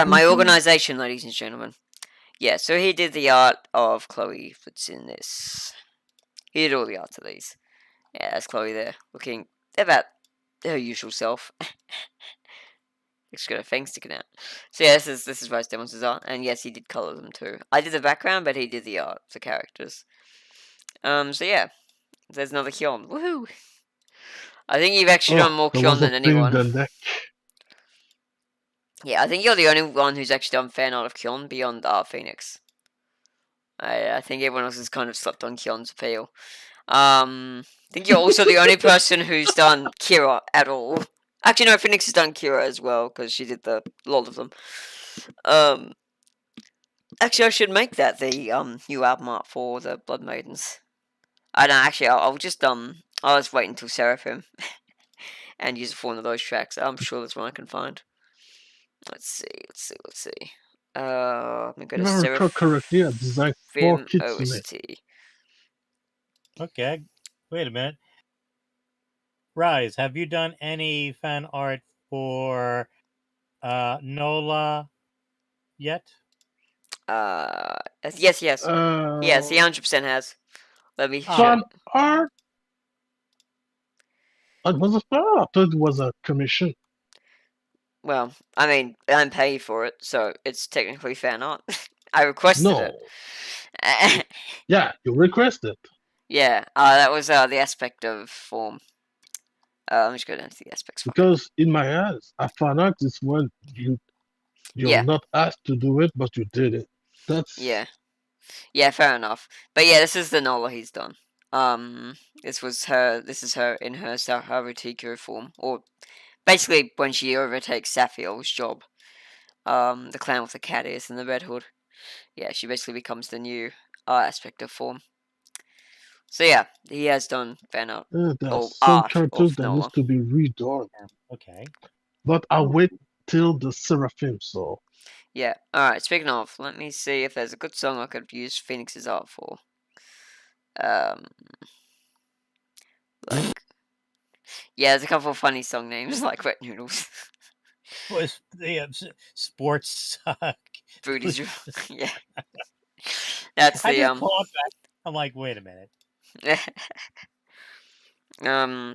My organization, ladies and gentlemen. Yeah, so he did the art of Chloe that's in this. He did all the art of these. Yeah, that's Chloe there, looking about her usual self. She's got her fangs sticking out. So yeah, this is RiseDemos' art, and yes, he did color them too. I did the background, but he did the art for characters. So yeah, there's another Kyon. Woohoo! I think you've actually done more Kyon than anyone. Yeah, I think you're the only one who's actually done fan art of Kyon beyond Phoenix. I think everyone else has kind of slept on Kyon's appeal. I think you're also the only person who's done Kira at all. Actually, no, Phoenix has done Kira as well, because she did a lot of them. Actually, I should make that the new album art for the Blood Maidens. I don't actually. I'll just I'll just wait until Seraphim and use it for one of those tracks. I'm sure there's one I can find. Let's see. I'm gonna go If to I recall correctly, I designed 4 Seraphim kits in it. OST. Okay, wait a minute. Rise, have you done any fan art for Nola yet? Yes, he 100% has. Let me show. Fan art? It was a fan art. I thought it was a commission. Well, I mean, I'm paid for it, so it's technically fan art. I requested No. it. Yeah, you requested. Yeah, that was the aspect of form. Let me just go down to the aspects. Because in my eyes, a fan art is when you're Yeah. not asked to do it, but you did it. That's Yeah, fair enough. But yeah, this is the Nola he's done. This was her. This is her in her Saharutika form, or basically when she overtakes Safiel's job. The clown with the cat ears and the red hood. Yeah, she basically becomes the new aspect of form. So yeah, he has done fan art. there are or some art characters of that Nola. needs to be redone. Okay. But I'll wait till the Seraphim, so Yeah. Alright, speaking of, let me see if there's a good song I could use Phoenix's art for. Like, yeah, there's a couple of funny song names like Wet Noodles. Was the sports suck? Booties. Yeah. That's I the just thought that. I'm like, wait a minute.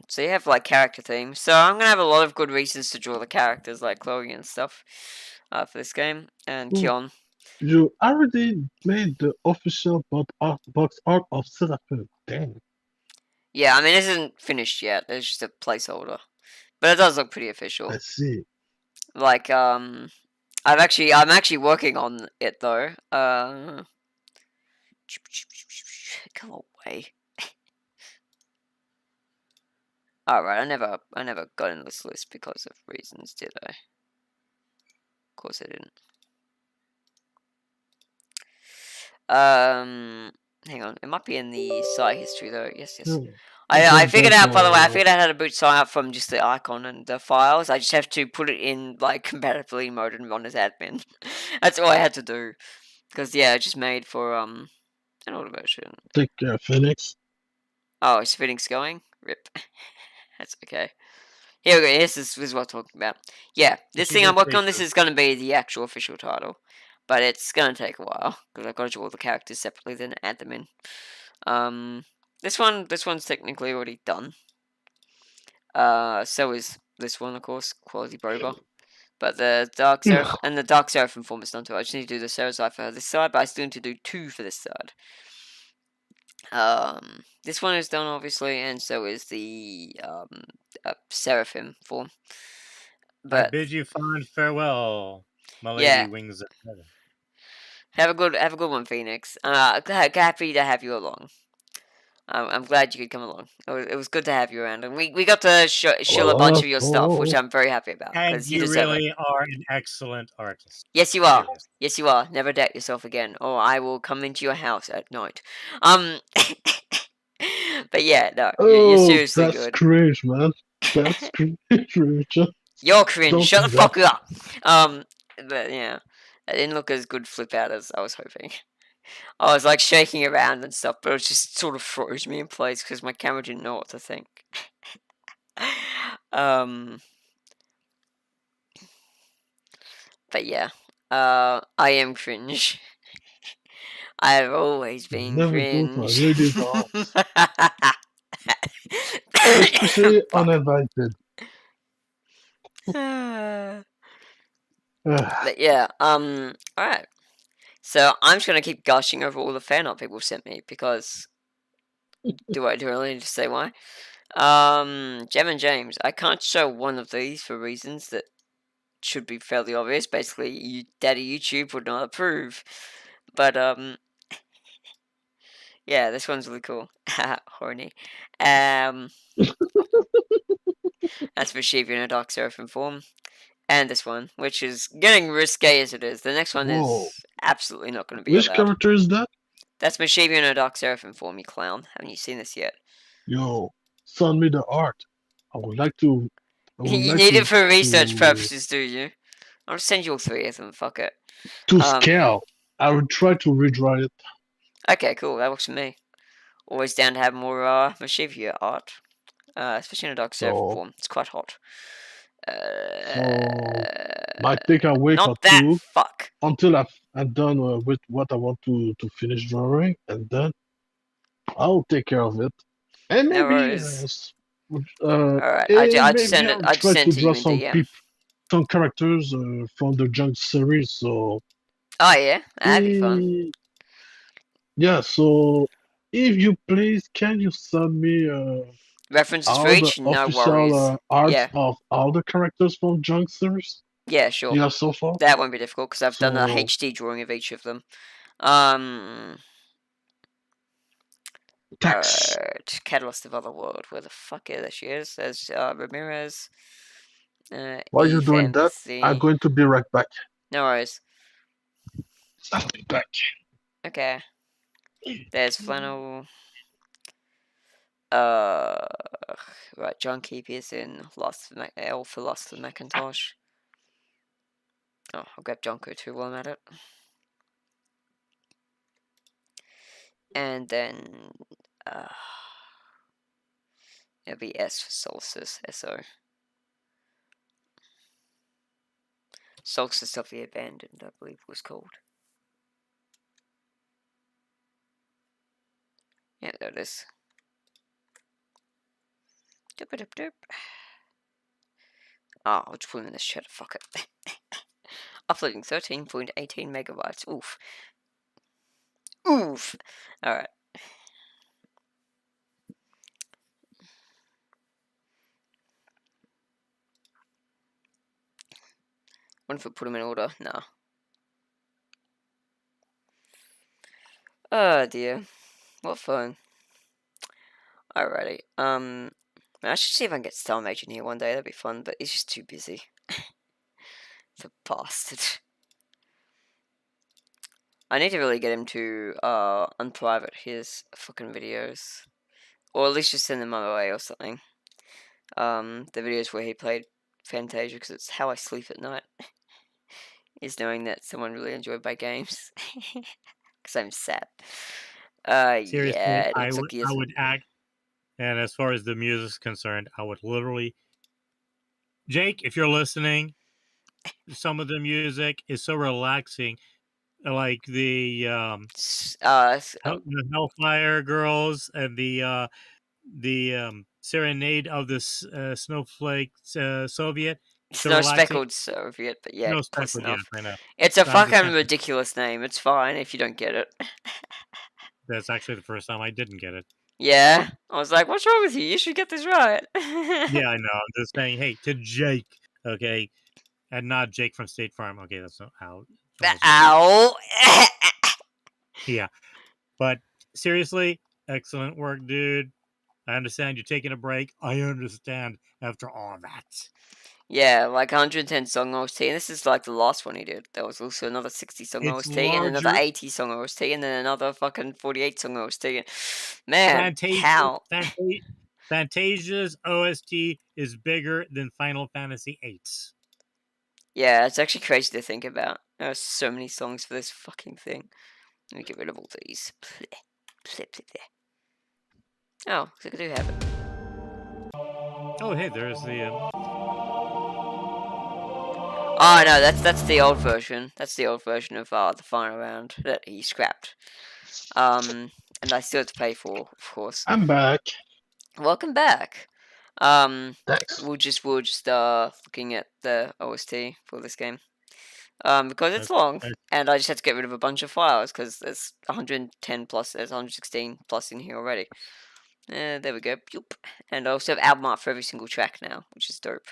So you have like character themes. So I'm gonna have a lot of good reasons to draw the characters like Chloe and stuff for this game. And Ooh. Kion. you already made the official box art of Seraphim. Dang. Yeah, I mean it isn't finished yet, it's just a placeholder. But it does look pretty official. I see. Like, I'm actually working on it though. Go away. Alright, I never got in this list because of reasons, did I? Of course I didn't. Hang on, it might be in the site history though. Yes. I figured out, by the way, I figured out how to boot sign up from just the icon and the files. I just have to put it in, like, compatibility mode and run as admin. That's all I had to do. Because, yeah, it's just made for, an older version. Take care, Phoenix. Oh, is Phoenix going? Rip. That's okay. Here we go, this is what I'm talking about. Yeah, this thing I'm working on, this is going to be the actual official title. But it's going to take a while, because I've got to do all the characters separately, then add them in. This one's technically already done. So is this one, of course, Quality Boba. But the Dark Seraph and the Dark Seraphim form is done too. I just need to do the Cerazai for this side, but I still need to do 2 for this side. This one is done, obviously, and so is the Seraphim form. But I bid you fond farewell, my lady Yeah. wings of heaven. have a good one, Phoenix. Happy to have you along. I'm glad you could come along. It was good to have you around, and we got to shill a bunch of your stuff, which I'm very happy about. And 'cause you you deserve it. really are an excellent artist. Yes, you are. Seriously. Yes, you are. Never doubt yourself again, or I will come into your house at night. But yeah, no, you're seriously that's good. cringe, man. That's cringe. You're cringe. Don't Shut the do that. fuck up. But yeah, it didn't look as good flip out as I was hoping. I was like shaking around and stuff, but it just sort of froze me in place because my camera didn't know what to think. But yeah, I am cringe. I've always been Never go for a cringe. lady's arms. Especially uninvited. But yeah, alright. So I'm just gonna keep gushing over all the fan art people sent me because do I really need to say why? Gem and James, I can't show one of these for reasons that should be fairly obvious. Basically, Daddy YouTube would not approve. But yeah, this one's really cool. Horny. That's for Shiva in a Dark Seraphim form. And this one, which is getting risque as it is. The next one Whoa. is absolutely not going to be Which allowed. character is that? That's Mischievous and a Dark Seraphim for me, clown. Haven't you seen this yet? Yo, send me the art. I would like to. I would You like need to, it for research to purposes, do you? I'll send you all 3 of them. Fuck it. to scale. I will try to redraw it. Okay, cool. That works for me. Always down to have more Mischievous art, especially in a Dark Seraphim form. It's quite hot. Might take a week or Not that two fuck. until I'm done with what I want to finish drawing, and then I'll take care of it. And No maybe, worries. Alright, I maybe just sent it. I'll I just try sent to it to draw you in DM. some characters from the Junk series. So Oh yeah, that'd be fun. yeah. So if you please, can you send me References for all the each? No worries. official art Yeah. of all the characters from Junk series? Yeah, sure. Yeah, so far. That won't be difficult because I've done a So HD drawing of each of them. text. Alright, Catalyst of Otherworld. Where the fuck is she is? There's Ramirez. While you're doing that, I'm going to be right back. No worries. I'll be back. Okay. There's Flannel. Right, John Keep is in L for Lost of Macintosh. Oh, I'll grab Jonko too while I'm at it. And then it'll be S for Solstice, SO. Solstice of the Abandoned, I believe it was called. Yeah, there it is. Doop. Oh, I'll just put them in this chat, fuck it. Uploading 13.18 megabytes. Oof. Oof. Alright. What if I put them in order? No. Oh dear. What fun. Alrighty. I should see if I can get Star Mage in here one day. That'd be fun, but he's just too busy. The bastard. I need to really get him to unprivate his fucking videos, or at least just send them my way or something. The videos where he played Fantasia, because it's how I sleep at night. Is knowing that someone really enjoyed my games, because I'm sad. Seriously, yeah, I would act, and as far as the music's concerned, I would literally, Jake, if you're listening, some of the music is so relaxing, like the Hellfire Girls and the Serenade of the Snowflake Soviet. Snow Speckled Soviet, but yeah, close enough. Yes, I know. It's a fucking ridiculous name. It's fine if you don't get it. That's actually the first time I didn't get it. Yeah, I was like, "What's wrong with you? You should get this right." Yeah, I know. I'm just saying, hey, to Jake, okay, and not Jake from State Farm. Okay, that's not how. Ow. Yeah, but seriously, excellent work, dude. I understand you're taking a break. I understand after all that. Yeah, like 110 song OST, and this is like the last one he did. There was also another 60 song OST, and another 80 song OST, and then another fucking 48 song OST. And man, how? Fantasia's OST is bigger than Final Fantasy VIII's. Yeah, it's actually crazy to think about. There are so many songs for this fucking thing. Let me get rid of all these. Oh, looks like I do have it. Oh, hey, there's the. Oh no, that's the old version. That's the old version of the final round that he scrapped. And I still have to pay for, of course. I'm back. Welcome back. Thanks. We'll just looking at the OST for this game. Because it's long, and I just had to get rid of a bunch of files because there's 110 plus, there's 116 plus in here already. There we go. Boop. And I also have album art for every single track now, which is dope.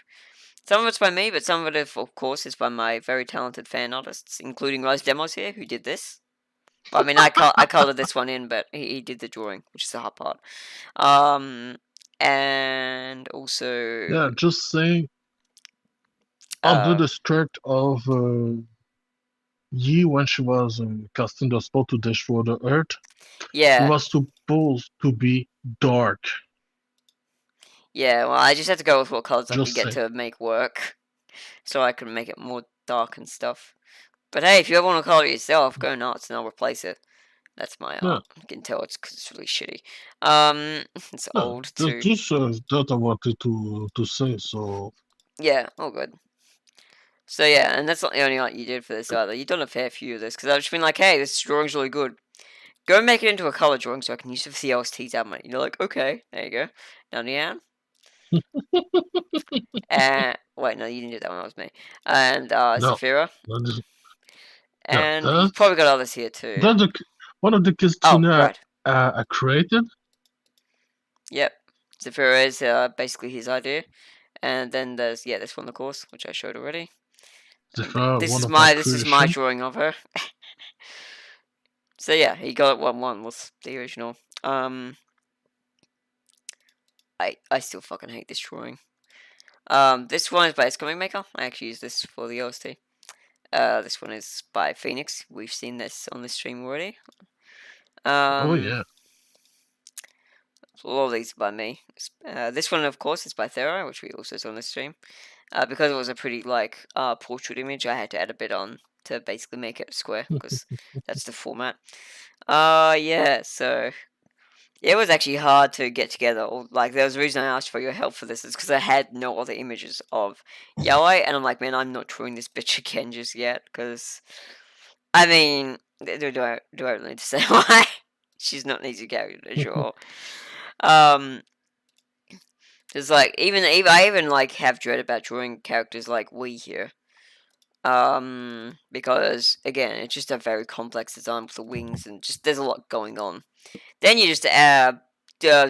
Some of it's by me, but some of it, of course, is by my very talented fan artists, including RiseDemos here, who did this. Well, I mean, I colored this one in, but he did the drawing, which is the hard part. And also... Yeah, just saying, under the strength of Yi, when she was casting the spell to destroy the earth, it Yeah. was supposed to be dark. Yeah, well, I just had to go with what colors I could Just get saying. to make work, so I can make it more dark and stuff. But hey, if you ever want to color it yourself, go nuts and I'll replace it. That's my Yeah, art. You can tell it's because it's really shitty. It's yeah. old too. This that I wanted to say. So Yeah, all good. So yeah, and that's not the only art you did for this either. You've done a fair few of this because I've just been like, hey, this drawing's really good. Go and make it into a color drawing so I can use it for the LSTs out. You're like, okay, there you go. Down the end. Wait, no, you didn't do that one. That was me. And no, Zafira. that- yeah, And you've probably got others here too. that's one of the kids Oh, Tina right. I created. Yep. Zafira is basically his idea. And then there's this one, of course, which I showed already. One This of my is my creation. drawing of her. So yeah, he got it 1-1 was the original. I still fucking hate this drawing. This one is by Comic Maker. I actually use this for the OST. This one is by Phoenix. We've seen this on the stream already. Oh yeah. All of these are by me. This one, of course, is by Thera, which we also saw on the stream. Because it was a pretty portrait image, I had to add a bit on to basically make it square because that's the format. Yeah. So it was actually hard to get together. There was a reason I asked for your help for this, is because I had no other images of Yaoi, and I'm like, man, I'm not drawing this bitch again just yet, because, I mean, do I really need to say why? She's not an easy character to draw. There's even I even have dread about drawing characters like we here. Because again, it's just a very complex design with the wings, and just there's a lot going on. Then you just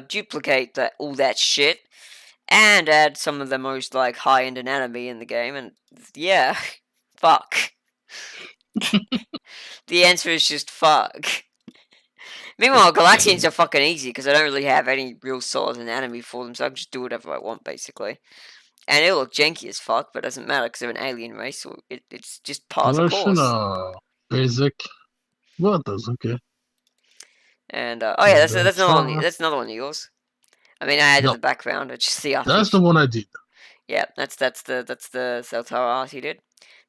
duplicate all that shit and add some of the most high-end anatomy in the game, and yeah, fuck. The answer is just fuck. Meanwhile, Galaxians are fucking easy because I don't really have any real solid anatomy for them, so I can just do whatever I want basically. And it'll look janky as fuck, but it doesn't matter because they're an alien race, so it's just par the Version course. basic. Well, that's okay. And oh yeah, that's another one. far. That's another one of yours. I mean, I added No. the background. It's just the art. That's the one I did. Yeah, that's the Celtara art he did.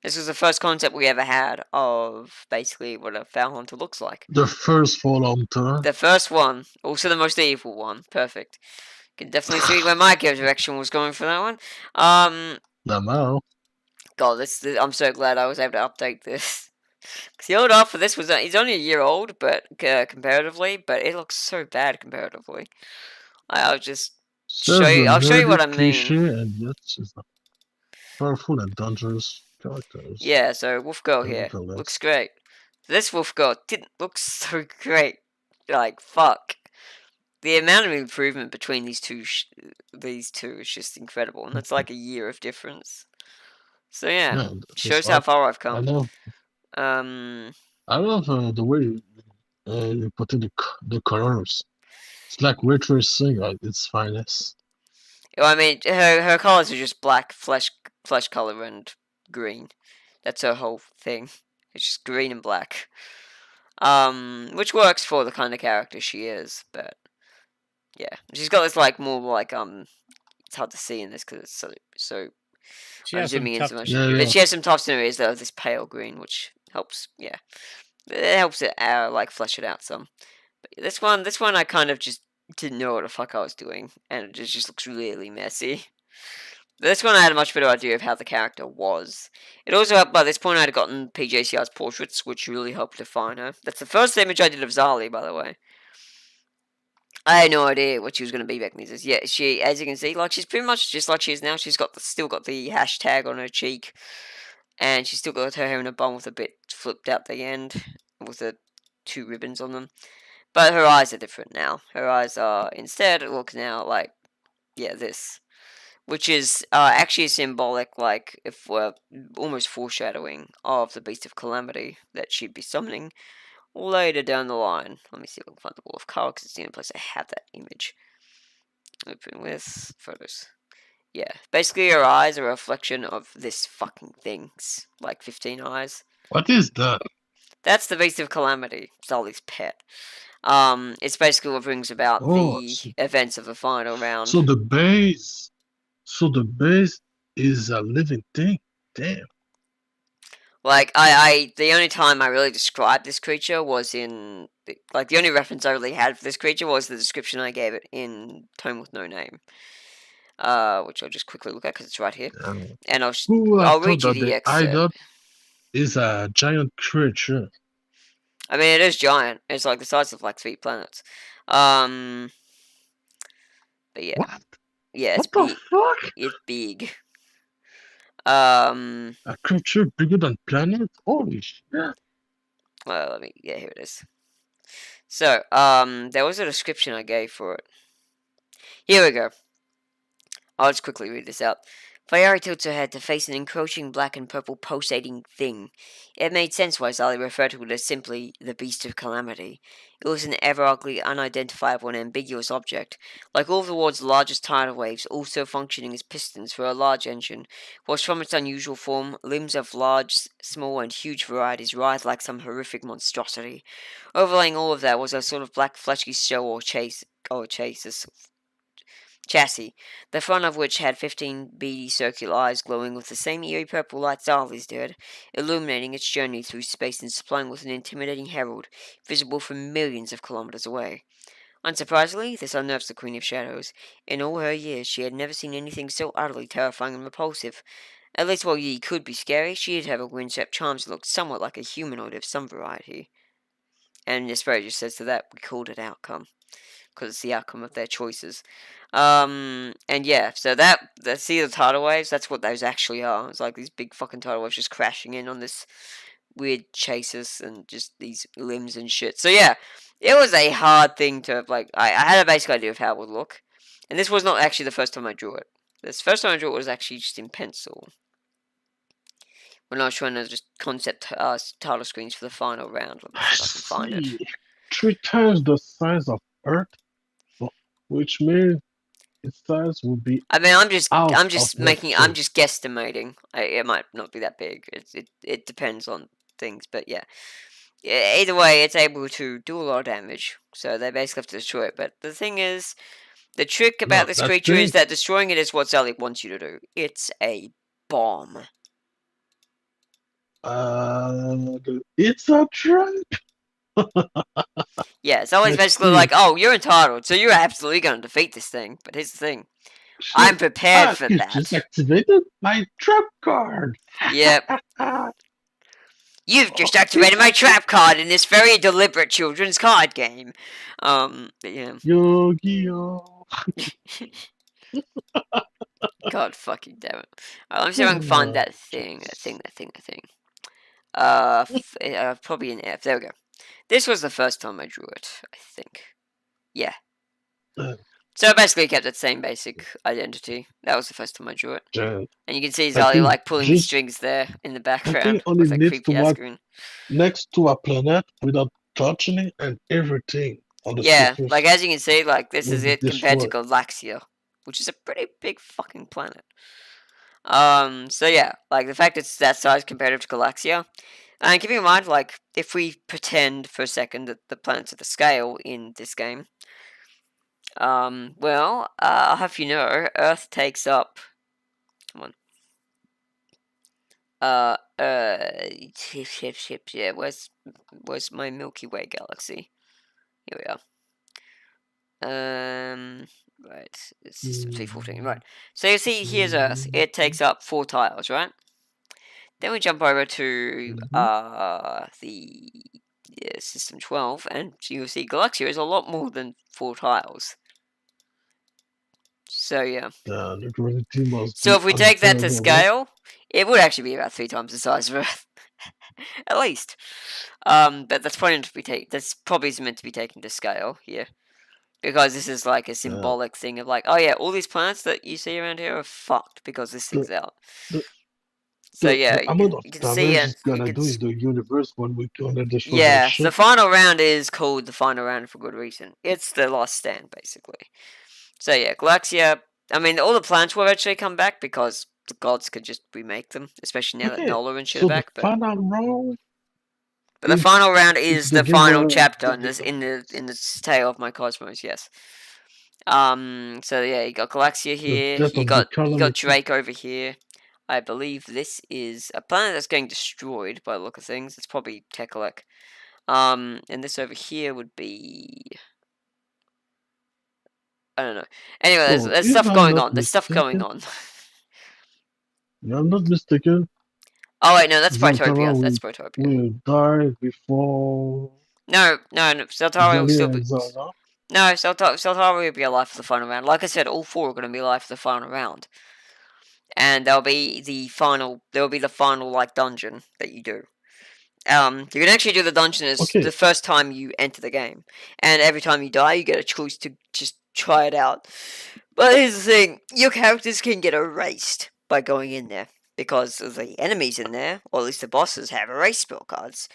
This was the first concept we ever had of basically what a Foul Hunter looks like. The first Fall Hunter. The first one, also the most evil one. Perfect. Can definitely see where my direction was going for that one. Now. God, I'm so glad I was able to update this. Because the old art for this he's only a year old, but comparatively, but it looks so bad comparatively. I'll just show you. I'll show you what I mean. And yet she's powerful and dangerous characters. Yeah, so Wolf Girl here looks great. This Wolf Girl didn't look so great. Fuck. The amount of improvement between these two is just incredible, and that's like a year of difference. So yeah, shows how far I've come. I love the way you put in the colors. It's like ray tracing at its finest. I mean, her colors are just black, flesh color, and green. That's her whole thing. It's just green and black. Which works for the kind of character she is, but yeah, she's got this more it's hard to see in this because it's so. I'm zooming in so much, but she has some tough areas though. This pale green, which helps. Yeah, it helps it flesh it out some. But this one I kind of just didn't know what the fuck I was doing, and it just looks really messy. This one I had a much better idea of how the character was. It also helped by this point I had gotten PJCR's portraits, which really helped define her. That's the first image I did of Zali, by the way. I had no idea what she was going to be back in this. Yeah, she, as you can see, she's pretty much just like she is now. She's still got the hashtag on her cheek, and she's still got her hair in a bun with a bit flipped out the end, with the 2 ribbons on them. But her eyes are different now. Her eyes are, instead, look now this. Which is actually symbolic, if we're almost foreshadowing of the Beast of Calamity that she'd be summoning later down the line. Let me see if I can find the Wall of Kyle, because it's the only place I have that image. Open with photos. Yeah, basically her eyes are a reflection of this fucking thing's 15 eyes. What is that? That's the Beast of Calamity, Zolly's pet. It's basically what brings about Oh, the events of the final round. so the base. So the base is a living thing. Damn. Like, the only time I really described this creature was in, like, the only reference I really had for this creature was the description I gave it in Tome with No Name. Which I'll just quickly look at because it's right here. And Who would have I'll thought read you that the the excerpt. idol is a giant creature? I mean, it is giant. It's like the size of like 3 planets. But yeah. What? Yeah, it's What the big. fuck? It's big. A creature bigger than planet? Holy shit. Well, yeah, here it is. So, there was a description I gave for it. Here we go. I'll just quickly read this out. Fayari tilts her head to face an encroaching black and purple pulsating thing. It made sense why Zali referred to it as simply the Beast of Calamity. It was an ever-ugly, unidentifiable and ambiguous object. Like all of the world's largest tidal waves, also functioning as pistons for a large engine, whilst from its unusual form, limbs of large, small and huge varieties writhed like some horrific monstrosity. Overlaying all of that was a sort of black fleshy shell or chassis, the front of which had 15 beady circular eyes glowing with the same eerie purple light Zali's did, illuminating its journey through space and supplying with an intimidating herald, visible from millions of kilometers away. Unsurprisingly, this unnerves the Queen of Shadows. In all her years, she had never seen anything so utterly terrifying and repulsive. At least while Yi could be scary, she did have a wind-swept charms that looked somewhat like a humanoid of some variety. And Asperger says to that, we called it outcome. Because it's the outcome of their choices. And yeah, so see the tidal waves, that's what those actually are. It's like these big fucking tidal waves just crashing in on this weird chases and just these limbs and shit. So yeah, it was a hard thing to, like, I had a basic idea of how it would look. And this was not actually the first time I drew it. This first time I drew it was actually just in pencil. When I was trying to just concept title screens for the final round. Let me see if I can find it. 3 times the size of Earth, which means its size will be. I mean, I'm just Neptune. guesstimating. It might not be that big. It depends on things, but yeah. Either way, it's able to do a lot of damage. So they basically have to destroy it. But the thing is, the trick about this creature is that destroying it is what Zali wants you to do. It's a bomb. It's a trap. Yeah, it's always basically like, oh, you're entitled, so you're absolutely going to defeat this thing. But here's the thing. I'm prepared for that. Just activated my trap card. Yep. You've just activated my trap card in this very deliberate children's card game. But yeah. Yu-Gi-Oh! God fucking damn it. Let me see if I can find that thing. Probably an F. There we go. This was the first time I drew it, I think. Yeah. So I basically kept that same basic identity. That was the first time I drew it. And you can see Zali like pulling the strings there in the background. Only with needs to walk next to a planet without touching it and everything. On the surface, like as you can see, like this is it compared to destroyed. Galaxia, which is a pretty big fucking planet. So yeah, like the fact it's that size compared to Galaxia. And keeping in mind, like, if we pretend for a second that the planets are the scale in this game, well, I'll have you know, Earth takes up, come on, yeah, where's my Milky Way galaxy? Here we are. Right, System 314, right. So you see, here's Earth, it takes up 4 tiles, right? Then we jump over to the System 12, and you'll see Galaxia is a lot more than 4 tiles. So yeah. So if we take that to scale, it would actually be about 3 times the size of Earth, at least. But that's probably meant to be taken to scale here, because this is like a symbolic thing of like, oh yeah, all these planets that you see around here are fucked because this thing's out. So yeah, you can see it. Gonna do in the universe when we gonna destroy yeah, the final round is called the final round for good reason. It's the last stand, basically. So yeah, Galaxia. I mean, all the planets will eventually come back because the gods could just remake them, especially now that Okay, Nola and shit so are the back. But final round, the if final round if is the the game final were chapter the in game this tale of my cosmos. Yes. So yeah, you got Galaxia the here. death You of the got calamity. Drake over here. I believe this is a planet that's getting destroyed by the look of things. It's probably Tekalik. And this over here would be, I don't know. Anyway, So there's if stuff I'm going not on. There's stuff going mistaken, on. if I'm not mistaken, Oh wait, no, that's Zantara Protopia. That's Protopia. will die before No, Zeltara will Zellia still be. and Zelda. No, Zeltara will be alive for the final round. Like I said, all four are going to be alive for the final round, and there'll be the final. There'll be the final like dungeon that you do. You can actually do the dungeon as Okay, the first time you enter the game, and every time you die, you get a choice to just try it out. But here's the thing: your characters can get erased by going in there because the enemies in there, or at least the bosses, have erase spell cards.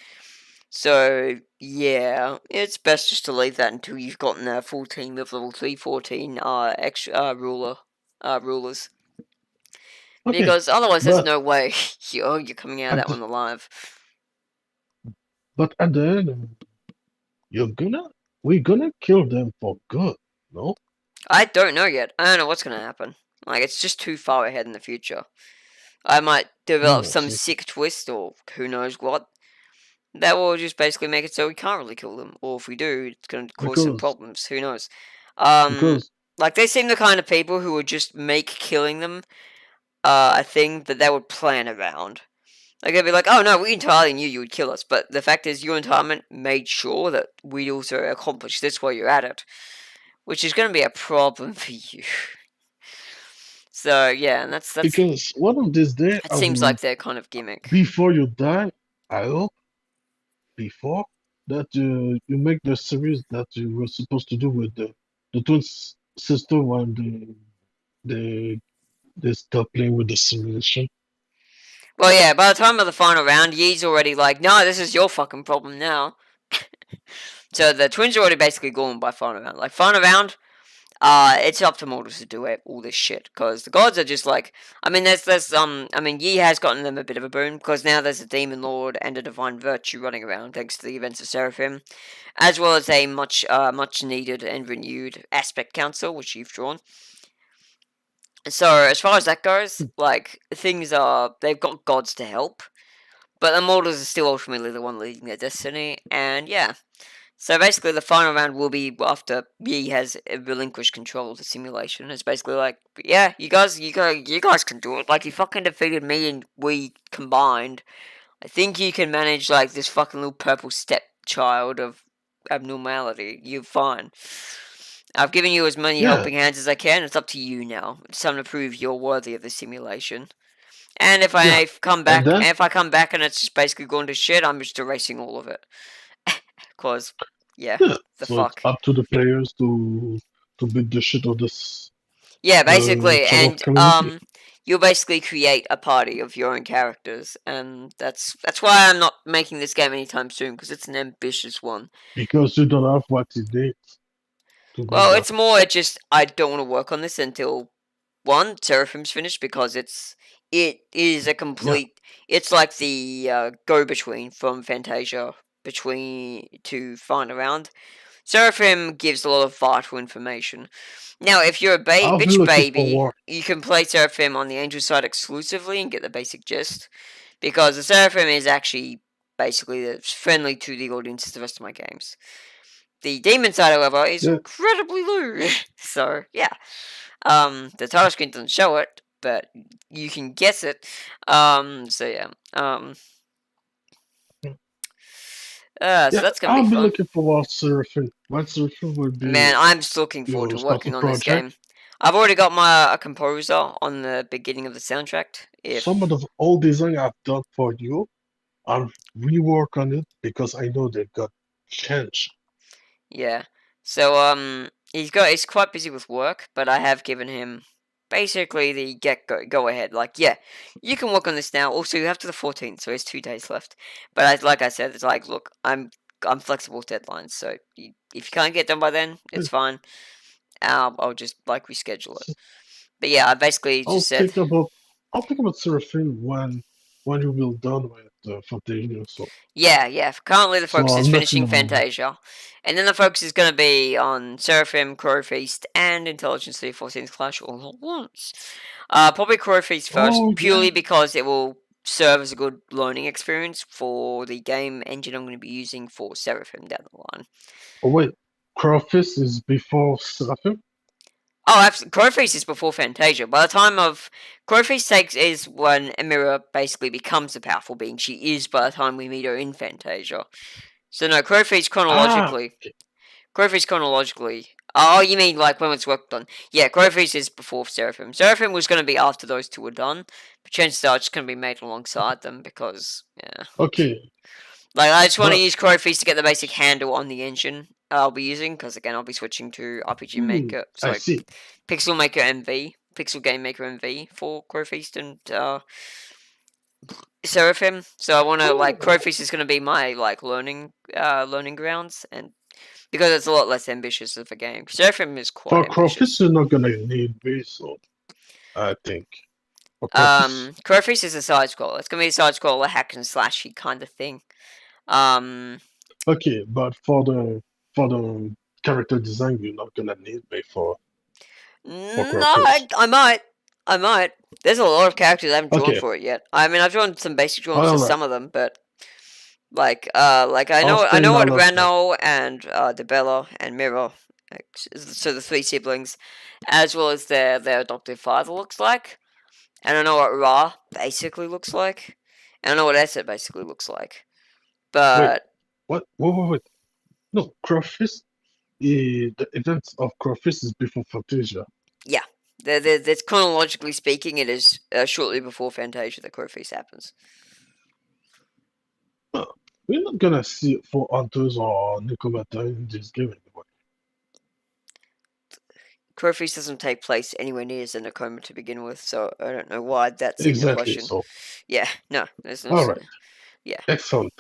So yeah, it's best just to leave that until you've gotten a full team of level 314 extra rulers, okay, because otherwise there's but no way you're coming out of at that the, one alive. but at the end, we're gonna kill them for good, no? I don't know yet. I don't know what's gonna happen. Like, it's just too far ahead in the future. I might develop Oh, some see. sick twist, or who knows what, that will just basically make it so we can't really kill them. Or if we do, it's going to cause some Because problems. Who knows? Um, because like, they seem the kind of people who would just make killing them a thing that they would plan around. Like, they'd be like, oh no, we entirely knew you would kill us, but the fact is, your entirement made sure that we'd also accomplish this while you're at it. Which is going to be a problem for you. So, yeah, and that's because one of these days it I seems will, like their kind of gimmick. before you die, I hope before that you make the series that you were supposed to do with the twin sister when they stop playing with the simulation. Well, yeah, by the time of the final round, Yee's already like, no, this is your fucking problem now. So the twins are already basically gone by final round. Like, final round, it's up to mortals to do all this shit, because the gods are just like, I mean, Yi has gotten them a bit of a boon, because now there's a demon lord and a divine virtue running around, thanks to the events of Seraphim, as well as a much needed and renewed aspect council, which you've drawn. So, as far as that goes, like, they've got gods to help, but the mortals are still ultimately the one leading their destiny, and yeah. So basically, the final round will be after Yi has relinquished control of the simulation. It's basically like, yeah, you guys can do it. Like, you fucking defeated me and we combined. I think you can manage, like, this fucking little purple stepchild of abnormality. You're fine. I've given you as many Yeah, helping hands as I can. It's up to you now. It's time to prove you're worthy of the simulation. And if yeah. I come And back, then and it's just basically going to shit, I'm just erasing all of it. Cause, yeah, yeah, the so it's fuck. up to the players to beat the shit of this Yeah, basically, Child of and Calamity. you'll basically create a party of your own characters, and that's why I'm not making this game anytime soon, because it's an ambitious one. Because you don't have what it takes to do Well, that. it's more just I don't want to work on this until one Seraphim's finished, because it is a complete. It's like the go between from Fantasia to Final Round. Seraphim gives a lot of vital information. Now, if you're a I'll be bitch looking baby, forward. you can play Seraphim on the Angel side exclusively and get the basic gist. Because the Seraphim is actually basically friendly to the audience as the rest of my games. The Demon side, however, is Yeah, incredibly lewd. So, yeah. The title screen doesn't show it, but you can guess it. So, yeah. So yeah. that's gonna be I'll be fun. looking forward to Seraphim. When Seraphim will be Man, I'm just looking forward to starting working on this project. game. I've already got a composer on the beginning of the soundtrack. Some of the old design I've done for you, I'll rework on it because I know they've got change. Yeah. So he's quite busy with work, but I have given him basically the go ahead. Like, yeah, you can work on this now. Also, you have to the 14th, so there's 2 days left. But like I said, it's like, look, I'm flexible with deadlines, so if you can't get done by then, it's fine. I'll just like reschedule it. But yeah, I basically I'll just said, think about I'll think about Seraphim when you will done with Fantasia. Yeah. Currently, the So focus I'll is let you finishing know about that. Fantasia, and then the focus is going to be on Seraphim, Crowfeast, and Intelligence 314's Clash all at once. Probably Crowfeast first, Oh yeah. purely because it will serve as a good learning experience for the game engine I'm going to be using for Seraphim down the line. Oh wait, Crawfish is before Seraphim? Oh, absolutely. Crowfeast is before Fantasia. By the time of Crowfeast takes is when Amira basically becomes a powerful being. She is by the time we meet her in Fantasia. So no, Crowfeast Ah, chronologically. okay. Crowfeast chronologically. Oh, you mean like when it's worked on? Yeah, Crowfeast is before Seraphim. Seraphim was going to be after those two were done, but chances are it's going to be made alongside them because yeah. Okay, Like I just want to but use Crowfeast to get the basic handle on the engine I'll be using because again I'll be switching to RPG Maker. I Sorry, see. Pixel Maker MV, Pixel Game Maker MV for Crowfeast and Seraphim. So I want to like Oh, Crowfeast is going to be my like learning grounds and because it's a lot less ambitious of a game. Seraphim is quite for Crawfish, ambitious. you're not gonna need Basil, I think. For Crawfish. Crowfeast is a side scroller. It's gonna be a side scroller hack and slashy kind of thing. Okay, but for the character design, you're not gonna need me for No, Crawfish. I might. There's a lot of characters I haven't drawn Okay, for it yet. I mean, I've drawn some basic drawings for alright. some of them, but like I I'll know stand what out of that. Rano and Debella and Mira, so the three siblings, as well as their adoptive father looks like, and I know what Ra basically looks like, and I know what Esset basically looks like, Wait, but what? Wait. No, Crawfish. The events of Crawfish is before Fantasia. yeah. That's chronologically speaking, it is shortly before Fantasia that Crowfeast happens. No, we're not gonna see it for Hunters or Necromata in this game anymore. Crowfeast doesn't take place anywhere near Xenocoma to begin with, so I don't know why that's even a Exactly. question. So, Yeah, no, there's no. alright, Yeah, excellent.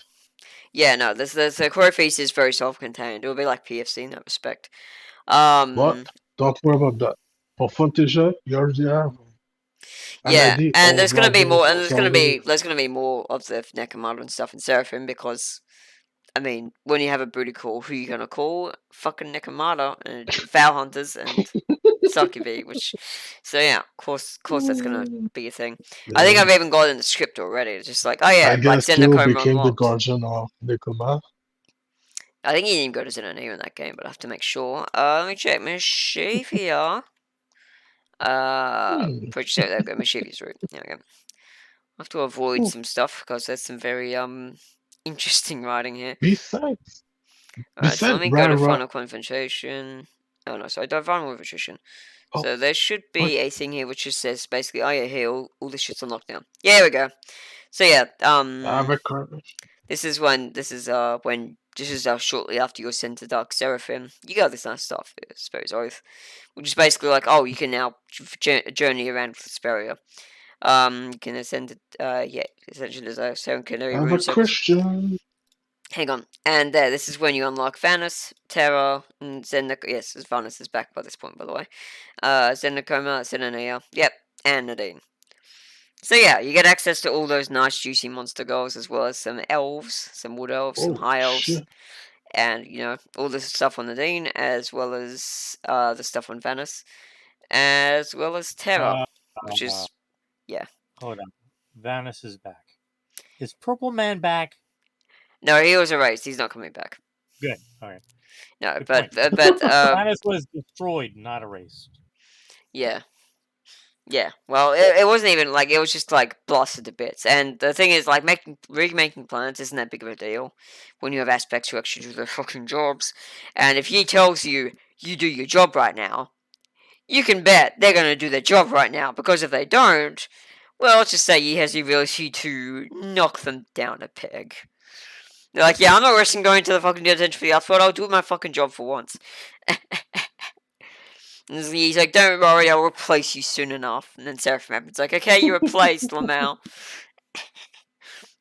yeah, no. There's the Crowfeast is very self-contained. It will be like PFC in that respect. But don't worry about that. For Fantasia, you already have an Yeah, idea and of there's gonna be more, and RiseDemos already. there's gonna be more of the Nekomata and stuff in Seraphim because I mean, when you have a booty call, who you gonna call? Fucking Nekomata and Foul Hunters and Succubi, which, so yeah, of course that's gonna be a thing. I think Yeah. I've even got it in the script already. It's just like, oh I yeah, like guess Kyo Zendokoma became the unlocked. guardian of Necromata. I think he didn't even go to Zenonia in that game, but I have to make sure. Let me check Mischief here. Pretty sure there we go, Mischief's route. There we go. I have to avoid some stuff because there's some very interesting writing here. Besides, Alright, so let me go to Rara. Final Confrontation. Oh no, sorry, Divine Revolution. Oh, So there should be what? a thing here which just says basically, oh yeah, here all this shit's on lockdown. Yeah, here we go. So yeah, this is shortly after you're sent to Dark Seraphim. You got this nice stuff, I suppose, Oath. Which is basically like, oh, you can now journey around with Hesperia. You can ascend, yeah, essentially there's a 7 Canary I'm a rune circles. Christian. Hang on, and there, this is when you unlock Vanus, Terra, and yes, Vanus is back by this point, by the way. Zendokoma, Xenonia, yep, and Nadine. So yeah, you get access to all those nice juicy monster girls, as well as some elves, some wood elves, some Oh, high elves, shit. and, you know, all this stuff on Nadine, as well as, the stuff on Vanus, as well as Terra, which is, yeah. Hold on. Vanus is back. Is Purple Man back? No, he was erased, he's not coming back. Good. All right. No, Good but, point. Vanus was destroyed, not erased. yeah. Yeah, well, it wasn't even, like, it was just, like, blasted to bits. And the thing is, like, remaking planets isn't that big of a deal when you have aspects who actually do their fucking jobs. And if he tells you, you do your job right now, you can bet they're gonna do their job right now, because if they don't, well, let's just say he has the ability to knock them down a peg. They're like, yeah, I'm not risking going to the fucking detention for the outfit, I'll do my fucking job for once. And he's like, don't worry, I'll replace you soon enough. And then Seraphim happens like, okay, you're replaced, Lamau.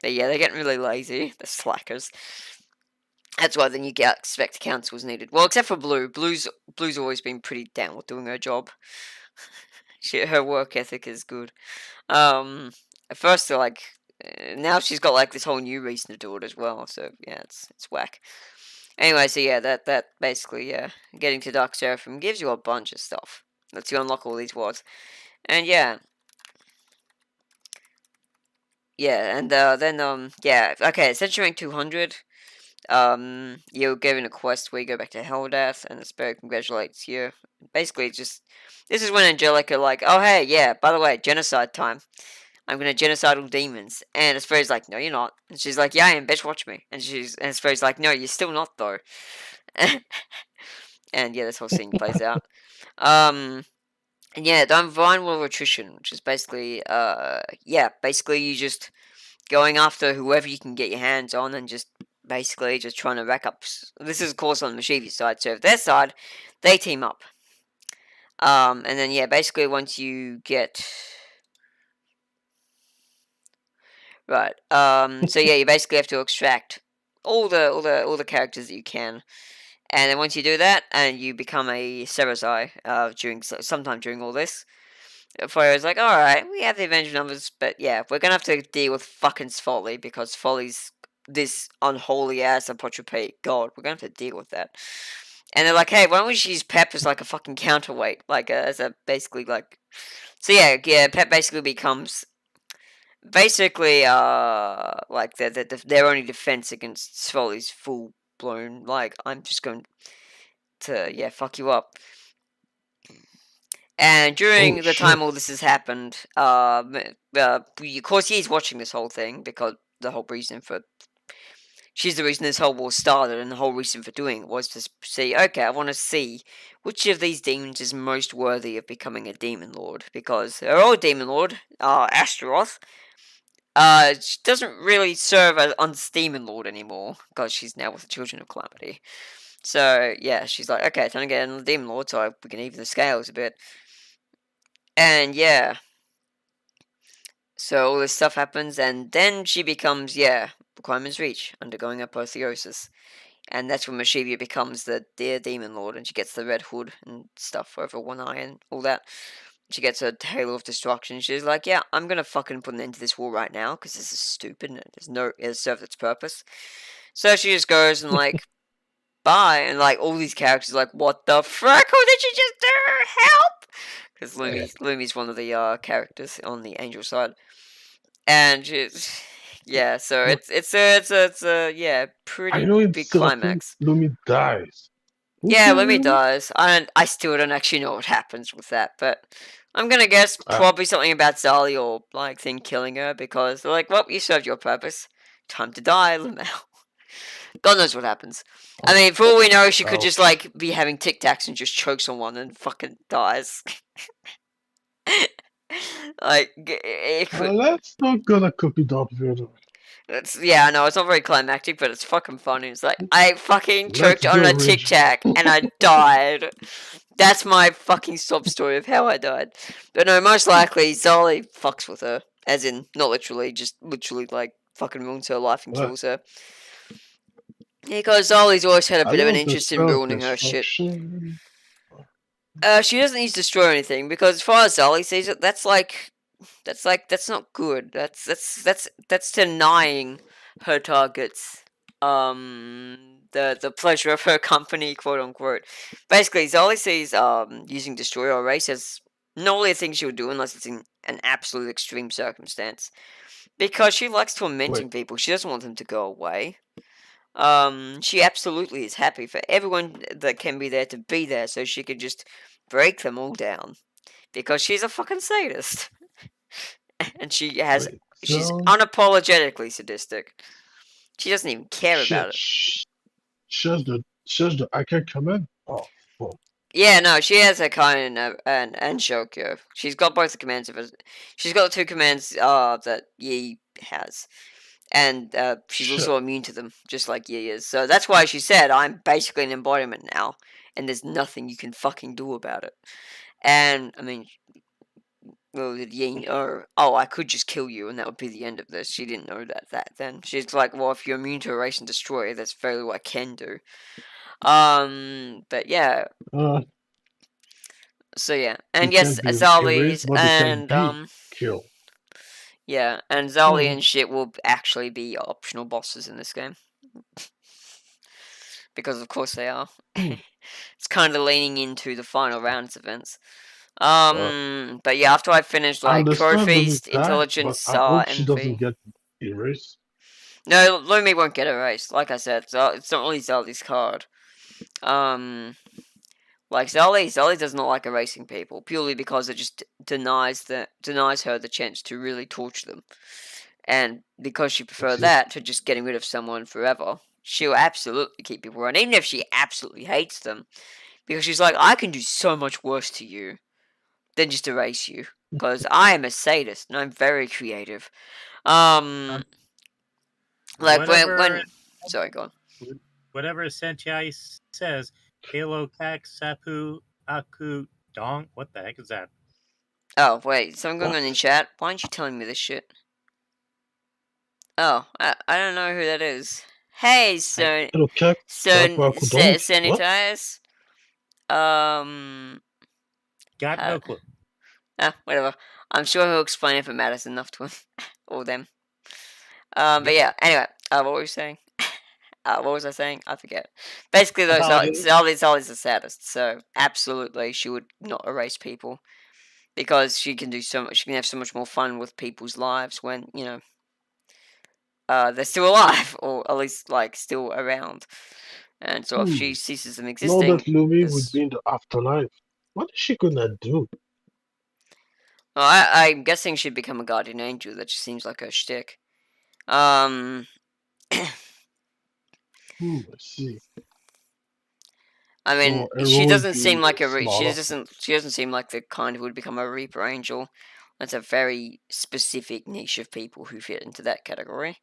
But yeah, they're getting really lazy. They're slackers. That's why then you expect councils needed. Well, except for Blue. Blue's always been pretty down with doing her job. Her work ethic is good. At first they're like, now she's got like this whole new reason to do it as well. So yeah, it's whack. Anyway, so yeah, that basically getting to Dark Seraphim gives you a bunch of stuff. Lets you unlock all these wards, and yeah. Yeah, and then yeah, okay, Century Rank 200. You're given a quest where you go back to Helldeath, and the spirit congratulates you. Basically, just this is when Angelica like, oh hey, yeah, by the way, genocide time. I'm gonna genocide all demons, and Asperia's like, no, you're not. And she's like, yeah, I am. Bitch, watch me. And Asperia's like, no, you're still not though. And yeah, this whole scene plays out. And yeah, Divine Will Attrition, which is basically, yeah, basically you just going after whoever you can get your hands on and just basically just trying to rack up. This is, of course, on the Mischievous side, so if their side, they team up. And then, yeah, basically once you get... Right, so yeah, you basically have to extract all the characters that you can. And then once you do that, and you become a Cerazai, sometime during all this, Fio's like, alright, we have the Avenger numbers, but yeah, we're gonna have to deal with fucking Folly, because Folly's this unholy ass apotropaic god. We're gonna have to deal with that. And they're like, hey, why don't we just use Pep as like a fucking counterweight? Like, as a basically like... So yeah, Pep basically becomes... Basically, like, their only defense against Folly's full-blown, like, I'm just going to, yeah, fuck you up. And during the time all this has happened, of course he's watching this whole thing, because the whole reason for... She's the reason this whole war started, and the whole reason for doing it was to see, okay, I want to see which of these demons is most worthy of becoming a Demon Lord, because her old Demon Lord, Astaroth, she doesn't really serve as Demon Lord anymore, because she's now with the Children of Calamity. So, yeah, she's like, okay, time to get another Demon Lord, so we can even the scales a bit. And, yeah. So, all this stuff happens, and then she becomes, yeah, requirements reach, undergoing apotheosis. And that's when Mashivia becomes the dear Demon Lord, and she gets the red hood and stuff over one eye and all that. She gets a halo of destruction. She's like, yeah, I'm gonna fucking put an end to this war right now, because this is stupid, and it serves its purpose. So she just goes and, like, bye, and, like, all these characters are like, what the frick? What did she just do? Help! Because Lumi's one of the characters on the angel side. And she's... Yeah, so it's a yeah, pretty big climax. Lumi dies. Yeah, Lumi dies. I still don't actually know what happens with that, but I'm gonna guess probably something about Zali or like thing killing her, because they're like, well, you served your purpose. Time to die, Lumel. God knows what happens. I mean, for all we know, she could just like be having Tic Tacs and just choke someone and fucking dies. Like, it could... Let's not gonna copy that video. Yeah, I know, it's not very climactic, but it's fucking funny. It's like, I fucking choked on a Tic Tac and I died. That's my fucking sob story of how I died. But no, most likely, Zali fucks with her. As in, not literally, just literally, like, fucking ruins her life and kills her. Because Zali's always had a bit of an interest in ruining her shit. She doesn't need to destroy anything, because as far as Zali sees it, that's not good. That's denying her targets the pleasure of her company, quote unquote. Basically, Zali sees using destroy or erase as not really a thing she would do unless it's in an absolute extreme circumstance. Because she likes tormenting people. She doesn't want them to go away. She absolutely is happy for everyone that can be there to be there, so she could just break them all down. Because she's a fucking sadist. And she's unapologetically sadistic. She doesn't even care about it. Shows the I can command. Oh, well. Yeah, no, she has her Kain and Shokyo. She's got both the commands of it. She's got the two commands that Yi has. And she's also immune to them, just like Yi is. So that's why she said, I'm basically an embodiment now, and there's nothing you can fucking do about it. And, I mean, well, Yi, I could just kill you, and that would be the end of this. She didn't know that then. She's like, well, if you're immune to erase and destroy, that's fairly what I can do. But yeah. So yeah, and yes, Azali's and kill. Yeah, and Zali Hmm. and shit will actually be optional bosses in this game. Because of course they are. Hmm. It's kind of leaning into the final rounds events. Uh, But yeah, after I finish I like understand Lumi trophies, died, but intelligence, I hope she doesn't envy. get erased. No, Lumi won't get erased. Like I said, it's not really Zali's card. Like Zali does not like erasing people purely because it just denies her the chance to really torture them, and because she I prefers see. that to just getting rid of someone forever, she'll absolutely keep people around, even if she absolutely hates them, because she's like, I can do so much worse to you than just erase you, because I am a sadist and I'm very creative. Um, Like whatever, sorry, go on. whatever Sentai says, Halo Kak Sapu Aku Dong. What the heck is that? Oh wait, something going What? on in chat. Why aren't you telling me this shit? Oh, I don't know who that is. Hey, Hello, Kek. Bakudong. What? Sanitize. Um, Got ha- no clue. whatever. I'm sure he'll explain if it matters enough to him or them. But Yep. yeah. Anyway, what were you saying? What was I saying? I forget. Basically, though, Apologies. Zali's the saddest. So absolutely, she would not erase people because she can do so much. She can have so much more fun with people's lives when they're still alive or at least like still around. And so if she Hmm. ceases them Now that existing, Lumi would this. be in the afterlife, what is she gonna do? Well, I'm guessing she'd become a guardian angel. That just seems like her shtick. Um, I see. I mean, So she Ero would doesn't seem be like smarter. she doesn't seem like the kind who would become a Reaper Angel. That's a very specific niche of people who fit into that category.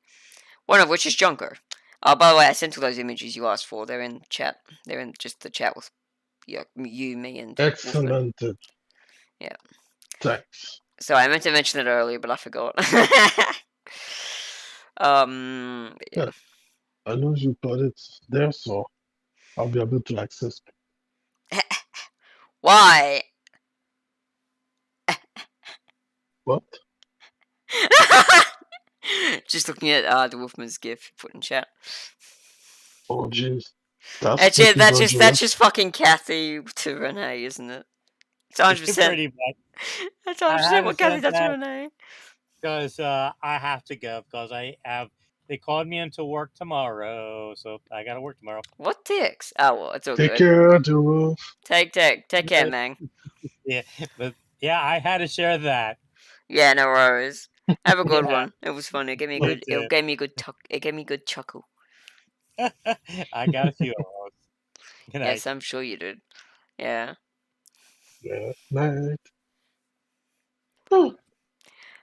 One of which is Junker. By the way, I sent all those images you asked for. They're in chat. They're in just the chat with you, me, and Wolfman. Excellent. Yeah. Thanks. So I meant to mention it earlier, but I forgot. Yeah. Yeah, I know you put it there, so I'll be able to access it. Why? What? Just looking at the Wolfman's gif put in chat. Oh, jeez. That's That's pretty that's dangerous. just fucking Kathy to Renee, isn't it? It's 100%. Pretty much. That's I 100% haven't what Kathy said does to that Renee. because I have to go because they called me into work tomorrow, so I gotta work tomorrow. What dicks? Oh well, it's all Take good. care, the wolf. Take care, man. Yeah, but yeah, I had to share that. Yeah, no worries. Have a good Yeah. one. It was funny. It gave me a You good. too. It gave me a good. It gave me a good chuckle. I got a few of those. Good night. Yes, I'm sure you did. Yeah. Yeah, night. Oh,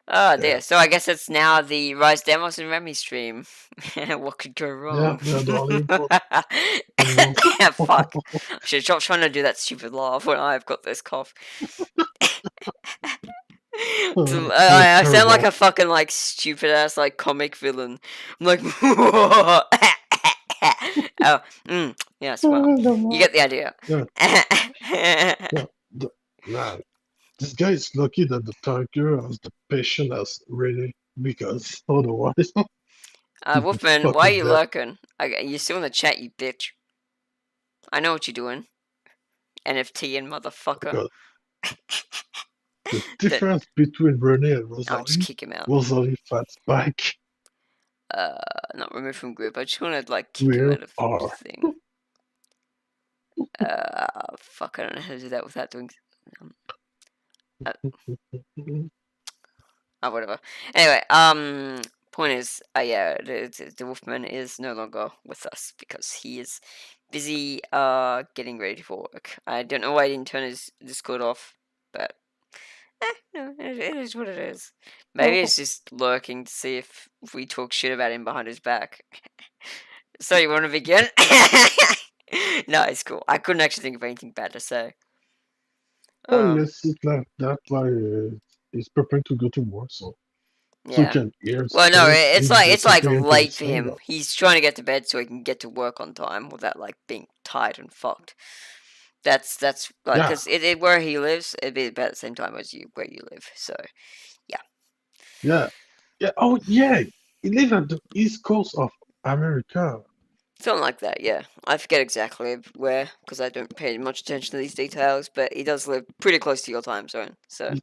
Oh dear. yeah. So I guess it's now the RiseDemos and Remi stream. What could go wrong? Yeah, we are the only important ones. Yeah, fuck. I should stop trying to do that stupid laugh when I've got this cough. I sound like terrible. a fucking like stupid ass like comic villain. I'm like, oh, yes, well, you get the idea. Yeah, yeah. Nah, this guy is lucky that the tiger has the patient as Rene, because otherwise, he'd be Wolfman, why are fucking you dead. lurking? You're still in the chat, you bitch. I know what you're doing. NFT and motherfucker. Because the difference between Rene and I'll just Rosalie, kick him out. Rosalie fights back. Not removed from group. I just want to like kick him Where out of are? the thing. Fuck, I don't know how to do that without doing. Whatever. Anyway, point is, yeah, the Wolfman is no longer with us because he is busy, getting ready for work. I don't know why he didn't turn his Discord off, but, no, it is what it is. Maybe it's just lurking to see if we talk shit about him behind his back. So you want to begin? No, it's cool. I couldn't actually think of anything bad to say. Oh, yes, it's like that. Why he's preparing to go to war, so he Yeah. can hear. Well, no, it's like something into late his for him. finger. He's trying to get to bed so he can get to work on time without like being tired and fucked. That's like Yeah. because it where he lives, it'd be about the same time as where you live. So Yeah, Yeah. Oh, yeah. He lives at the east coast of America. Something like that, yeah. I forget exactly where, because I don't pay much attention to these details, but he does live pretty close to your time zone, so...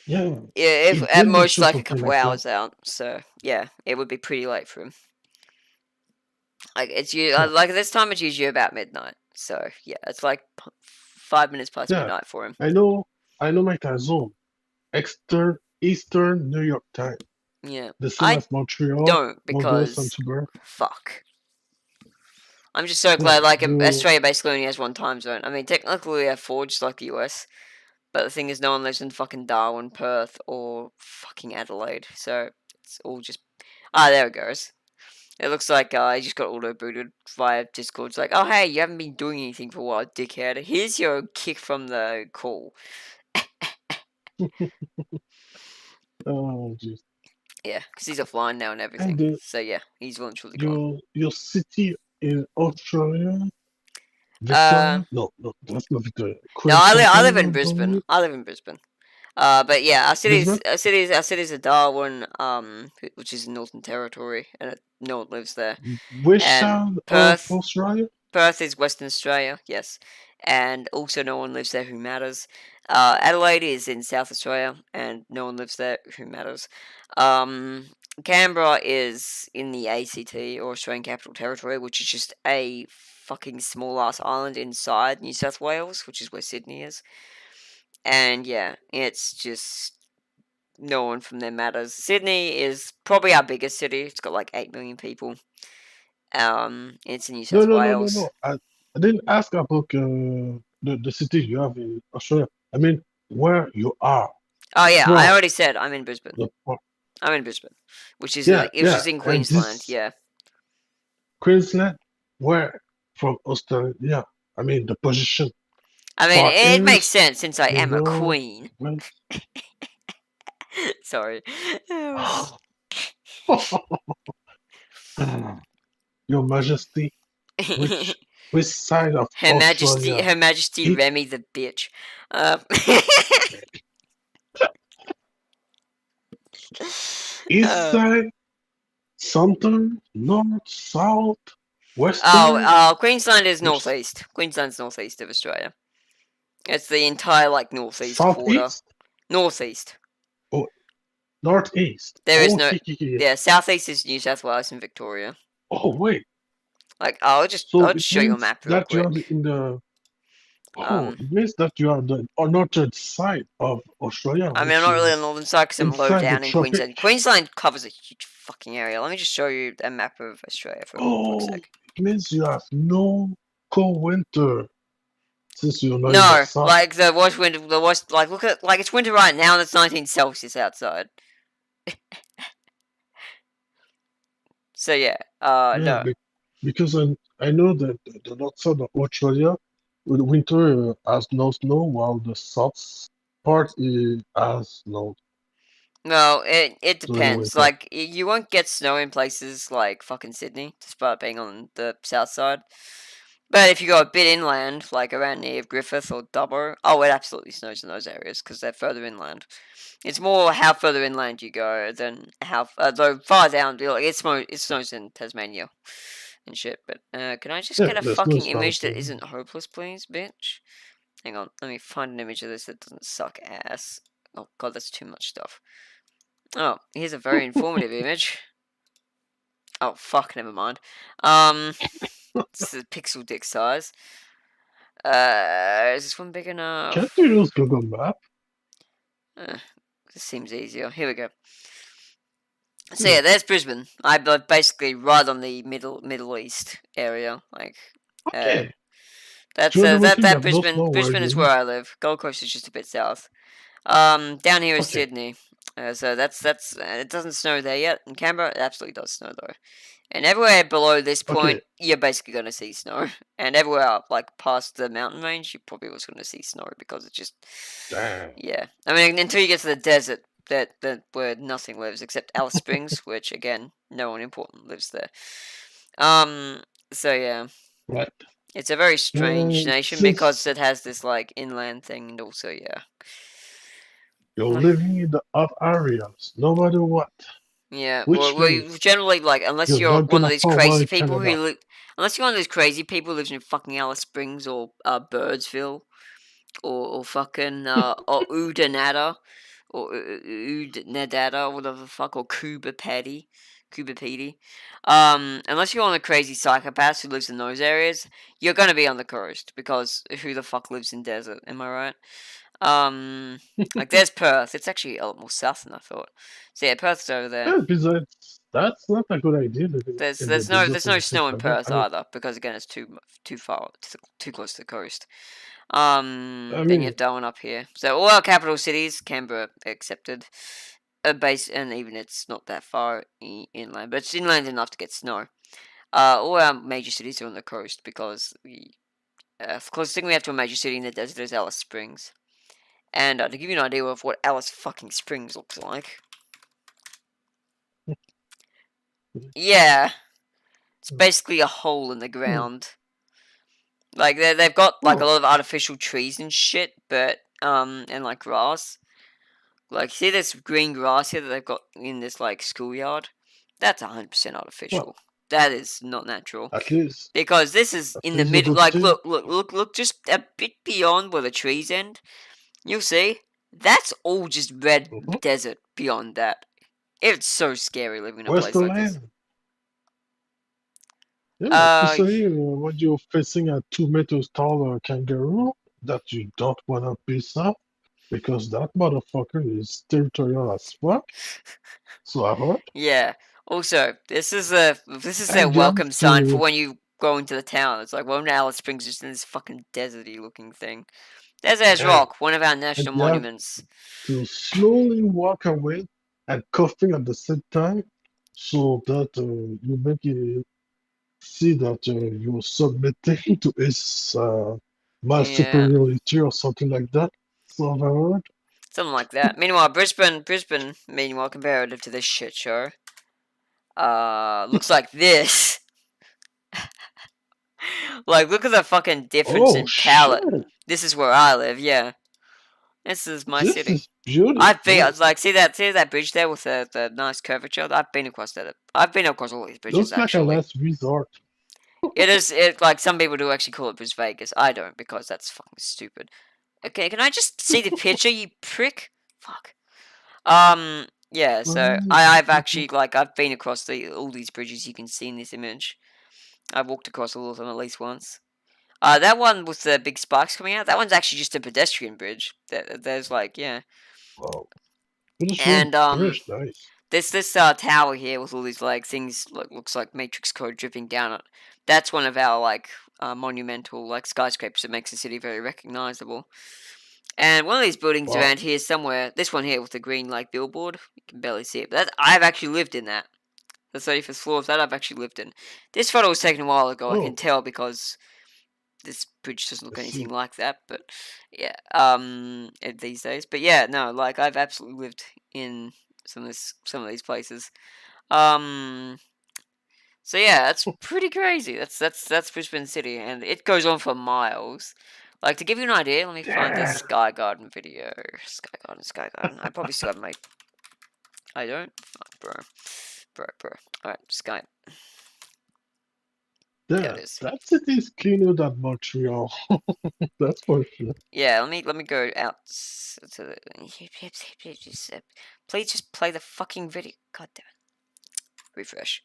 Yeah. Yeah, He if at did most mention like a something couple like that. hours out, so yeah, it would be pretty late for him. Like Huh. like this time it's usually about midnight, so yeah, it's like 5 minutes past Yeah. midnight for him. I know my time zone. Eastern New York time. Yeah, The same I as Montreal, don't Montreal, because Vancouver. fuck. I'm just so Yeah. glad like You. Australia basically only has one time zone. I mean, technically we have four, just like the US, but the thing is, no one lives in fucking Darwin, Perth, or fucking Adelaide, so it's all just there it goes. It looks like I just got auto-booted via Discord. It's like, oh hey, you haven't been doing anything for a while, dickhead. Here's your kick from the call. Oh, jeez. Yeah, because he's offline now and everything. And So yeah, he's well and truly gone. your city in Australia, Uh, Victoria? No, that's not Victoria. no, I live in Queenstown, Brisbane. Dominic? I live in Brisbane. But yeah, Brisbane? our cities are Darwin, which is in Northern Territory, and no one lives there. Which And side of Perth, Australia? Perth is Western Australia, yes, and also no one lives there who matters. Adelaide is in South Australia, and no one lives there who matters. Canberra is in the ACT, or Australian Capital Territory, which is just a fucking small ass island inside New South Wales, which is where Sydney is. And yeah, it's just no one from there matters. Sydney is probably our biggest city. It's got like 8 million people. It's in New No, South no, no, no, Wales. no. I didn't ask about the city you have in Australia. I mean, where you are Oh yeah, I from. already said I'm in Brisbane. The, po- I'm in Brisbane, which is yeah, which is in and Queensland. this Yeah. Queensland, where from Australia? I mean, the position I mean, far it makes east, sense since I am a middle, queen. west. Sorry. Your Majesty, which side of Australia? Her Majesty East, Remy the bitch. Uh, east uh, side, southern, north, south, western, Queensland is which northeast. Queensland's northeast of Australia. It's the entire like northeast quarter. southeast? Northeast. Oh, northeast. There is Oh, no. yeah. Yeah, southeast is New South Wales and Victoria. Oh, wait. Like, So I'll it just show you a means map real that you are quick. in the. Oh, Um, it means that you are the northern side of Australia, I mean, I'm which not really on is the northern side because I'm low inside the down in tropic. Queensland. Queensland covers a huge fucking area. Let me just show you a map of Australia for a quick Oh, sec. it means you have no cold winter since you're not in the No, south. like the worst winter, like look at, like it's winter right now and it's 19 Celsius outside. So yeah, Yeah, no. because I know that the north side of Australia, with winter has no snow, while the south part has snow No, it during the depends. winter. Like you won't get snow in places like fucking Sydney, despite being on the south side. But if you go a bit inland, like around near Griffith or Dubbo, oh, it absolutely snows in those areas because they're further inland. It's more how further inland you go than how though far down. Like it snows in Tasmania and shit. But can I just Yeah, get a the snow fucking is part of image that the. isn't hopeless, please, bitch? Hang on, let me find an image of this that doesn't suck ass. Oh god, that's too much stuff. Oh, here's a very informative image. Oh fuck, never mind. This is pixel dick size. Is this one big enough? Can't you use Google Map? This seems easier. Here we go. So yeah, there's Brisbane. I live basically right on the Middle East area. Like, Okay. that's During the winter, you that have no Brisbane. snow where Brisbane you is live. where I live. Gold Coast is just a bit south. Down here is Okay. Sydney. So that's it doesn't snow there yet. In Canberra, it absolutely does snow though. And everywhere below this point, Okay. you're basically going to see snow. And everywhere up, like past the mountain range, you're probably also going to see snow because it's just, Damn. yeah. I mean, until you get to the desert, that where nothing lives except Alice Springs, which again, no one important lives there. So yeah, Right. it's a very strange nation because Since it has this like inland thing, and also yeah. You're living in the hot areas, no matter what. Yeah, Which well, means generally, like, unless you're you're not one of gonna these fall while crazy in people Canada. who live, unless you're one of those crazy people who lives in fucking Alice Springs or Birdsville, or fucking or Udanada, or Udnadada, or whatever the fuck, or Cuba Petty. Unless you're on a crazy psychopath who lives in those areas, you're gonna be on the coast, because who the fuck lives in desert? Am I right? Like there's Perth. It's actually a lot more south than I thought. So yeah, Perth's over there. And besides, that's not a good idea living in the desert There's no and things snow in like that. Perth I mean, either, because again it's too far, too close to the coast. I Then you mean, have Darwin up here. So all our capital cities, Canberra accepted, base, and even it's not that far inland, but it's inland enough to get snow. All our major cities are on the coast, because the closest thing we have to a major city in the desert is Alice Springs. And to give you an idea of what Alice fucking Springs looks like, yeah, it's basically a hole in the ground. Like they've got like a lot of artificial trees and shit, but and like grass. Like see this green grass here that they've got in this like schoolyard? That's 100% artificial. well, That is not natural. at least Because this is in the a middle. good Like thing. look, just a bit beyond where the trees end. You'll see. That's all just red Mhm. desert beyond that. It's so scary living in a Where's place the like this. land? Yeah, especially when you're facing a 2 meters tall kangaroo that you don't want to piss off because that motherfucker is territorial as fuck. So I heard. Yeah. Also, this is their And you have welcome sign for to when you go into the town. It's like, welcome to Alice Springs, just in this fucking deserty looking thing. There's Ayers and, Rock, one of our and national you have monuments. to slowly walk away and coughing at the same time so that you make it see that you're submitting to his mass Yeah, superiority or something like that. So I've heard. something like that. Meanwhile, Brisbane, meanwhile, comparative to this shit show, looks like this. Like, look at the fucking difference Oh in palette. shit! This is where I live, yeah. This is my This city. is beautiful. I've been like see that bridge there with the nice curvature. I've been across that. I've been across all these bridges Looks like a actually. last resort. It like some people do actually call it Bris Vegas. I don't, because that's fucking stupid. Okay, can I just see the picture, you prick? Fuck. Yeah. So I've actually like I've been across all these bridges you can see in this image. I've walked across all of them at least once. That one with the big spikes coming out. That one's actually just a pedestrian bridge. There's like yeah. Wow, this And very nice. this tower here with all these like things looks like Matrix code dripping down it. That's one of our like monumental like skyscrapers that makes the city very recognizable. And one of these buildings Wow. around here somewhere, this one here with the green like billboard, you can barely see it. But I've actually lived in that. The 35th floor of that I've actually lived in. This photo was taken a while ago. I can Oh, tell because this bridge doesn't look I anything see. like that. But yeah, these days. But yeah, no, like I've absolutely lived in some of these places. Um, so yeah, that's pretty crazy. That's Brisbane City, and it goes on for miles. Like to give you an idea, let me find the Damn. Sky Garden video. Sky Garden. I probably still have my. I don't. Fuck, bro. All right, Sky. There it is. That city is cleaner than Montreal. That's for sure. Yeah, let me go out to the. Please just play the fucking video. God damn it. Refresh.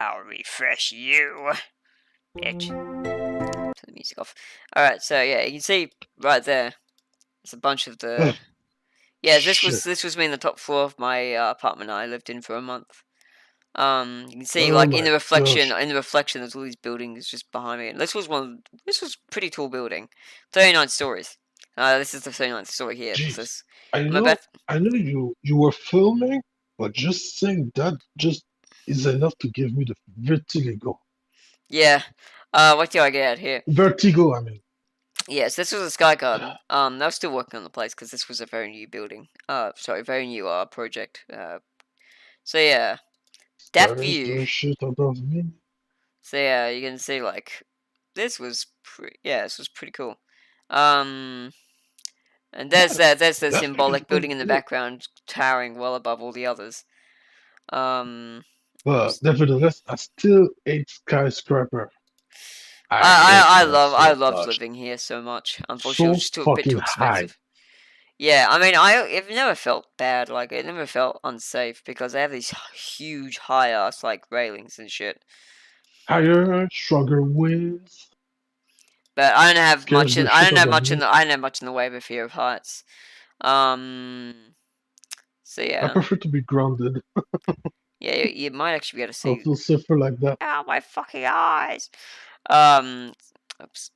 I'll refresh you, bitch. Turn the music off. All right, so yeah, you can see right there. There's a bunch of the. Yeah, this was me in the top floor of my apartment I lived in for a month. You can see Oh like my in the reflection, gosh. there's all these buildings just behind me, and this was pretty tall building, 39 stories. This is the 39th story here. Jeez. I'm I know you were filming, but just saying that just is enough to give me the vertigo. Yeah. What do I get out here? Vertigo, I mean. Yes, this was a Sky Garden. They were still working on the place because this was a very new building. Sorry, very new project. So yeah, that Scaring view. the shit out of me. So yeah, you can see like this was pretty. Yeah, this was pretty cool. And there's the That's symbolic pretty building in the good. background, towering well above all the others. But nevertheless, I still hate skyscraper. I hate I them love I so loved much. living here so much. Unfortunately, it was So just a bit fucking too high. expensive. Yeah, I mean, it never felt bad. Like, it never felt unsafe because they have these huge, high ass like railings and shit. Higher, stronger winds. But I don't have Scares much. the I shit don't out have of much in me. the. I don't have much in the way of a fear of heights. Um. So I yeah, prefer to be grounded. yeah, you might actually be able to I'll see. feel safer like that. Ow, my fucking eyes. Um. Oops.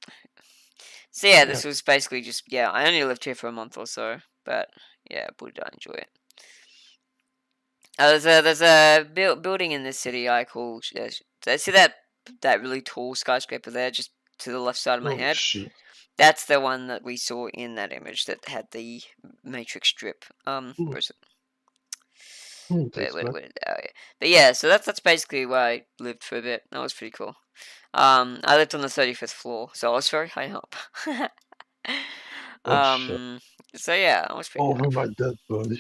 So yeah, Yeah. this was basically just I only lived here for a month or so, but yeah, boy did I enjoy it. There's a building in this city I call. See that really tall skyscraper there, just to the left side of my Oh head. shit. That's the one that we saw in that image that had the matrix strip. Where is it? That's Where, bad. oh, yeah. But yeah, so that's basically where I lived for a bit. That was pretty cool. I lived on the 35th floor, so I was very high up. Oh shit. So yeah, I was pretty high Over up. my dead body.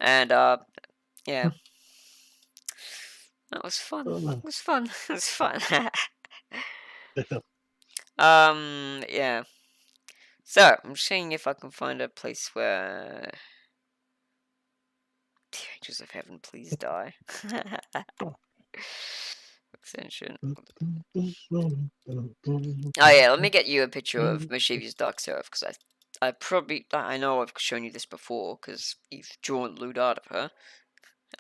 And yeah, that was fun. Oh, no. It was fun. It was fun. Yeah. Yeah. So I'm seeing if I can find a place where the angels of heaven, please die. Extension. Oh yeah, let me get you a picture of Mischievous Dark Seraph because I know I've shown you this before because you've drawn lewd art of her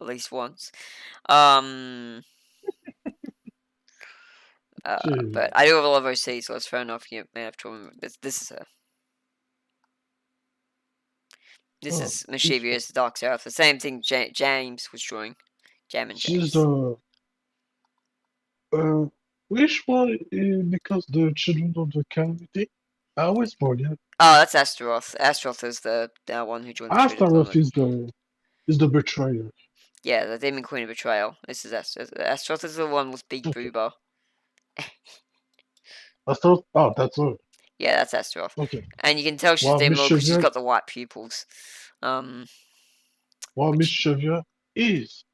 at least once. But I do have a lot of OC, so it's fair enough. You may have to remember this is her. This is Mischievous Dark Seraph. The same thing James was drawing. Jam and James. She's which one because the children of the calamity? I always forget. Oh, that's Astaroth. Astaroth is the one who joined the Trade of Astaroth Climate. is the betrayer. Yeah, the Demon Queen of Betrayal. This is Astaroth. Astaroth is the one with big Okay. booba. Astaroth. Oh, that's her. Yeah, that's Astaroth. Okay. And you can tell she's While Demon Miss Lord because she's Chevia, got the white pupils. while Miss Chevia is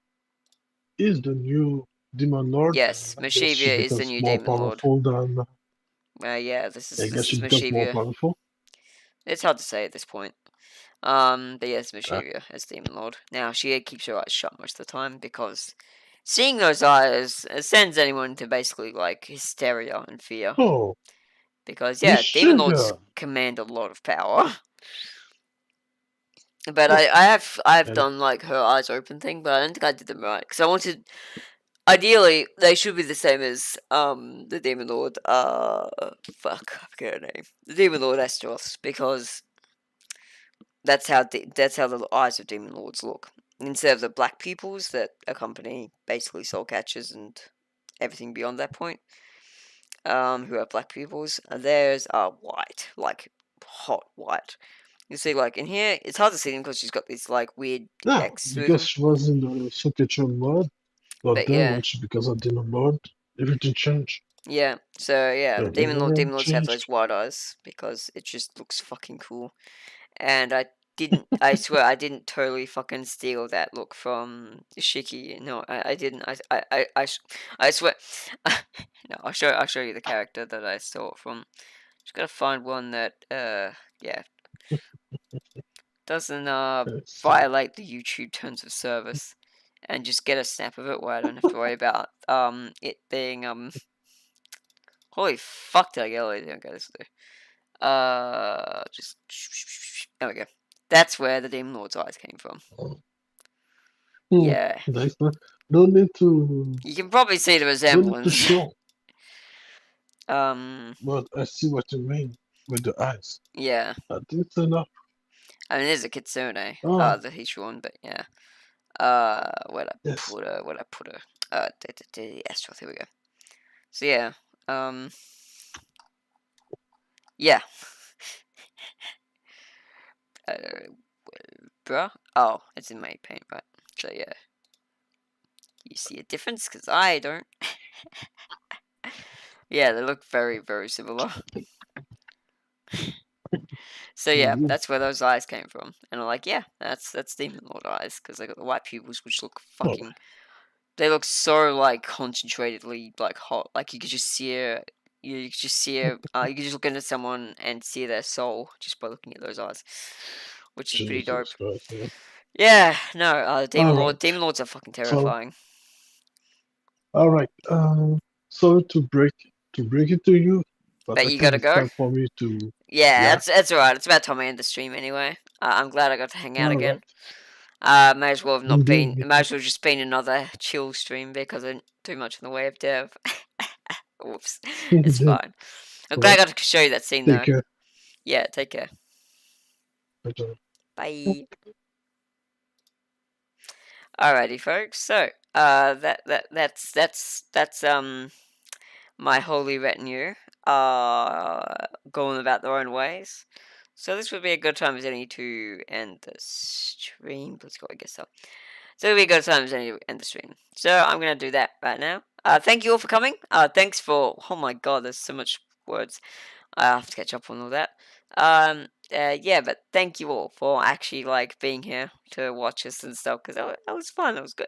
the new demon lord. Yes, I guess she Meshivia is the becomes new more Demon Lord. powerful than. Yeah, this I guess is she becomes more Meshivia. powerful. It's hard to say at this point. But yes, Meshivia as Demon Lord. Now she keeps her eyes shut most of the time because seeing those eyes sends anyone to basically like hysteria and fear. Oh, Because Miss Demon Lords Chevia. command a lot of power. But Oh, I've and done like her eyes open thing, but I don't think I did them right because I wanted. Ideally, they should be the same as the Demon Lord. Fuck, I forget her name. The Demon Lord Astaroth, because that's how the eyes of Demon Lords look. Instead of the black pupils that accompany basically soul catchers and everything beyond that point, who have black pupils, theirs are white, like hot white. You see, like in here, it's hard to see them because she's got this like weird now, X through because them. she was in the Sokecho mode, but But then yeah, when she becomes a demon lord, everything changed. yeah. So yeah, Demon Everything Lords have those changed. white eyes because it just looks fucking cool. And I swear, I didn't totally fucking steal that look from Shiki. No, I didn't. I swear. No, I'll show you the character that I stole it from. Just gotta find one that, yeah, doesn't violate the YouTube terms of service, and just get a snap of it where I don't have to worry about it being holy fuck, did I get all these? Okay, this will do. Just there we go. That's where the Demon Lord's eyes came from. Yeah, That's not, no need to you can probably see the no need to resemblance. show. Um, But I see what you mean with the eyes. yeah. I think it's enough. I mean, there's a Kitsune, Oh, that he's drawn, but yeah. Where'd I yes. put her? Where'd I put her? Astaroth, here we go. So yeah, yeah. Bruh? Oh, it's in my paint, right? So yeah. You see a difference? Because I don't. Yeah, they look very, very similar. So yeah, Mhm. that's where those eyes came from, and I'm like, yeah, that's Demon Lord eyes because they got the white pupils, which look fucking. They look so like concentratedly like hot, like you could just see it. You could just see it. You could just look into someone and see their soul just by looking at those eyes, which is pretty dope. Jesus Christ, man. Yeah, no, Alright. Demon Lords are fucking So, terrifying. all right. Sorry to break it to you, but But I you think gotta it's go. time for me to. Yeah, Yeah. that's alright. It's about time I end the stream anyway. I'm glad I got to hang out All again. right. May as well have not been. It might as well just been another chill stream because I didn't do much in the way of dev. Whoops, it's fine. I'm glad I got to show you that scene Take though. care. Yeah, take care. Bye. Bye. Alrighty, folks. So, that's my holy retinue, going about their own ways. So this would be a good time as any to end the stream. Let's go, I guess so. So it would be a good time as any to end the stream. So I'm gonna do that right now. Thank you all for coming. Thanks for. Oh my god, there's so much words. I have to catch up on all that. Yeah, but thank you all for actually like being here to watch us and stuff because that was fun. It was good.